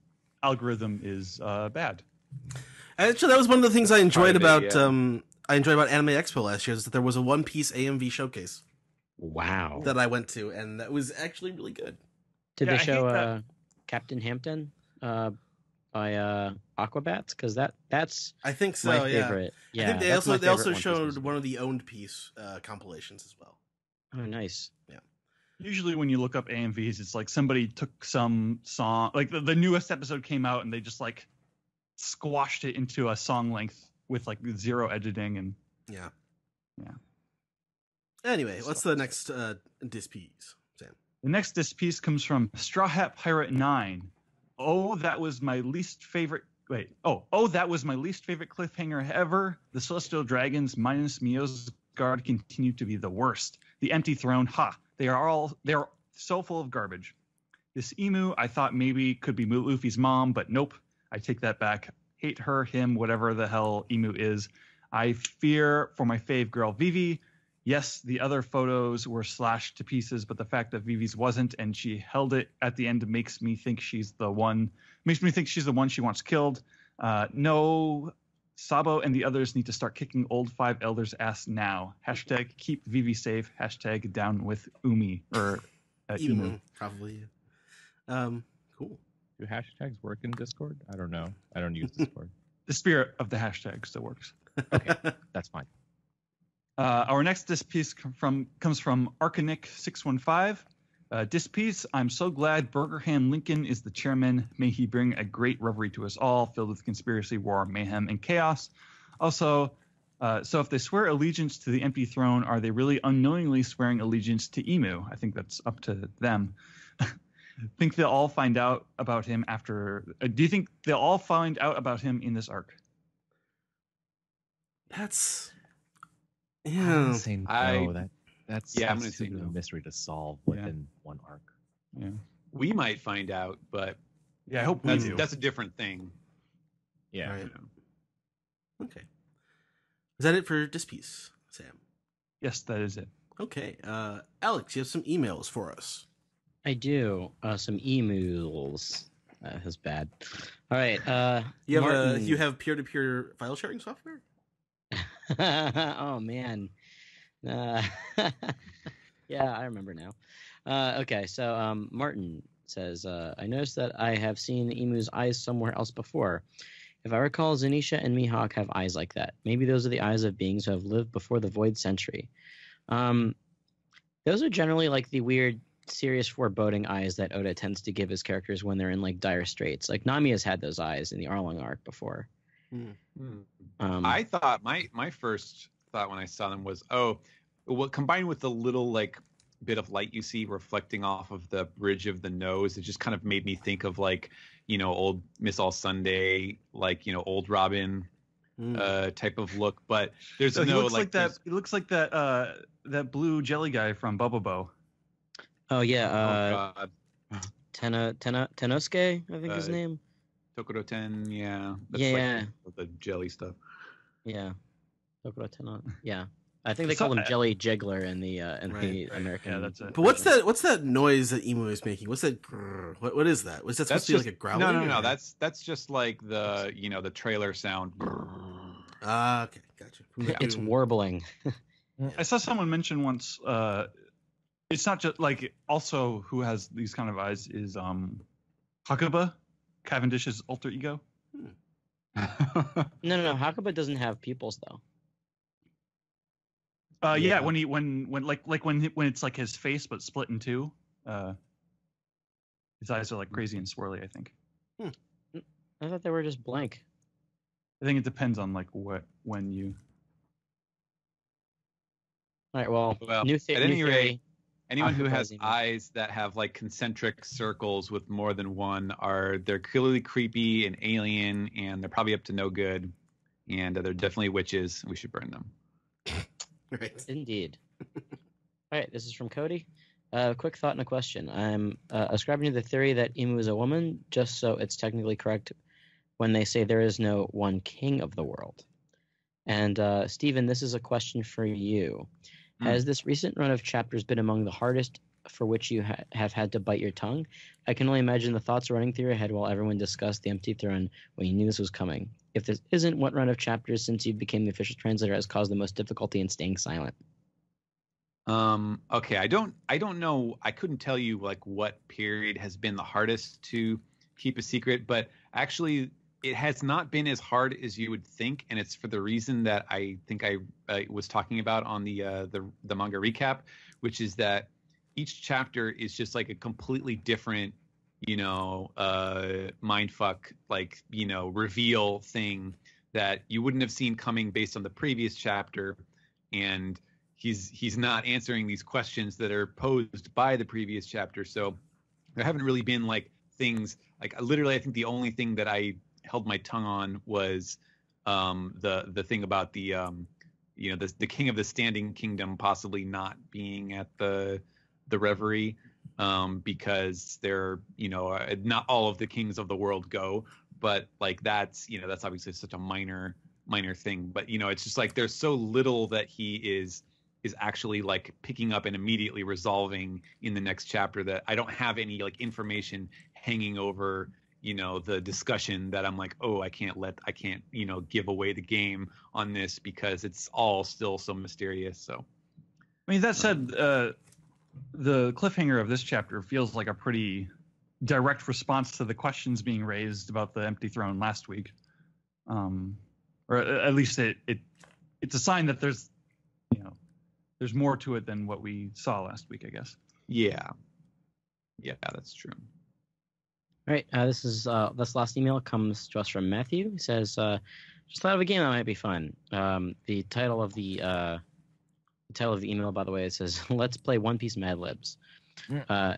algorithm is bad. Actually, that was one of the things I enjoyed about Anime Expo last year, is that there was a One Piece AMV showcase. Wow. That I went to, and that was actually really good. Did they show Captain Hampton by Aquabats? Because that's I think so. my favorite. Yeah, I think they also showed one of the Owned Piece compilations as well. Oh, nice. Yeah. Usually when you look up AMVs, it's like somebody took some song, like the newest episode came out and they just like squashed it into a song length with like 0 editing and yeah. Yeah. Anyway, what's the next disc piece, Sam? The next disc piece comes from Straw Hat Pirate 9. That was my least favorite cliffhanger ever. The Celestial Dragons minus Mio's Guard continue to be the worst. The Empty Throne, they're so full of garbage. This emu, I thought maybe could be Luffy's mom, but nope. I take that back. Hate her, him, whatever the hell emu is. I fear for my fave girl, Vivi. Yes, the other photos were slashed to pieces, but the fact that Vivi's wasn't and she held it at the end makes me think she's the one she wants killed. No, Sabo and the others need to start kicking old Five Elders' ass now. Hashtag keep Vivi safe. Hashtag down with Umi or Emu. Probably. Cool. Do hashtags work in Discord? I don't know. I don't use Discord. The spirit of the hashtag still works. Okay, that's fine. Our next disc piece comes from Arcanic615. Disc piece, I'm so glad Burgerham Lincoln is the chairman. May he bring a great reverie to us all, filled with conspiracy, war, mayhem, and chaos. Also, so if they swear allegiance to the Empty Throne, are they really unknowingly swearing allegiance to Emu? I think that's up to them. Think they'll all find out about him after... do you think they'll all find out about him in this arc? That's... I'm Yeah. gonna say no. That's I'm gonna say too no. mystery to solve within one arc. Yeah. We might find out, but Yeah, I hope we do. that's a different thing. Yeah. Right. Okay. Is that it for this piece, Sam? Yes, that is it. Okay. Alex, you have some emails for us. I do. Some emails. That's bad. All right. You have Martin. you have peer-to-peer file sharing software? Oh man. Yeah, I remember now. Okay, so Martin says, I noticed that I have seen Emu's eyes somewhere else before. If I recall, Zanisha and Mihawk have eyes like that. Maybe those are the eyes of beings who have lived before the Void Century. Those are generally like the weird, serious, foreboding eyes that Oda tends to give his characters when they're in like dire straits. Like Nami has had those eyes in the Arlong arc before. I thought my first thought when I saw them was, combined with the little like bit of light you see reflecting off of the bridge of the nose, it just kind of made me think of like, old Miss All Sunday, like, old Robin type of look. But there's So no he looks like that. He looks like that blue jelly guy from Bubble Bo. Oh yeah, oh God. Tenosuke, I think his name. Tokoro Ten, yeah. Yeah. Like the jelly stuff. Yeah, Tokoro Teno. Yeah, I think they call him Jelly Jiggler in the Right. American. Yeah, that's it. But what's that noise that Emu is making? What's that? What is that? Was that supposed to be like a growling? No. or- That's just like the the trailer sound. Okay, gotcha. From the It's Doom. warbling. I saw someone mention once. It's not just like also who has these kind of eyes is Hakuba, Cavendish's alter ego. No. Hakuba doesn't have pupils though. Yeah, when it's like his face but split in two. His eyes are like crazy and swirly, I think. I thought they were just blank. I think it depends on like when you. All right. Well, new at any new rate, theory. anyone who Hakuba's has emo. eyes that have like concentric circles with more than one they're clearly creepy and alien, and they're probably up to no good, and they're definitely witches. We should burn them. Right. Indeed. All right. This is from Cody. Quick thought and a question. I'm ascribing to the theory that Emu is a woman, just so it's technically correct when they say there is no one king of the world. And Stephen, this is a question for you. Has this recent run of chapters been among the hardest for which you have had to bite your tongue? I can only imagine the thoughts running through your head while everyone discussed the Empty Throne when you knew this was coming. If this isn't, what run of chapters since you became the official translator has caused the most difficulty in staying silent? Okay, I don't know. I couldn't tell you like what period has been the hardest to keep a secret, but actually it has not been as hard as you would think, and it's for the reason that I think I was talking about on the manga recap, which is that each chapter is just like a completely different, mindfuck, like, reveal thing that you wouldn't have seen coming based on the previous chapter, and he's not answering these questions that are posed by the previous chapter. So there haven't really been like things like literally. I think the only thing that I held my tongue on was the thing about the the king of the Standing Kingdom possibly not being at the reverie, because they're, not all of the kings of the world go, but like that's obviously such a minor thing. But it's just like there's so little that he is actually like picking up and immediately resolving in the next chapter that I don't have any like information hanging over the discussion that I'm like, oh, I can't give away the game on this because it's all still so mysterious. So I mean, that said, the cliffhanger of this chapter feels like a pretty direct response to the questions being raised about the empty throne last week, or at least it's a sign that there's more to it than what we saw last week, I guess. Yeah, that's true. All right, this last email comes to us from Matthew. He says, "Just thought of a game that might be fun." The title of the email, by the way, it says, "Let's play One Piece Mad Libs."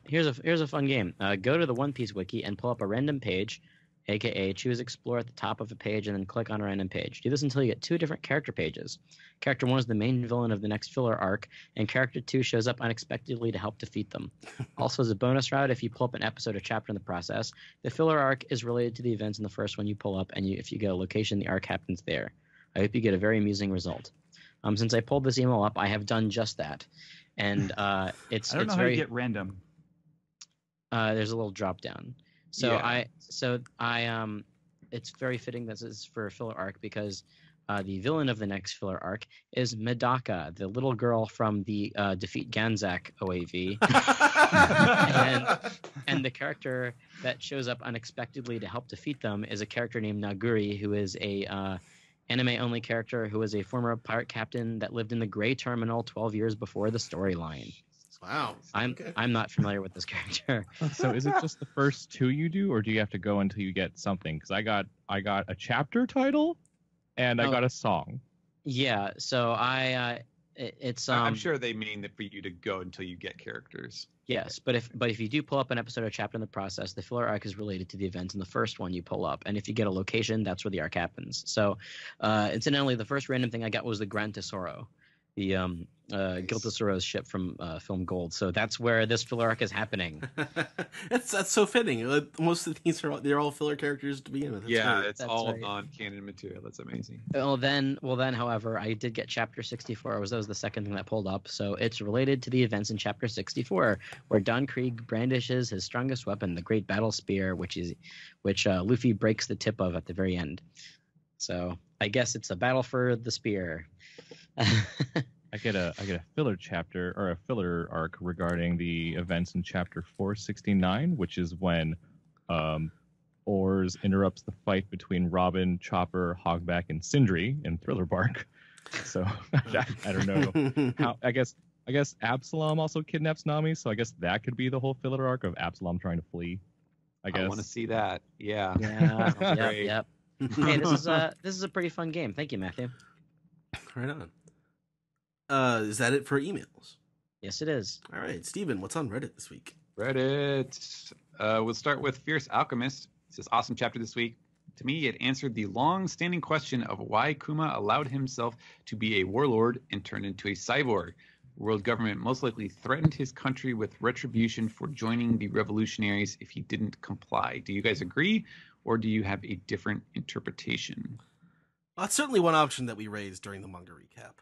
Here's a fun game. Go to the One Piece wiki and pull up a random page, aka choose Explore at the top of a page and then click on a random page. Do this until you get 2 different character pages. Character 1 is the main villain of the next filler arc, and Character 2 shows up unexpectedly to help defeat them. Also, as a bonus route, if you pull up an episode or chapter in the process, the filler arc is related to the events in the first one you pull up, and if you get a location, the arc happens there. I hope you get a very amusing result. Since I pulled this email up, I have done just that, and it's I don't know how very, you get random. there's a little drop down. So Yeah. it's very fitting that this is for a filler arc because the villain of the next filler arc is Medaka, the little girl from the Defeat Ganzak OAV, and the character that shows up unexpectedly to help defeat them is a character named Naguri, who is a anime-only character who was a former pirate captain that lived in the Gray Terminal 12 years before the storyline. Wow. I'm not familiar with this character. So is it just the first 2 you do, or do you have to go until you get something? Because I got a chapter title, and I got a song. Yeah. So it's I'm sure they mean that for you to go until you get characters. Yes, but if you do pull up an episode or chapter in the process, the filler arc is related to the events in the first one you pull up, and if you get a location, that's where the arc happens. So, incidentally, the first random thing I got was the Gran Tesoro, the Gil Tesoro's ship from film Gold. So that's where this filler arc is happening. That's so fitting. Most of these they're all filler characters to begin with. That's great. It's all non-canon material. That's amazing. Well then, however, I did get Chapter 64. That was the second thing that pulled up. So it's related to the events in Chapter 64, where Don Krieg brandishes his strongest weapon, the Great Battle Spear, which Luffy breaks the tip of at the very end. So I guess it's a battle for the spear. I get a filler chapter or a filler arc regarding the events in chapter 469, which is when Oars interrupts the fight between Robin, Chopper, Hogback, and Sindri in Thriller Bark. So I don't know how. I guess Absalom also kidnaps Nami, so I guess that could be the whole filler arc of Absalom trying to flee. I guess. I want to see that. Yeah. Yep. Hey, this is a pretty fun game. Thank you, Matthew. Right on. Is that it for emails? Yes, it is. All right, Steven, what's on Reddit this week? Reddit. We'll start with Fierce Alchemist. It says, awesome chapter this week. To me, it answered the long-standing question of why Kuma allowed himself to be a warlord and turned into a cyborg. World government most likely threatened his country with retribution for joining the revolutionaries if he didn't comply. Do you guys agree, or do you have a different interpretation? Well, that's certainly one option that we raised during the manga recap.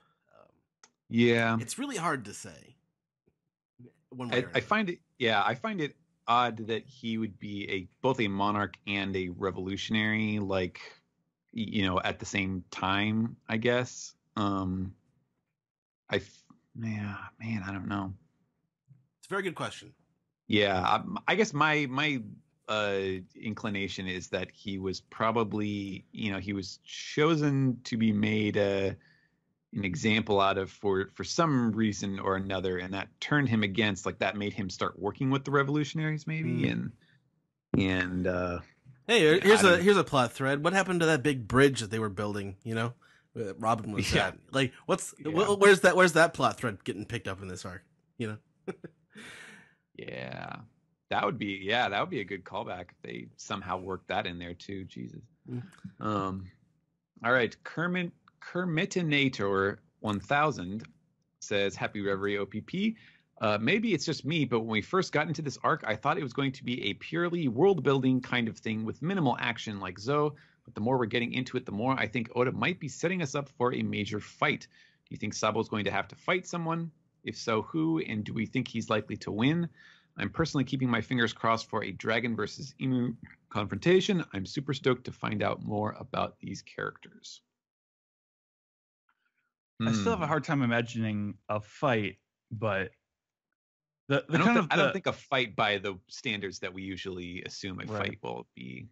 Yeah, it's really hard to say. I find it odd that he would be both a monarch and a revolutionary, like, at the same time, I guess. I don't know. It's a very good question. Yeah, I guess my inclination is that he was probably, he was chosen to be made an example out of for some reason or another, and that turned him against, like, that made him start working with the revolutionaries maybe. And hey, here's a plot thread. What happened to that big bridge that they were building, Robin was at? Like, where's that plot thread getting picked up in this arc, Yeah, that would be a good callback if they somehow worked that in there too. Jesus. All right, Kermitinator 1000 says, Happy Reverie OPP. Maybe it's just me, but when we first got into this arc, I thought it was going to be a purely world-building kind of thing with minimal action like Zoe. But the more we're getting into it, the more I think Oda might be setting us up for a major fight. Do you think Sabo's going to have to fight someone? If so, who? And do we think he's likely to win? I'm personally keeping my fingers crossed for a Dragon versus Emu confrontation. I'm super stoked to find out more about these characters. I still have a hard time imagining a fight, but I don't think a fight by the standards that we usually assume a fight will be.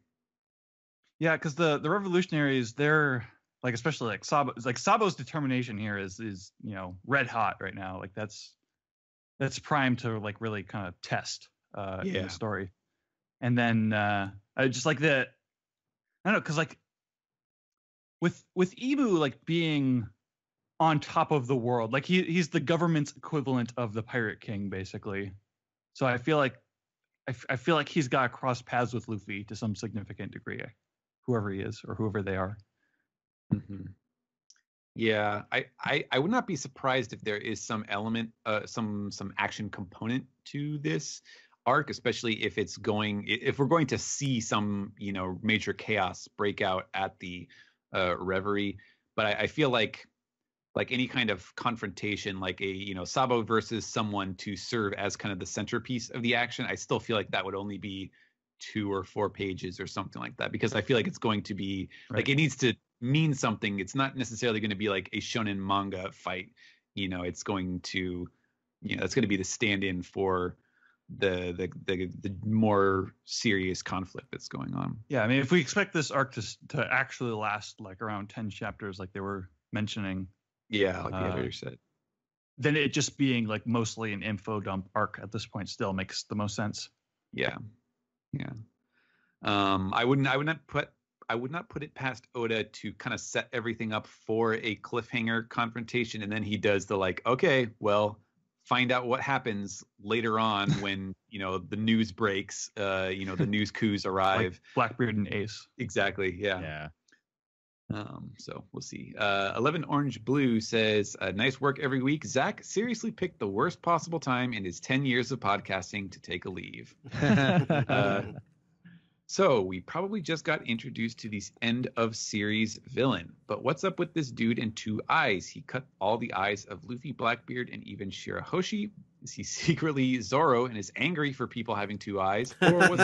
Yeah, because the revolutionaries, they're like, especially like Sabo's determination here is red hot right now. Like that's primed to like really kind of test in the story. And then I just like that. I don't know, because like with Ibu like being on top of the world, like he's the government's equivalent of the Pirate King, basically. So I feel like he's got to cross paths with Luffy to some significant degree, whoever he is or whoever they are. Mm-hmm. Yeah, I would not be surprised if there is some element, some action component to this arc, especially if we're going to see some major chaos break out at the Reverie. But I feel like any kind of confrontation, like a Sabo versus someone to serve as kind of the centerpiece of the action, I still feel like that would only be 2 or 4 pages or something like that, because I feel like it's going to be like, it needs to mean something. It's not necessarily going to be like a shonen manga fight. It's going to, that's going to be the stand-in for the more serious conflict that's going on. Yeah, I mean, if we expect this arc to actually last like around 10 chapters, like they were mentioning. Yeah, like the editor said. Then it just being like mostly an info dump arc at this point still makes the most sense. Yeah. I would not put it past Oda to kind of set everything up for a cliffhanger confrontation, and then he does the like, okay, well, find out what happens later on when the news breaks. The news coups arrive. Like Blackbeard and Ace. Exactly. Yeah. Yeah. So we'll see. 11 Orange Blue says, nice work every week. Zach seriously picked the worst possible time in his 10 years of podcasting to take a leave. So we probably just got introduced to this end of series villain, but what's up with this dude and 2 eyes? He cut all the eyes of Luffy, Blackbeard, and even Shirahoshi. Is he secretly Zoro and is angry for people having 2 eyes, or was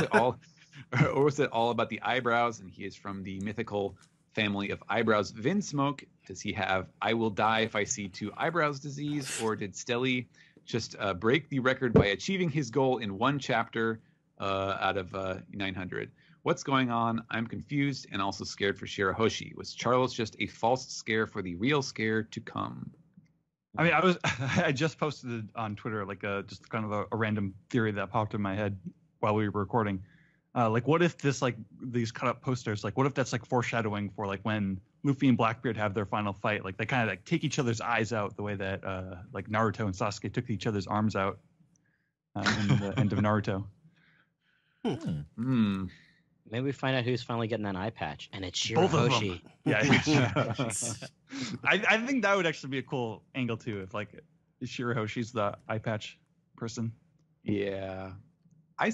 it all about the eyebrows and he is from the mythical family of eyebrows Vinsmoke? Does he have I will die if I see 2 eyebrows disease, or did Stelly just break the record by achieving his goal in 1 chapter out of 900? What's going on? I'm confused and also scared for Shirahoshi. Was Charles just a false scare for the real scare to come? I mean, I just posted it on Twitter, like just kind of a random theory that popped in my head while we were recording. Like, what if this, like, these cut up posters, like, what if that's like foreshadowing for like when Luffy and Blackbeard have their final fight? Like, they kind of like take each other's eyes out the way that like Naruto and Sasuke took each other's arms out in the end of Naruto. Maybe we find out who's finally getting that eye patch, and it's Both of Shirahoshi. them. Yeah. I think that would actually be a cool angle too, if like Shirahoshi's the eye patch person. Yeah. I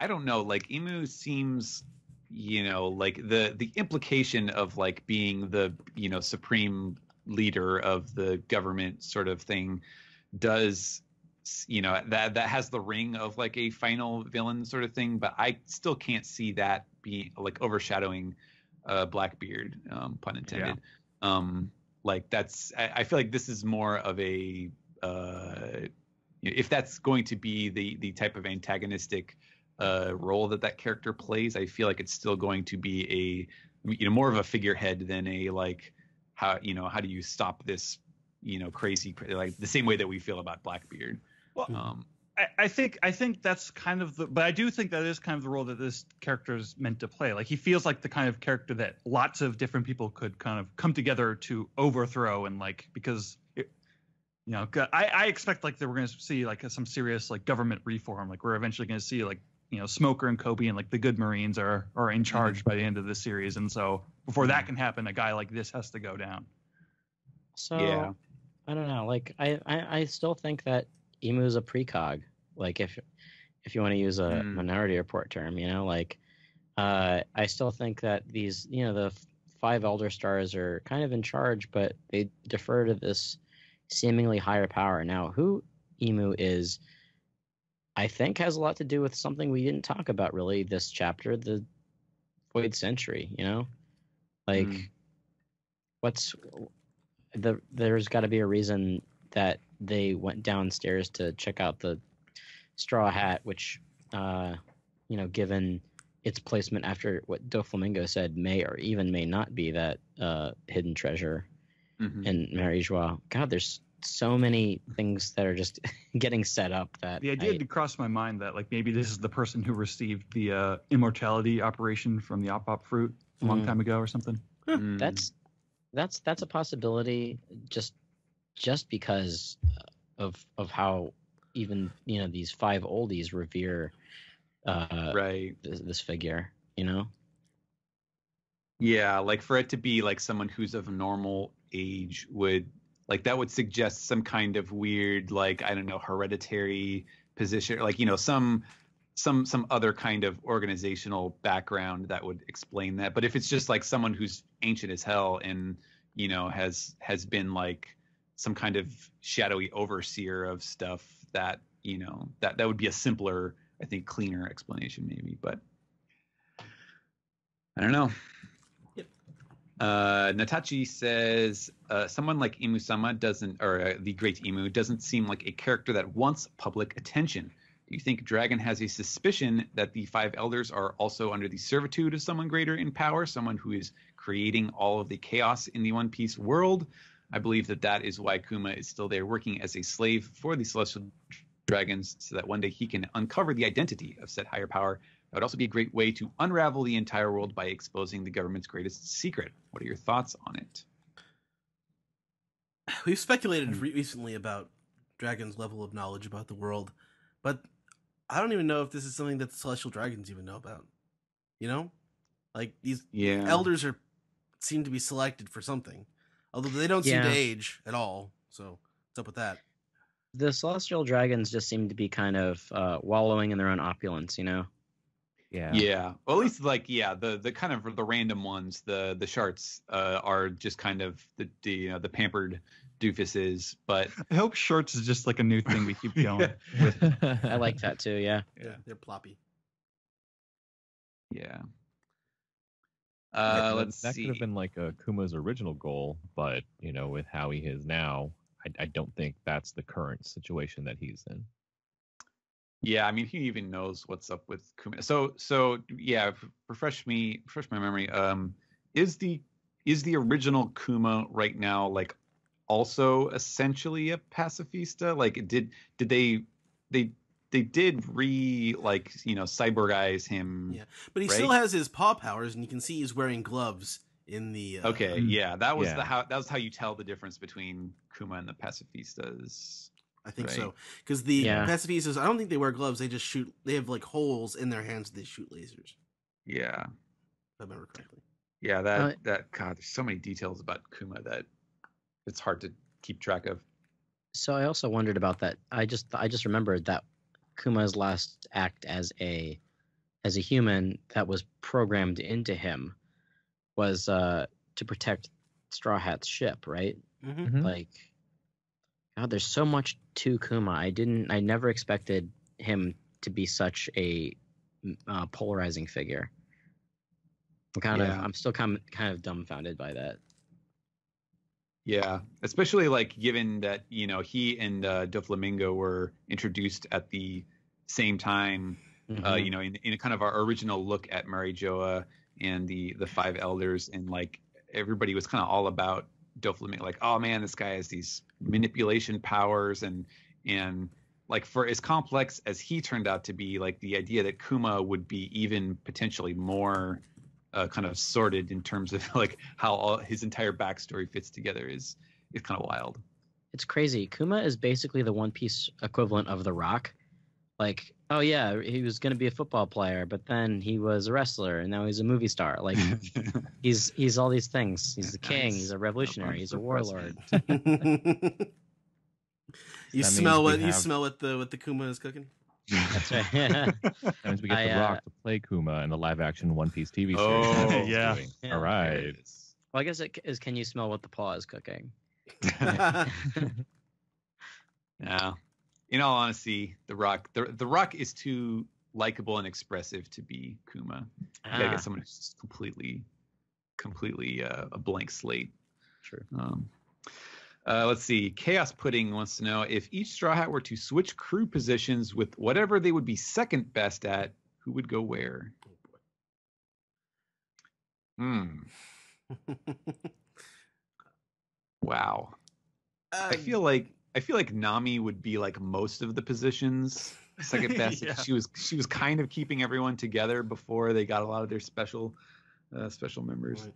don't know, like Imu seems, like the implication of like being the, supreme leader of the government sort of thing does, that has the ring of like a final villain sort of thing, but I still can't see that being like overshadowing Blackbeard, pun intended. Yeah. Like I feel like this is more of a if that's going to be the type of antagonistic role that character plays, I feel like it's still going to be a more of a figurehead than a like how do you stop this crazy, like the same way that we feel about Blackbeard. Well, I think that's kind of but I do think that is kind of the role that this character is meant to play. Like he feels like the kind of character that lots of different people could kind of come together to overthrow, and like because I expect like that we're going to see like some serious like government reform. Like we're eventually going to see like Smoker and Kobe and like the good Marines are in charge by the end of the series, and so before that can happen, a guy like this has to go down. So Yeah. I don't know. Like I still think that Emu's a precog. Like if you want to use a Minority Report term, like I still think that these, the five Elder Stars are kind of in charge, but they defer to this seemingly higher power. Now, who Emu is, I think, has a lot to do with something we didn't talk about really this chapter, the Void Century. Like there's got to be a reason that they went downstairs to check out the Straw Hat, which, given its placement after what Doflamingo said, may or even may not be that hidden treasure in Mary Joie. God, there's so many things that are just getting set up that the idea did cross my mind that like maybe this is the person who received the immortality operation from the Op fruit a long time ago or something. That's a possibility, just because of how even these five oldies revere this figure. Yeah, like for it to be like someone who's of normal age would that would suggest some kind of weird, like, I don't know, hereditary position, like, some other kind of organizational background that would explain that. But if it's just like someone who's ancient as hell and has been like some kind of shadowy overseer of stuff, that that would be a simpler, I think, cleaner explanation maybe. But I don't know. Natachi says someone like Imu-sama the Great Emu doesn't seem like a character that wants public attention. Do you think Dragon has a suspicion that the five elders are also under the servitude of someone greater in power, someone who is creating all of the chaos in the One Piece world? I believe that is why Kuma is still there working as a slave for the Celestial Dragons, so that one day he can uncover the identity of said higher power. That would also be a great way to unravel the entire world by exposing the government's greatest secret. What are your thoughts on it? We've speculated recently about Dragon's level of knowledge about the world, but I don't even know if this is something that the Celestial Dragons even know about. Like these elders seem to be selected for something, although they don't seem to age at all. So what's up with that? The Celestial Dragons just seem to be kind of wallowing in their own opulence, Yeah. Well, at least the kind of the random ones, the sharts are just kind of the pampered doofuses. But I hope shorts is just like a new thing we keep going with. I like that too. Yeah, they're ploppy. Yeah. Let's see. That could have been like Kuma's original goal, but with how he is now, I don't think that's the current situation that he's in. Yeah, I mean, he even knows what's up with Kuma. So yeah, refresh my memory. Is the original Kuma right now like also essentially a pacifista? Like, did they did cyborgize him? Yeah, but he still has his paw powers, and you can see he's wearing gloves in the. Okay, yeah, that was how you tell the difference between Kuma and the pacifistas. I think so, because the pacifistas, I don't think they wear gloves. They just shoot. They have like holes in their hands. They shoot lasers. Yeah, if I remember correctly. Yeah, that God, there's so many details about Kuma that it's hard to keep track of. So I also wondered about that. I just remembered that Kuma's last act as a human that was programmed into him was to protect Straw Hat's ship, right? Mm-hmm. Like, God, there's so much to Kuma. I never expected him to be such a polarizing figure. I'm still kind of dumbfounded by that. Yeah, especially like given that he and Doflamingo were introduced at the same time. In kind of our original look at Mary Joa and the five elders, and like everybody was kind of all about Doflamingo, like, oh man, this guy has these manipulation powers, and like for as complex as he turned out to be, like the idea that Kuma would be even potentially more kind of sorted in terms of like how all his entire backstory fits together is kind of wild. It's crazy. Kuma is basically the One Piece equivalent of the Rock. Like, oh yeah, he was going to be a football player, but then he was a wrestler, and now he's a movie star. Like, he's all these things. He's the king. He's a revolutionary. He's a warlord. You That smell means what we you have- smell what the Kuma is cooking. That's right. That means we get The Rock to play Kuma in the live-action One Piece TV series. Oh, That's what he's yeah. doing. Yeah. All right. Well, I guess it is. Can you smell what the paw is cooking? Yeah. In all honesty, The Rock is too likable and expressive to be Kuma. You gotta get someone who's just completely a blank slate. True. Let's see. Chaos Pudding wants to know if each Straw Hat were to switch crew positions with whatever they would be second best at, who would go where? Wow. I feel like Nami would be like most of the positions second best. Yeah. She was kind of keeping everyone together before they got a lot of their special members. Right.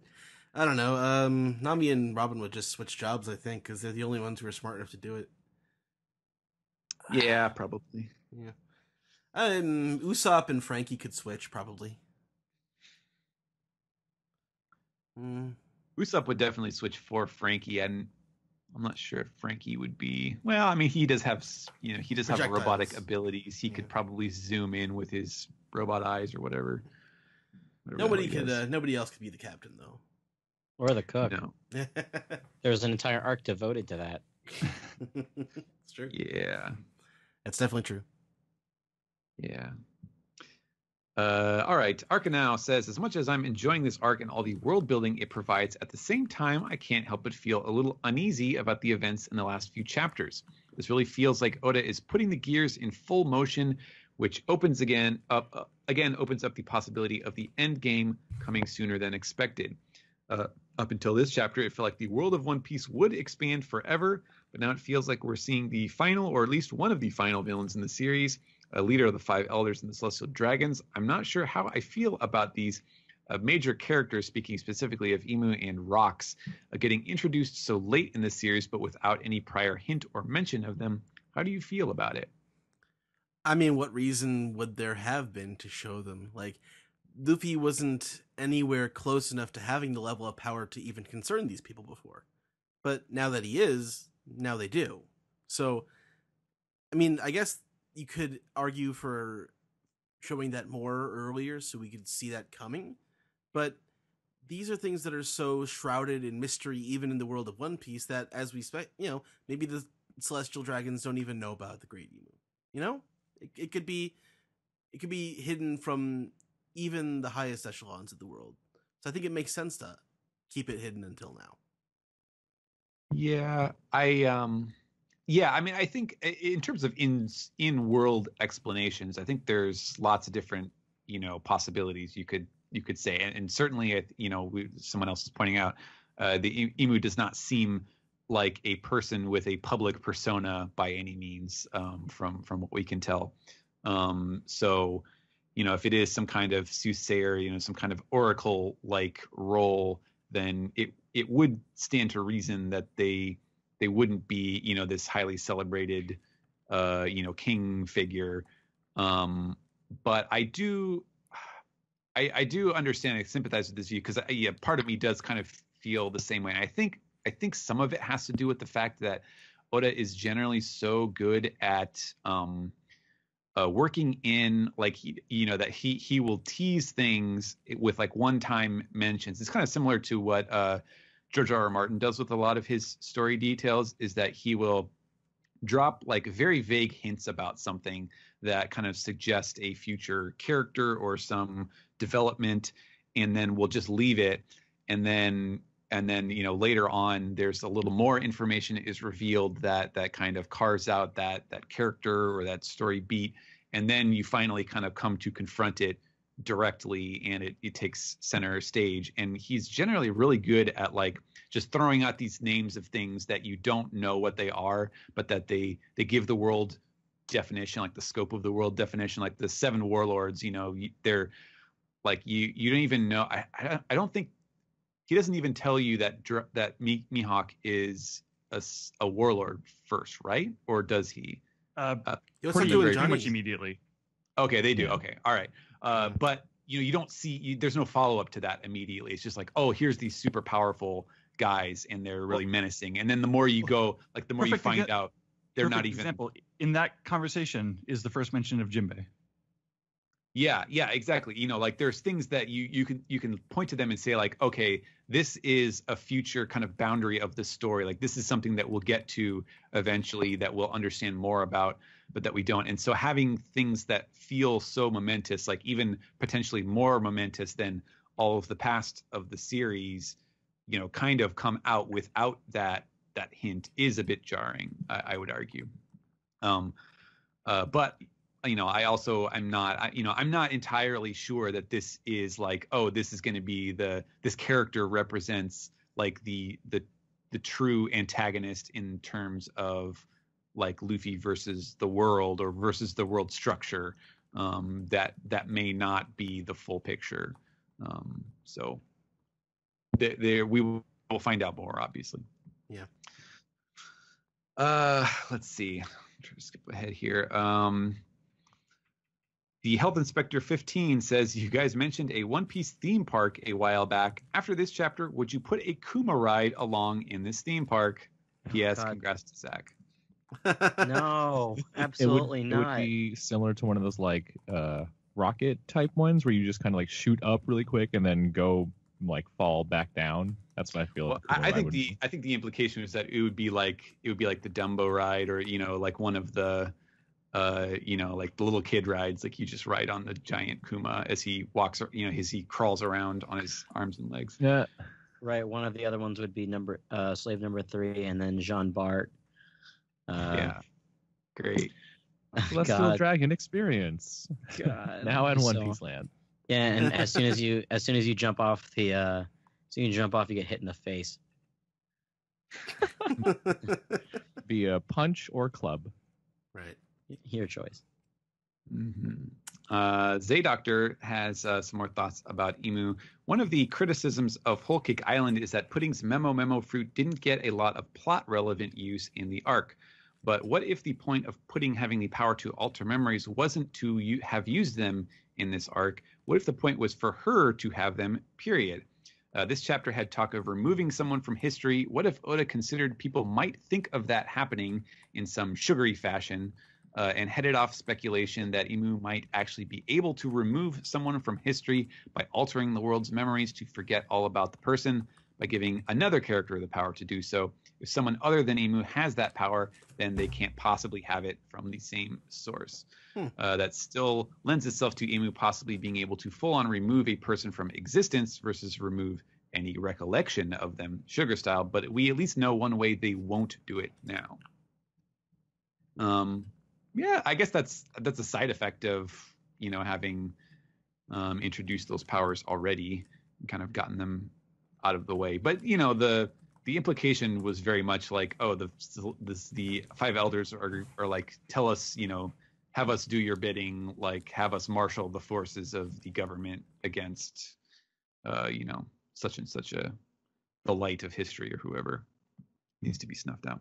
I don't know. Nami and Robin would just switch jobs, I think, because they're the only ones who are smart enough to do it. Yeah, probably. Yeah. Usopp and Frankie could switch, probably. Usopp would definitely switch for Frankie, and I'm not sure if Frankie would be. Well, I mean, he does have Projectiles. robotic abilities. He could probably zoom in with his robot eyes or whatever. Nobody else could be the captain, though. Or the cook. No. There's an entire arc devoted to that. It's true. Yeah. That's definitely true. Yeah. All right. Arcanau says, as much as I'm enjoying this arc and all the world building it provides, at the same time, I can't help but feel a little uneasy about the events in the last few chapters. This really feels like Oda is putting the gears in full motion, which opens up the possibility of the end game coming sooner than expected. Up until this chapter, it felt like the world of One Piece would expand forever, but now it feels like we're seeing the final, or at least one of the final villains in the series, a leader of the Five Elders and the Celestial Dragons. I'm not sure how I feel about these major characters, speaking specifically of Emu and Rocks, getting introduced so late in the series, but without any prior hint or mention of them. How do you feel about it? I mean, what reason would there have been to show them? Like, Luffy wasn't anywhere close enough to having the level of power to even concern these people before. But now that he is, now they do. So, I mean, I guess you could argue for showing that more earlier so we could see that coming. But these are things that are so shrouded in mystery, even in the world of One Piece, that as we maybe the Celestial Dragons don't even know about the Great Emu. You know? It could be hidden from even the highest echelons of the world. So I think it makes sense to keep it hidden until now. Yeah, I mean, I think in terms of in-world explanations, I think there's lots of different, possibilities you could say, and certainly, someone else is pointing out, the Emu does not seem like a person with a public persona by any means, from what we can tell. So, if it is some kind of soothsayer, some kind of oracle-like role, then it would stand to reason that they wouldn't be, this highly celebrated, king figure. But I do understand and sympathize with this view, because part of me does kind of feel the same way. And I think some of it has to do with the fact that Oda is generally so good at working in, like, that he will tease things with like one-time mentions. It's kind of similar to what George R.R. Martin does with a lot of his story details, is that he will drop like very vague hints about something that kind of suggest a future character or some development, and then we'll just leave it, and then later on there's a little more information is revealed that kind of carves out that character or that story beat, and then you finally kind of come to confront it directly, and it takes center stage. And he's generally really good at like just throwing out these names of things that you don't know what they are, but that they give the world definition, like the scope of the world definition, like the seven warlords. They're like you don't even know. I don't think he doesn't even tell you that Mihawk is a warlord first, right? Or does he? He was pretty, doing pretty Johnny. much immediately. Okay, they do. Yeah. Okay, all right. But you don't see. There's no follow up to that immediately. It's just like, oh, here's these super powerful guys, and they're really menacing. And then the more you go, like the more you find out, they're not even. Example in that conversation is the first mention of Jinbei. Yeah, exactly. Like there's things that you can point to them and say like, okay, this is a future kind of boundary of the story. Like this is something that we'll get to eventually that we'll understand more about, but that we don't. And so having things that feel so momentous, like even potentially more momentous than all of the past of the series, kind of come out without that hint is a bit jarring, I would argue. But I'm not entirely sure that this is like, oh, this is going to be this character represents like the true antagonist in terms of like Luffy versus the world or versus the world structure. That may not be the full picture. So we will find out more, obviously. Yeah. Let's see. I'm trying to skip ahead here. The Health Inspector 15 says, you guys mentioned a One Piece theme park a while back. After this chapter, would you put a Kuma ride along in this theme park? P.S. Congrats to Zach. No, absolutely It would not. be similar to one of those like rocket type ones where you just kind of like shoot up really quick and then go like fall back down. That's what I feel. Well, I think the implication is that it would be like the Dumbo ride, or like one of the like the little kid rides, like you just ride on the giant Kuma as he walks, as he crawls around on his arms and legs. Yeah. Right. One of the other ones would be slave number 3, and then Jean Bart. Yeah. Great. Celestial Dragon experience. God. Now in One Piece land. Yeah, and as soon as you jump off you get hit in the face. Be a punch or club. Right. Your choice. Mm-hmm. Zay Doctor has some more thoughts about Emu. One of the criticisms of Whole Cake Island is that Pudding's Memo fruit didn't get a lot of plot relevant use in the arc. But what if the point of Pudding having the power to alter memories wasn't to have used them in this arc? What if the point was for her to have them, period? This chapter had talk of removing someone from history. What if Oda considered people might think of that happening in some sugary fashion, and headed off speculation that Emu might actually be able to remove someone from history by altering the world's memories to forget all about the person, by giving another character the power to do so? If someone other than Emu has that power, then they can't possibly have it from the same source. That still lends itself to Emu possibly being able to full-on remove a person from existence versus remove any recollection of them, sugar style. But we at least know one way they won't do it now. Yeah, I guess that's a side effect of having introduced those powers already and kind of gotten them out of the way. But the implication was very much like, oh, the 5 elders are like, tell us, have us do your bidding, like have us marshal the forces of the government against such and such the light of history, or whoever needs to be snuffed out.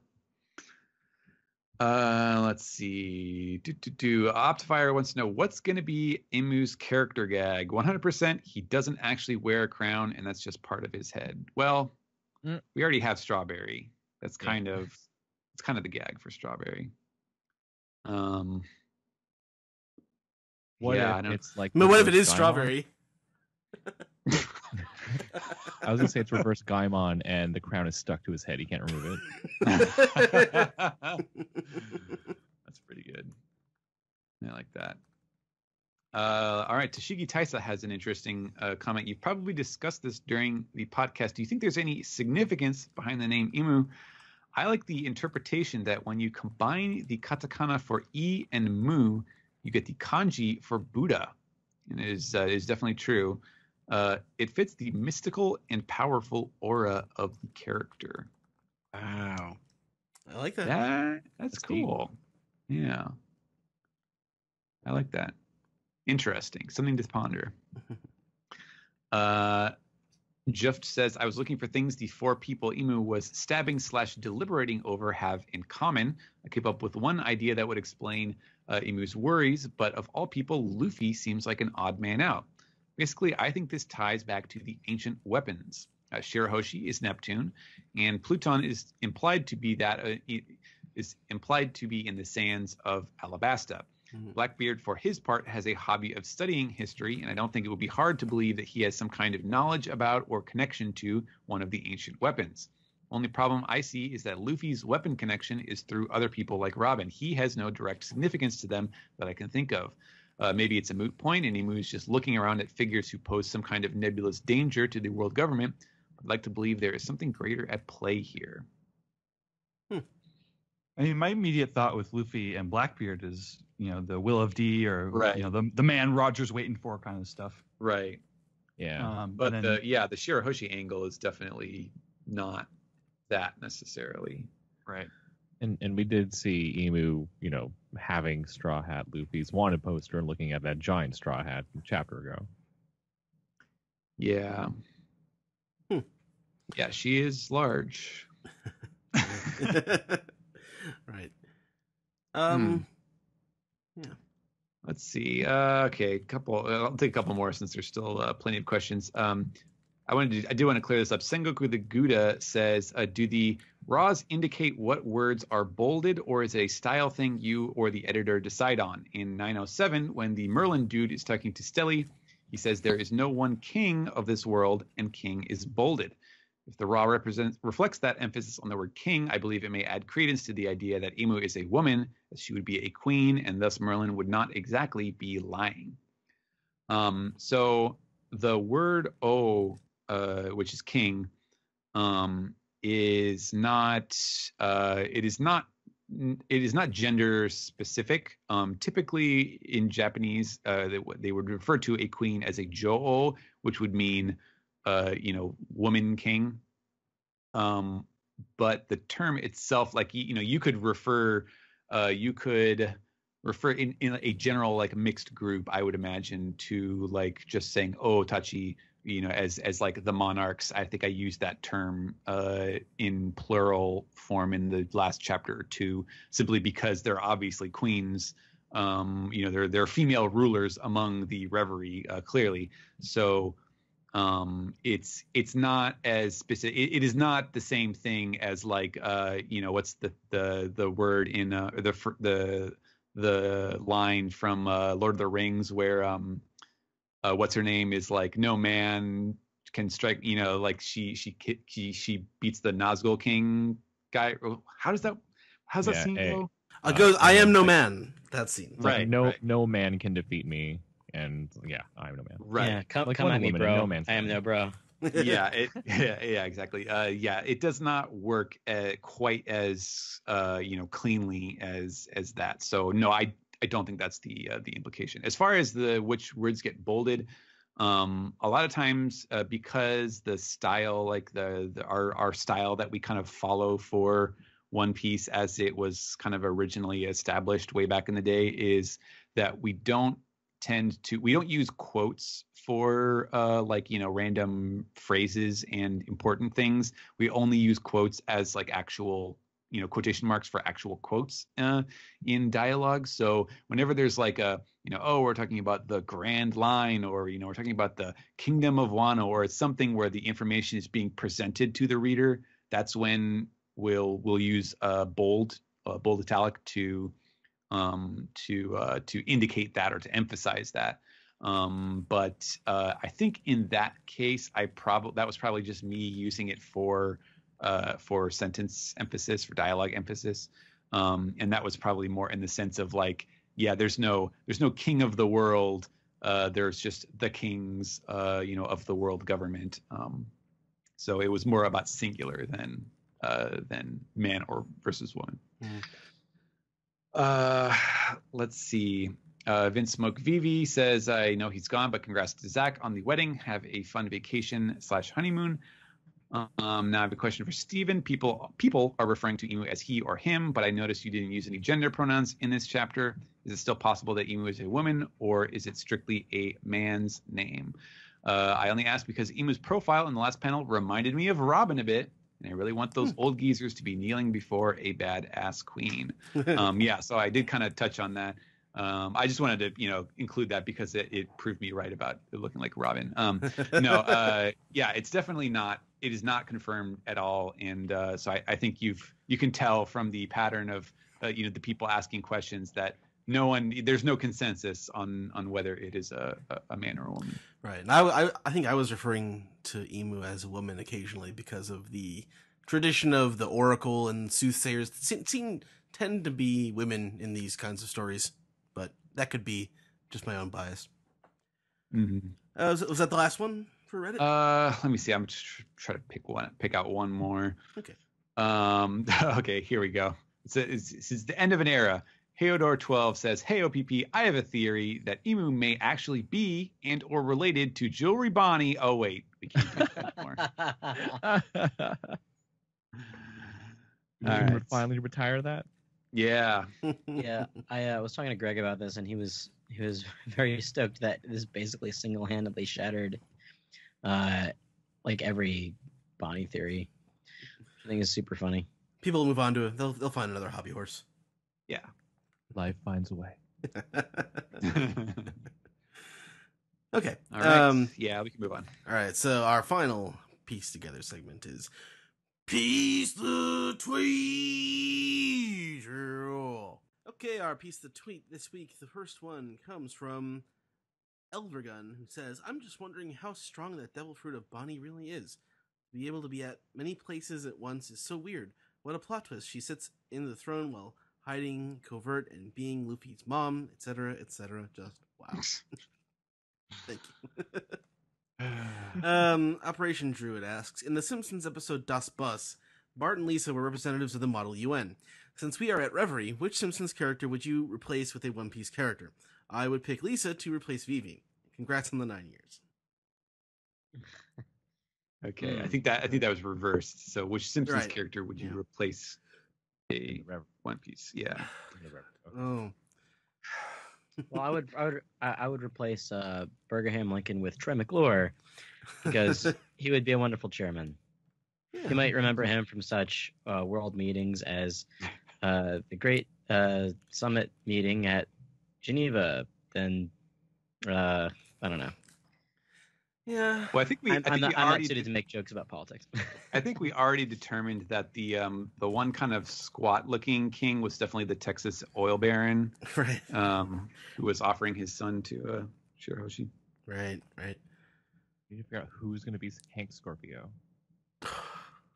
Let's see. Optifier wants to know, what's going to be Emu's character gag? 100% he doesn't actually wear a crown, and that's just part of his head. Well, we already have Strawberry. That's kind of the gag for Strawberry. What if it's like? What if it is Strawberry? I was gonna say it's reverse Gaimon, and the crown is stuck to his head. He can't remove it. That's pretty good. I like that. All right, Toshigi Taisa has an interesting comment. You've probably discussed this during the podcast. Do you think there's any significance behind the name Emu? I like the interpretation that when you combine the katakana for E and Mu, you get the kanji for Buddha. And it is definitely true. It fits the mystical and powerful aura of the character. Wow. I like that. That's cool. Deep. Yeah. I like that. Interesting. Something to ponder. Juft says, I was looking for things the four people Emu was stabbing/deliberating over have in common. I came up with one idea that would explain Emu's worries, but of all people, Luffy seems like an odd man out. Basically, I think this ties back to the ancient weapons. Shirahoshi is Neptune, and Pluton is implied to be in the sands of Alabasta. Blackbeard, for his part, has a hobby of studying history, and I don't think it would be hard to believe that he has some kind of knowledge about or connection to one of the ancient weapons. Only problem I see is that Luffy's weapon connection is through other people like Robin. He has no direct significance to them that I can think of. Maybe it's a moot point, and Emu's just looking around at figures who pose some kind of nebulous danger to the world government. I'd like to believe there is something greater at play here. I mean, my immediate thought with Luffy and Blackbeard is, the Will of D, or Right. The man Roger's waiting for kind of stuff. Right. Yeah. But the Shirahoshi angle is definitely not that necessarily. Right. And we did see Emu, having Straw Hat Luffy's wanted poster and looking at that giant straw hat from a chapter ago. Yeah. Yeah, she is large. Right. Yeah. Let's see. Okay, I'll take a couple more since there's still plenty of questions. I do want to clear this up. Sengoku the Gouda says, do the raws indicate what words are bolded, or is it a style thing you or the editor decide on? In 907, when the Merlin dude is talking to Stelly, he says there is no one king of this world, and king is bolded. If the raw reflects that emphasis on the word king, I believe it may add credence to the idea that Emu is a woman, as she would be a queen, and thus Merlin would not exactly be lying. So the word O, which is king, is not gender specific. Typically in Japanese, they would refer to a queen as a jo'o, which would mean woman king. But the term itself, like, you could refer in a general, like, mixed group, I would imagine, to like just saying, oh, Tachi, as like the monarchs. I think I used that term in plural form in the last chapter or two, simply because they're obviously queens. They're female rulers among the reverie, clearly. So it's not as specific. It is not the same thing as, like, what's the word in the line from Lord of the Rings where what's her name is like, no man can strike, like she beats the Nazgul King guy. How's that scene go? It goes, I am no man. That scene. Right. No man can defeat me. And yeah, I am no man. Right. Yeah, come Like at Wonder me, Woman in bro. No Man's I am Land. no bro. Yeah, exactly. It does not work quite as cleanly as that. So no, I don't think that's the implication. As far as which words get bolded, a lot of times because the style, like our style that we kind of follow for One Piece as it was kind of originally established way back in the day, is that we don't use quotes for random phrases and important things. We only use quotes as like actual, quotation marks for actual quotes in dialogue. So whenever there's like we're talking about the Grand Line, or we're talking about the Kingdom of Wano, or it's something where the information is being presented to the reader, that's when we'll use bold italic to indicate that, or to emphasize that. But I think in that case, that was probably just me using it for sentence emphasis, for dialogue emphasis. And that was probably more in the sense of like, yeah, there's no king of the world. There's just the kings, of the world government. So it was more about singular than man or versus woman. Mm. Let's see. Vince Smoke Vivi says, I know he's gone, but congrats to Zach on the wedding. Have a fun vacation / honeymoon. Now I have a question for Steven. People are referring to Emu as he or him, but I noticed you didn't use any gender pronouns in this chapter. Is it still possible that Emu is a woman, or is it strictly a man's name? I only asked because Emu's profile in the last panel reminded me of Robin a bit, and I really want those old geezers to be kneeling before a badass queen. Yeah, so I did kind of touch on that. I just wanted to, include that because it proved me right about it looking like Robin. Yeah, it's definitely not. It is not confirmed at all, and so I think you can tell from the pattern of the people asking questions that there's no consensus on whether it is a man or a woman. Right, and I think I was referring to Emu as a woman occasionally because of the tradition of the oracle and soothsayers tend to be women in these kinds of stories. But that could be just my own bias. Mm-hmm. Was that the last one for Reddit? Let me see. I'm just trying to pick out one more. Okay. Okay, here we go. It's the end of an era. Heodor12 says, "Hey OPP, I have a theory that Emu may actually be and or related to Jewelry Bonnie." Oh wait, we can't do that anymore. All right. Finally retire that. Yeah. Yeah, I was talking to Greg about this, and he was very stoked that this basically single-handedly shattered, like every Bonnie theory. I think is super funny. People will move on to it. They'll find another hobby horse. Yeah. Life finds a way. Okay. All right. Yeah, we can move on. All right. So our final piece together segment is Piece the Tweet. Okay, our piece the tweet this week. The first one comes from Eldergun, who says, "I'm just wondering how strong that devil fruit of Bonnie really is. To be able to be at many places at once is so weird. What a plot twist. She sits in the throne while hiding, covert, and being Luffy's mom, etc., etc. Just wow." Thank you. Operation Druid asks, "In the Simpsons episode Das Bus, Bart and Lisa were representatives of the Model UN. Since we are at Reverie, which Simpsons character would you replace with a One Piece character? I would pick Lisa to replace Vivi. Congrats on the 9 years." Okay, I think that was reversed. So, which Simpsons Right. character would you replace a One Piece? Yeah. Oh. Well, I would replace Bergerham Lincoln with Troy McClure because he would be a wonderful chairman. Yeah. You might remember him from such world meetings as the great summit meeting at Geneva. Then I don't know. Yeah. Well, I think I'm not suited to make jokes about politics. I think we already determined that the one kind of squat-looking king was definitely the Texas oil baron, Right. Who was offering his son to Shirahoshi. Right. You need to figure out who's going to be Hank Scorpio.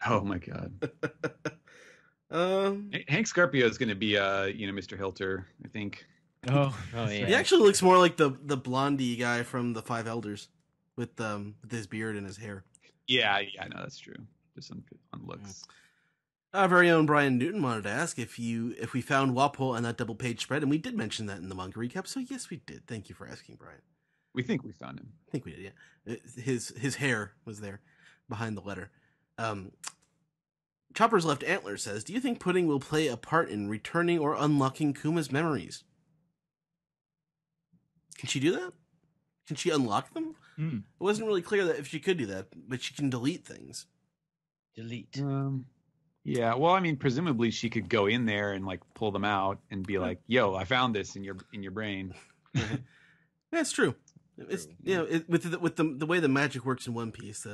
Oh my God. Um, Hank Scorpio is going to be Mr. Hilter, I think. Oh yeah. He actually looks more like the blondie guy from the Five Elders, with his beard and his hair. Yeah, no, that's true. Just on looks. Our very own Brian Newton wanted to ask if we found Walpole on that double page spread, and we did mention that in the manga recap. So yes, we did. Thank you for asking, Brian. We think we found him. I think we did. Yeah, his hair was there behind the letter. Chopper's Left Antler says, "Do you think Pudding will play a part in returning or unlocking Kuma's memories? Can she do that? Can she unlock them? It wasn't really clear that if she could do that, but she can delete things. Delete. Yeah, well, I mean, presumably she could go in there and like pull them out and be like, "Yo, I found this in your brain." That's true. It's with the way the magic works in One Piece,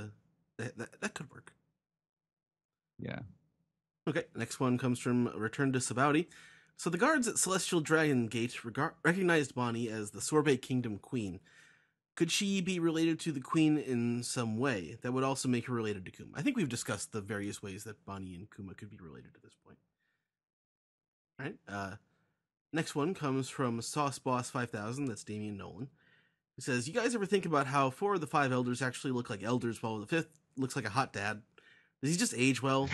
that could work. Yeah. Okay, next one comes from Return to Sabaudi. So the guards at Celestial Dragon Gate recognized Bonnie as the Sorbet Kingdom Queen. Could she be related to the Queen in some way that would also make her related to Kuma? I think we've discussed the various ways that Bonnie and Kuma could be related at this point. All right. Next one comes from Sauce Boss 5000. That's Damian Nolan. Who says, "You guys ever think about how 4 of the 5 elders actually look like elders while the 5th looks like a hot dad? Does he just age well?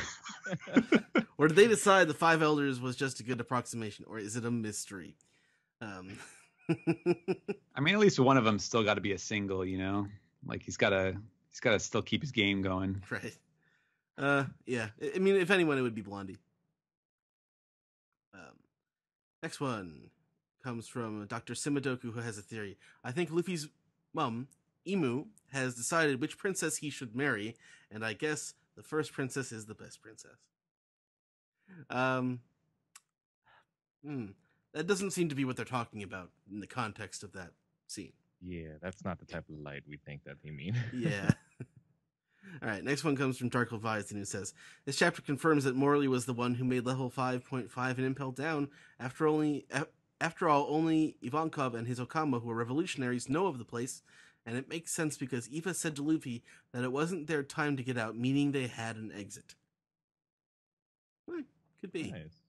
Or did they decide the 5 elders was just a good approximation? Or is it a mystery?" I mean, at least one of them still got to be a single, like he's got to still keep his game going. Right. Yeah. I mean, if anyone, it would be Blondie. Next one comes from Dr. Simadoku, who has a theory. "I think Luffy's mom Emu has decided which princess he should marry, and I guess the first princess is the best princess. That doesn't seem to be what they're talking about in the context of that scene. Yeah, that's not the type of light we think that they mean. Yeah. All right, next one comes from Dark Leviathan, who says, this chapter confirms that Morley was the one who made level 5.5 and Impel down. After all, only Ivankov and his Okama, who are revolutionaries, know of the place, and it makes sense because Eva said to Luffy that it wasn't their time to get out, meaning they had an exit. Could be. Nice.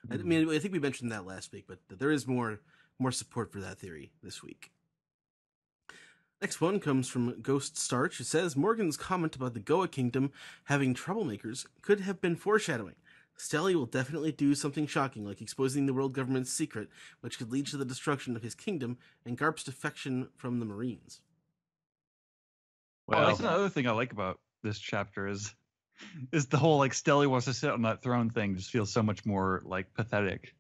I mean, I think we mentioned that last week, but there is more support for that theory this week. Next one comes from Ghost Starch, who says Morgan's comment about the Goa Kingdom having troublemakers could have been foreshadowing. Stelly will definitely do something shocking, like exposing the world government's secret, which could lead to the destruction of his kingdom and Garp's defection from the Marines. Well, that's another thing I like about this chapter is the whole like Stelly wants to sit on that throne thing just feels so much more like pathetic.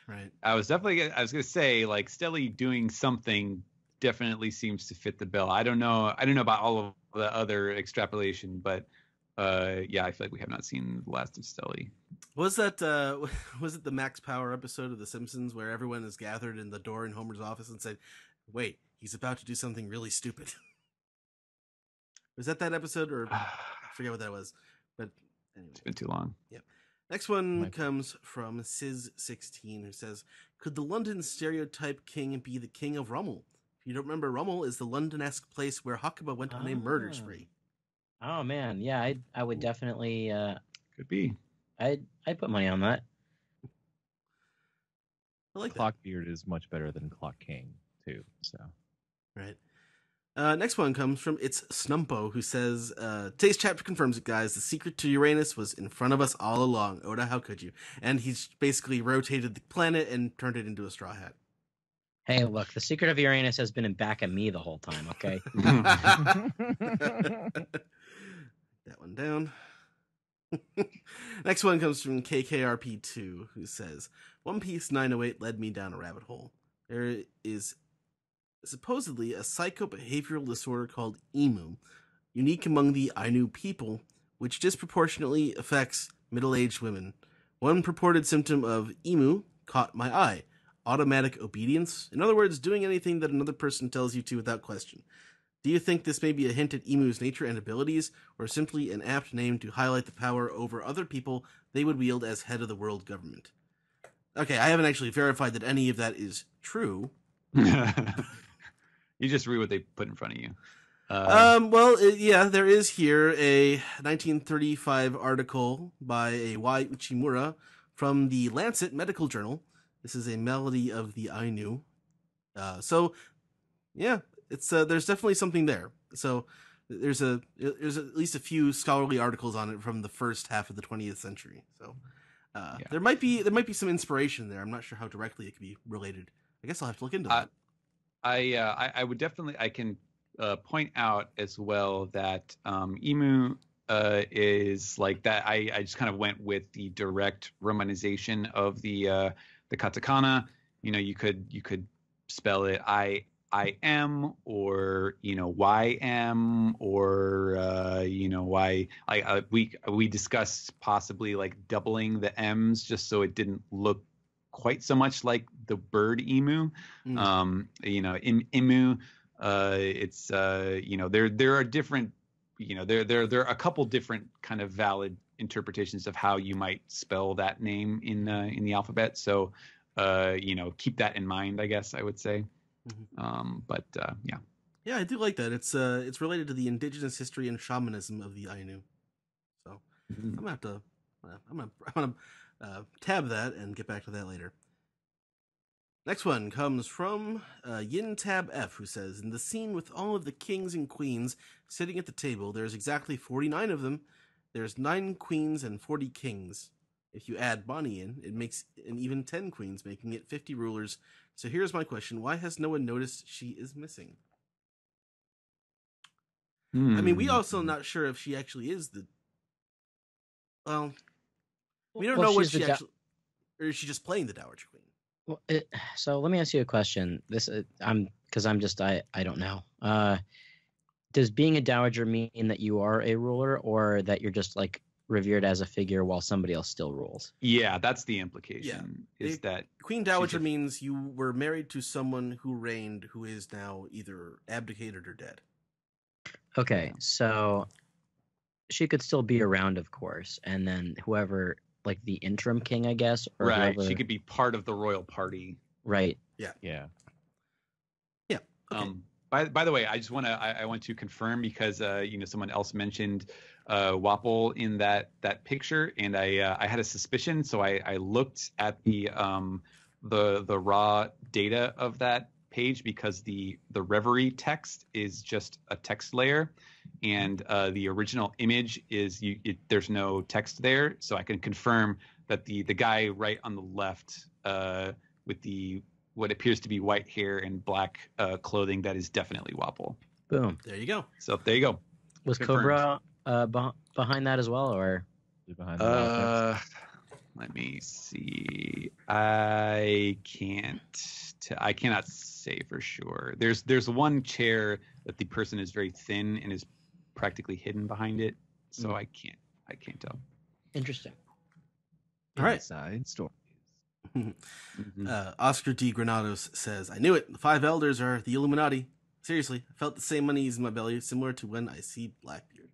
Right. I was going to say, like, Stelly doing something definitely seems to fit the bill. I don't know about all of the other extrapolation, but yeah, I feel like we have not seen the last of Stelly. Was it the Max Power episode of The Simpsons where everyone is gathered in the door in Homer's office and said, wait, he's about to do something really stupid? Was that episode, or I forget what that was, but anyway. It's been too long. Yep. Next one comes from Sizz16, who says, could the London stereotype king be the king of Rummel? If you don't remember, Rummel is the London-esque place where Hakuba went on a murder spree. Oh man, yeah, I would definitely Could be. I'd put money on that. I like Clockbeard is much better than Clock King too. So right. Next one comes from It's Snumpo, who says, today's chapter confirms it, guys. The secret to Uranus was in front of us all along. Oda, how could you? And he's basically rotated the planet and turned it into a straw hat. Hey, look, the secret of Uranus has been in back of me the whole time, okay? That one down. Next one comes from KKRP2, who says, One Piece 908 led me down a rabbit hole. There is supposedly a psychobehavioral disorder called Emu, unique among the Ainu people, which disproportionately affects middle-aged women. One purported symptom of Emu caught my eye: automatic obedience. In other words, doing anything that another person tells you to without question. Do you think this may be a hint at Emu's nature and abilities, or simply an apt name to highlight the power over other people they would wield as head of the world government? Okay, I haven't actually verified that any of that is true. You just read what they put in front of you. Yeah, there is here a 1935 article by a Y. Uchimura from the Lancet Medical Journal. This is a melody of the Ainu. So, yeah, it's there's definitely something there. So there's at least a few scholarly articles on it from the first half of the 20th century. So there might be some inspiration there. I'm not sure how directly it could be related. I guess I'll have to look into that. I would definitely, I can point out as well that Emu is like that. I just kind of went with the direct romanization of the katakana. You know, you could spell it I am, or YM, or we discussed possibly like doubling the M's just so it didn't look quite so much like the bird emu. Emu, it's there are different, there are a couple different kind of valid interpretations of how you might spell that name in the alphabet. So keep that in mind, I guess I would say. Yeah, I do like that. It's related to the indigenous history and shamanism of the Ainu. So I'm gonna tab that and get back to that later. Next one comes from Yin Tab F, who says, in the scene with all of the kings and queens sitting at the table, there's exactly 49 of them. There's 9 queens and 40 kings. If you add Bonnie in, it makes an even 10 queens, making it 50 rulers. So here's my question: why has no one noticed she is missing? I mean, we also not sure if she actually is the. Well, we don't know what she actually, or is she just playing the Dowager Queen? Well, so let me ask you a question. This I don't know. Does being a dowager mean that you are a ruler, or that you're just like revered as a figure while somebody else still rules? Yeah, that's the implication. Yeah. Is that Queen Dowager means you were married to someone who reigned who is now either abdicated or dead. Okay, so she could still be around, of course, and then whoever, like the interim king, I guess, or right? whoever, She could be part of the royal party. right? Yeah. Yeah. Okay. By the way, I just want to I want to confirm because someone else mentioned Wapple in that picture, and I had a suspicion, so I looked at the raw data of that page because the Reverie text is just a text layer, and the original image is there's no text there, so I can confirm that the guy right on the left with the what appears to be white hair and black clothing, that is definitely Wapple. Boom. There you go. So there you go. Was Confirmed. Cobra behind that as well, or? Behind the Let me see. I cannot say for sure. There's one chair that the person is very thin and is practically hidden behind it, so I can't tell. Interesting. All right. Inside story. Oscar D. Granados says, I knew it. The five elders are the Illuminati. Seriously, I felt the same unease in my belly, similar to when I see Blackbeard.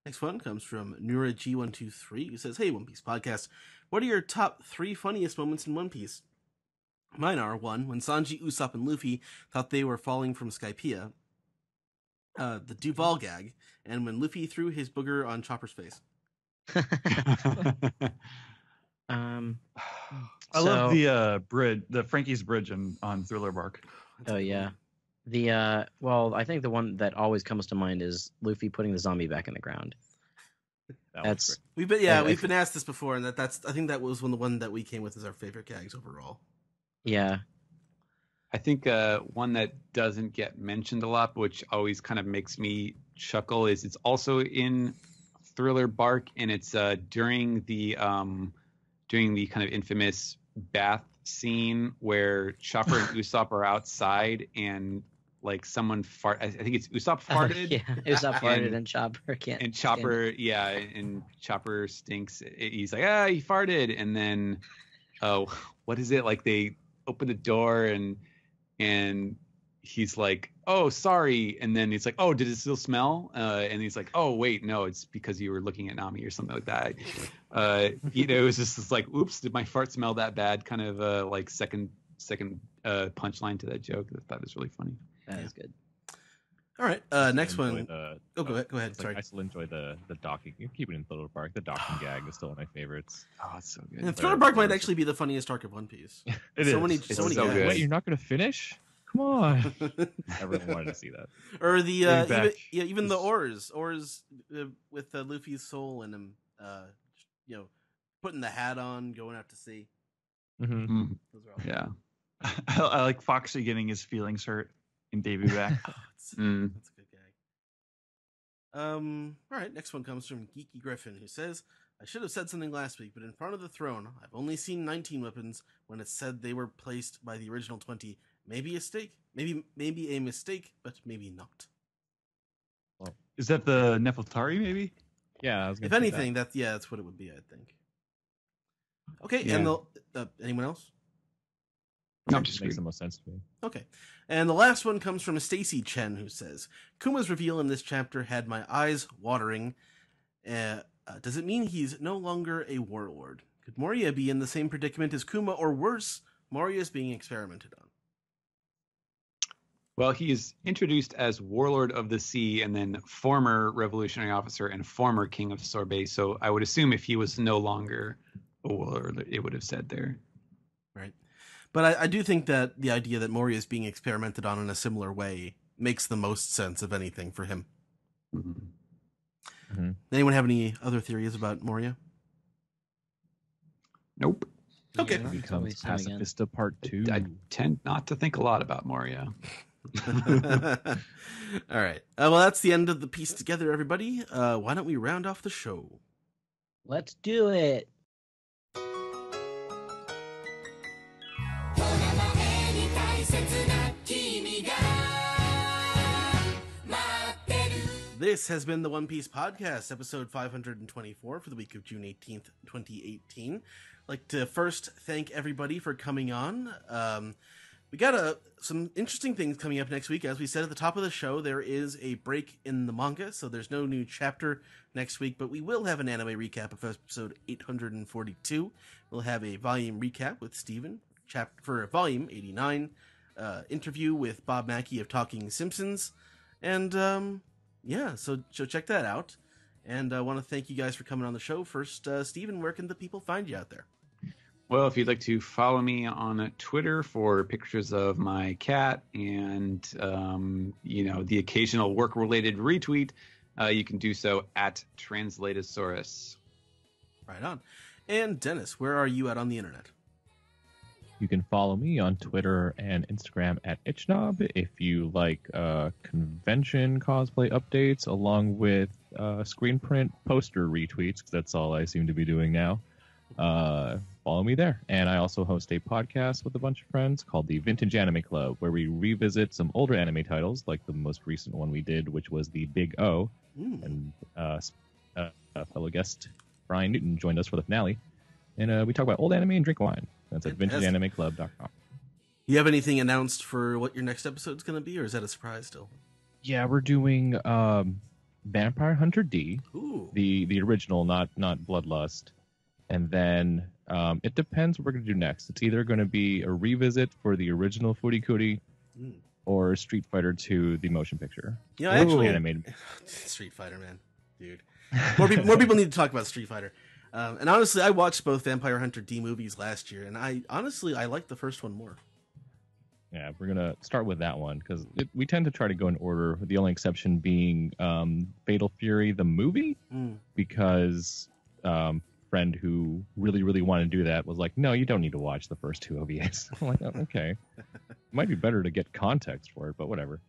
Next one comes from Nura G123, who says, Hey, One Piece podcast. What are your top 3 funniest moments in One Piece? Mine are, 1, when Sanji, Usopp, and Luffy thought they were falling from Skypiea. The Duval gag, and when Luffy threw his booger on Chopper's face. I love the bridge, the Frankie's bridge on Thriller Bark. Oh yeah, well, I think the one that always comes to mind is Luffy putting the zombie back in the ground. That's we've been asked this before, and that's I think that was the one that we came with as our favorite gags overall. Yeah, I think one that doesn't get mentioned a lot, but which always kind of makes me chuckle, is it's also in Thriller Bark, and it's during the kind of infamous bath scene where Chopper and Usopp are outside, and like someone I think it's Usopp farted. Yeah, Usopp farted, and Chopper can't. And Chopper, and Chopper stinks. He's like, he farted, and then, what is it? Like they open the door, and he's like, oh, sorry, and then he's like, oh, did it still smell? And he's like, oh, wait, no, it's because you were looking at Nami or something like that. It was just this, like, oops, did my fart smell that bad? Kind of like second punchline to that joke. I thought it was really funny. That is good. All right, next one. Go ahead. Sorry. I still enjoy the docking. You keep it in Thriller Bark. The docking gag is still one of my favorites. Oh, it's so good. And Thriller Bark might actually be the funniest arc of One Piece. It so is. So many so gags. good. Wait, you're not going to finish? Come on. I really wanted to see that. Or the Bring even the oars with Luffy's soul in him, putting the hat on, going out to sea. Mm-hmm. Those are all Yeah. I like Foxy getting his feelings hurt in Baby Back. That's a good gag. All right, next one comes from Geeky Griffin, who says, I should have said something last week, but in front of the throne, I've only seen 19 weapons when it said they were placed by the original 20. Maybe a mistake, but maybe not. Is that the Nefeltari, maybe? Yeah, I was gonna If say anything, that's what it would be, I think. Okay, Yeah. and anyone else? No, that. just Makes the most sense to me. Okay. And the last one comes from Stacy Chen, who says, Kuma's reveal in this chapter had my eyes watering. Does it mean he's no longer a warlord? Could Moria be in the same predicament as Kuma, or worse, Moria is being experimented on? Well, he is introduced as Warlord of the Sea, and then former revolutionary officer and former king of Sorbet. So I would assume if he was no longer a warlord, it would have said there. Right. But I do think that the idea that Moria is being experimented on in a similar way makes the most sense of anything for him. Mm-hmm. Anyone have any other theories about Moria? Nope. Okay. Yeah, Becomes always him again. Pacifista Part 2. I tend not to think a lot about Moria. All right. Well, that's the end of the piece together, everybody. Why don't we round off the show? Let's do it. This has been the One Piece Podcast, episode 524 for the week of June 18th, 2018. I'd like to first thank everybody for coming on. We got some interesting things coming up next week. As we said at the top of the show, there is a break in the manga, so there's no new chapter next week, but we will have an anime recap of episode 842. We'll have a volume recap with Steven, for volume 89, interview with Bob Mackey of Talking Simpsons, and so check that out. And I want to thank you guys for coming on the show. First, Steven, where can the people find you out there? Well, if you'd like to follow me on Twitter for pictures of my cat and, the occasional work-related retweet, you can do so at Translatosaurus. Right on. And Dennis, where are you at on the internet? You can follow me on Twitter and Instagram at ItchNob if you like convention cosplay updates along with screen print poster retweets, because that's all I seem to be doing now. Follow me there. And I also host a podcast with a bunch of friends called the Vintage Anime Club, where we revisit some older anime titles, like the most recent one we did, which was the Big O. And fellow guest Brian Newton joined us for the finale. And we talk about old anime and drink wine. That's at vintageanimeclub.com. You have anything announced for what your next episode's going to be, or is that a surprise still? Yeah, we're doing Vampire Hunter D, Ooh. the original, not Bloodlust. And then it depends what we're going to do next. It's either going to be a revisit for the original Furikuri or Street Fighter 2, the motion picture. Yeah, actually, animated. Street Fighter, man, dude. More people need to talk about Street Fighter. And honestly, I watched both Vampire Hunter D movies last year, and I like the first one more. Yeah, we're going to start with that one, because we tend to try to go in order, the only exception being Fatal Fury, the movie, because friend who really, really wanted to do that was like, no, you don't need to watch the first two OVAs. I'm like, oh, okay. It might be better to get context for it, but whatever.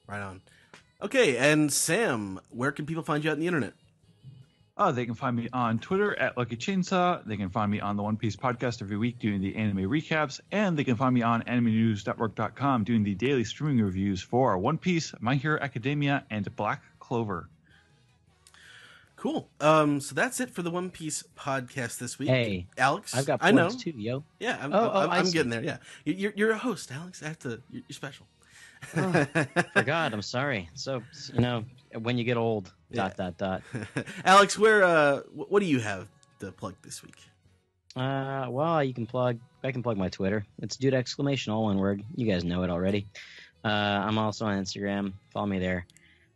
Right on. Okay, and Sam, where can people find you out on the internet? They can find me on Twitter at Lucky Chainsaw. They can find me on the One Piece podcast every week doing the anime recaps. And they can find me on AnimeNewsNetwork.com doing the daily streaming reviews for One Piece, My Hero Academia, and Black Clover. Cool. So that's it for the One Piece podcast this week. Hey, Alex, I've got I know. points too, yo. Yeah, I I'm see. getting there. Yeah, you're a host, Alex. You're special. Forgot. I'm sorry. So when you get old, ... Alex, what do you have to plug this week? Well, you can plug. I can plug my Twitter. It's dude exclamation all one word. You guys know it already. I'm also on Instagram. Follow me there.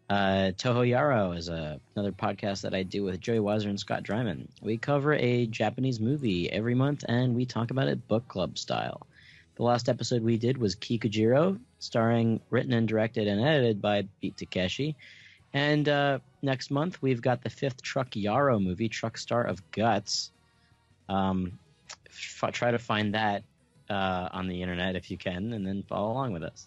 Toho Yaro is another podcast that I do with Joey Weiser and Scott Dryman. We cover a Japanese movie every month, and we talk about it book club style. The last episode we did was Kikujiro, written and directed and edited by Beat Takeshi. And next month, we've got the 5th Truck Yaro movie, Truck Star of Guts. Try to find that on the internet if you can, and then follow along with us.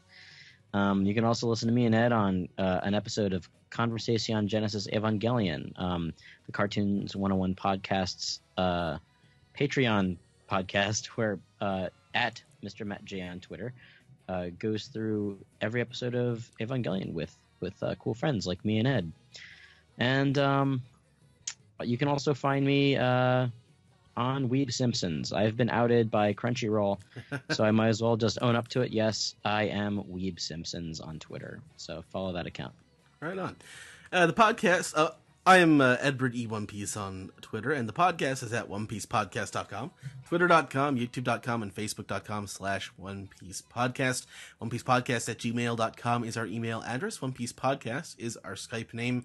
You can also listen to me and Ed on an episode of Conversation Genesis Evangelion, the Cartoons 101 podcast's Patreon podcast, where at Mr. Matt J on Twitter goes through every episode of Evangelion with cool friends like me and Ed. And you can also find me on Weeb Simpsons. I've been outed by Crunchyroll, so I might as well just own up to it. Yes, I am Weeb Simpsons on Twitter, so follow that account. Right on. The podcast, I am Edward E. One Piece on Twitter, and the podcast is at OnePiecePodcast.com, Twitter.com, YouTube.com, and Facebook.com/OnePiecePodcast. OnePiecePodcast at gmail.com is our email address. One Piece Podcast is our Skype name.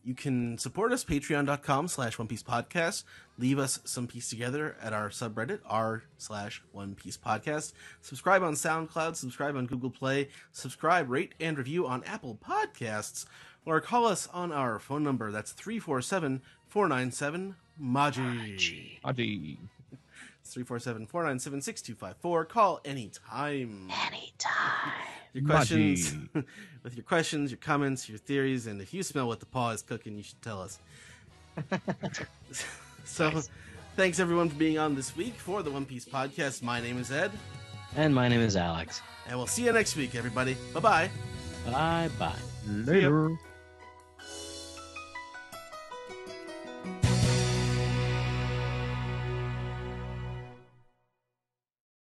You can support us, patreon.com/OnePiecePodcast. Leave us some piece together at our subreddit, r/OnePiecePodcast. Subscribe on SoundCloud, subscribe on Google Play, subscribe, rate, and review on Apple Podcasts, or call us on our phone number. That's 347-497-MAJI. Aji. It's 347-497-6254. Call anytime. Your questions, with your questions, your comments, your theories, and if you smell what the paw is cooking, you should tell us. So, nice. Thanks everyone for being on this week for the One Piece Podcast. My name is Ed. And my name is Alex. And we'll see you next week, everybody. Bye-bye. Bye-bye. ya. Later.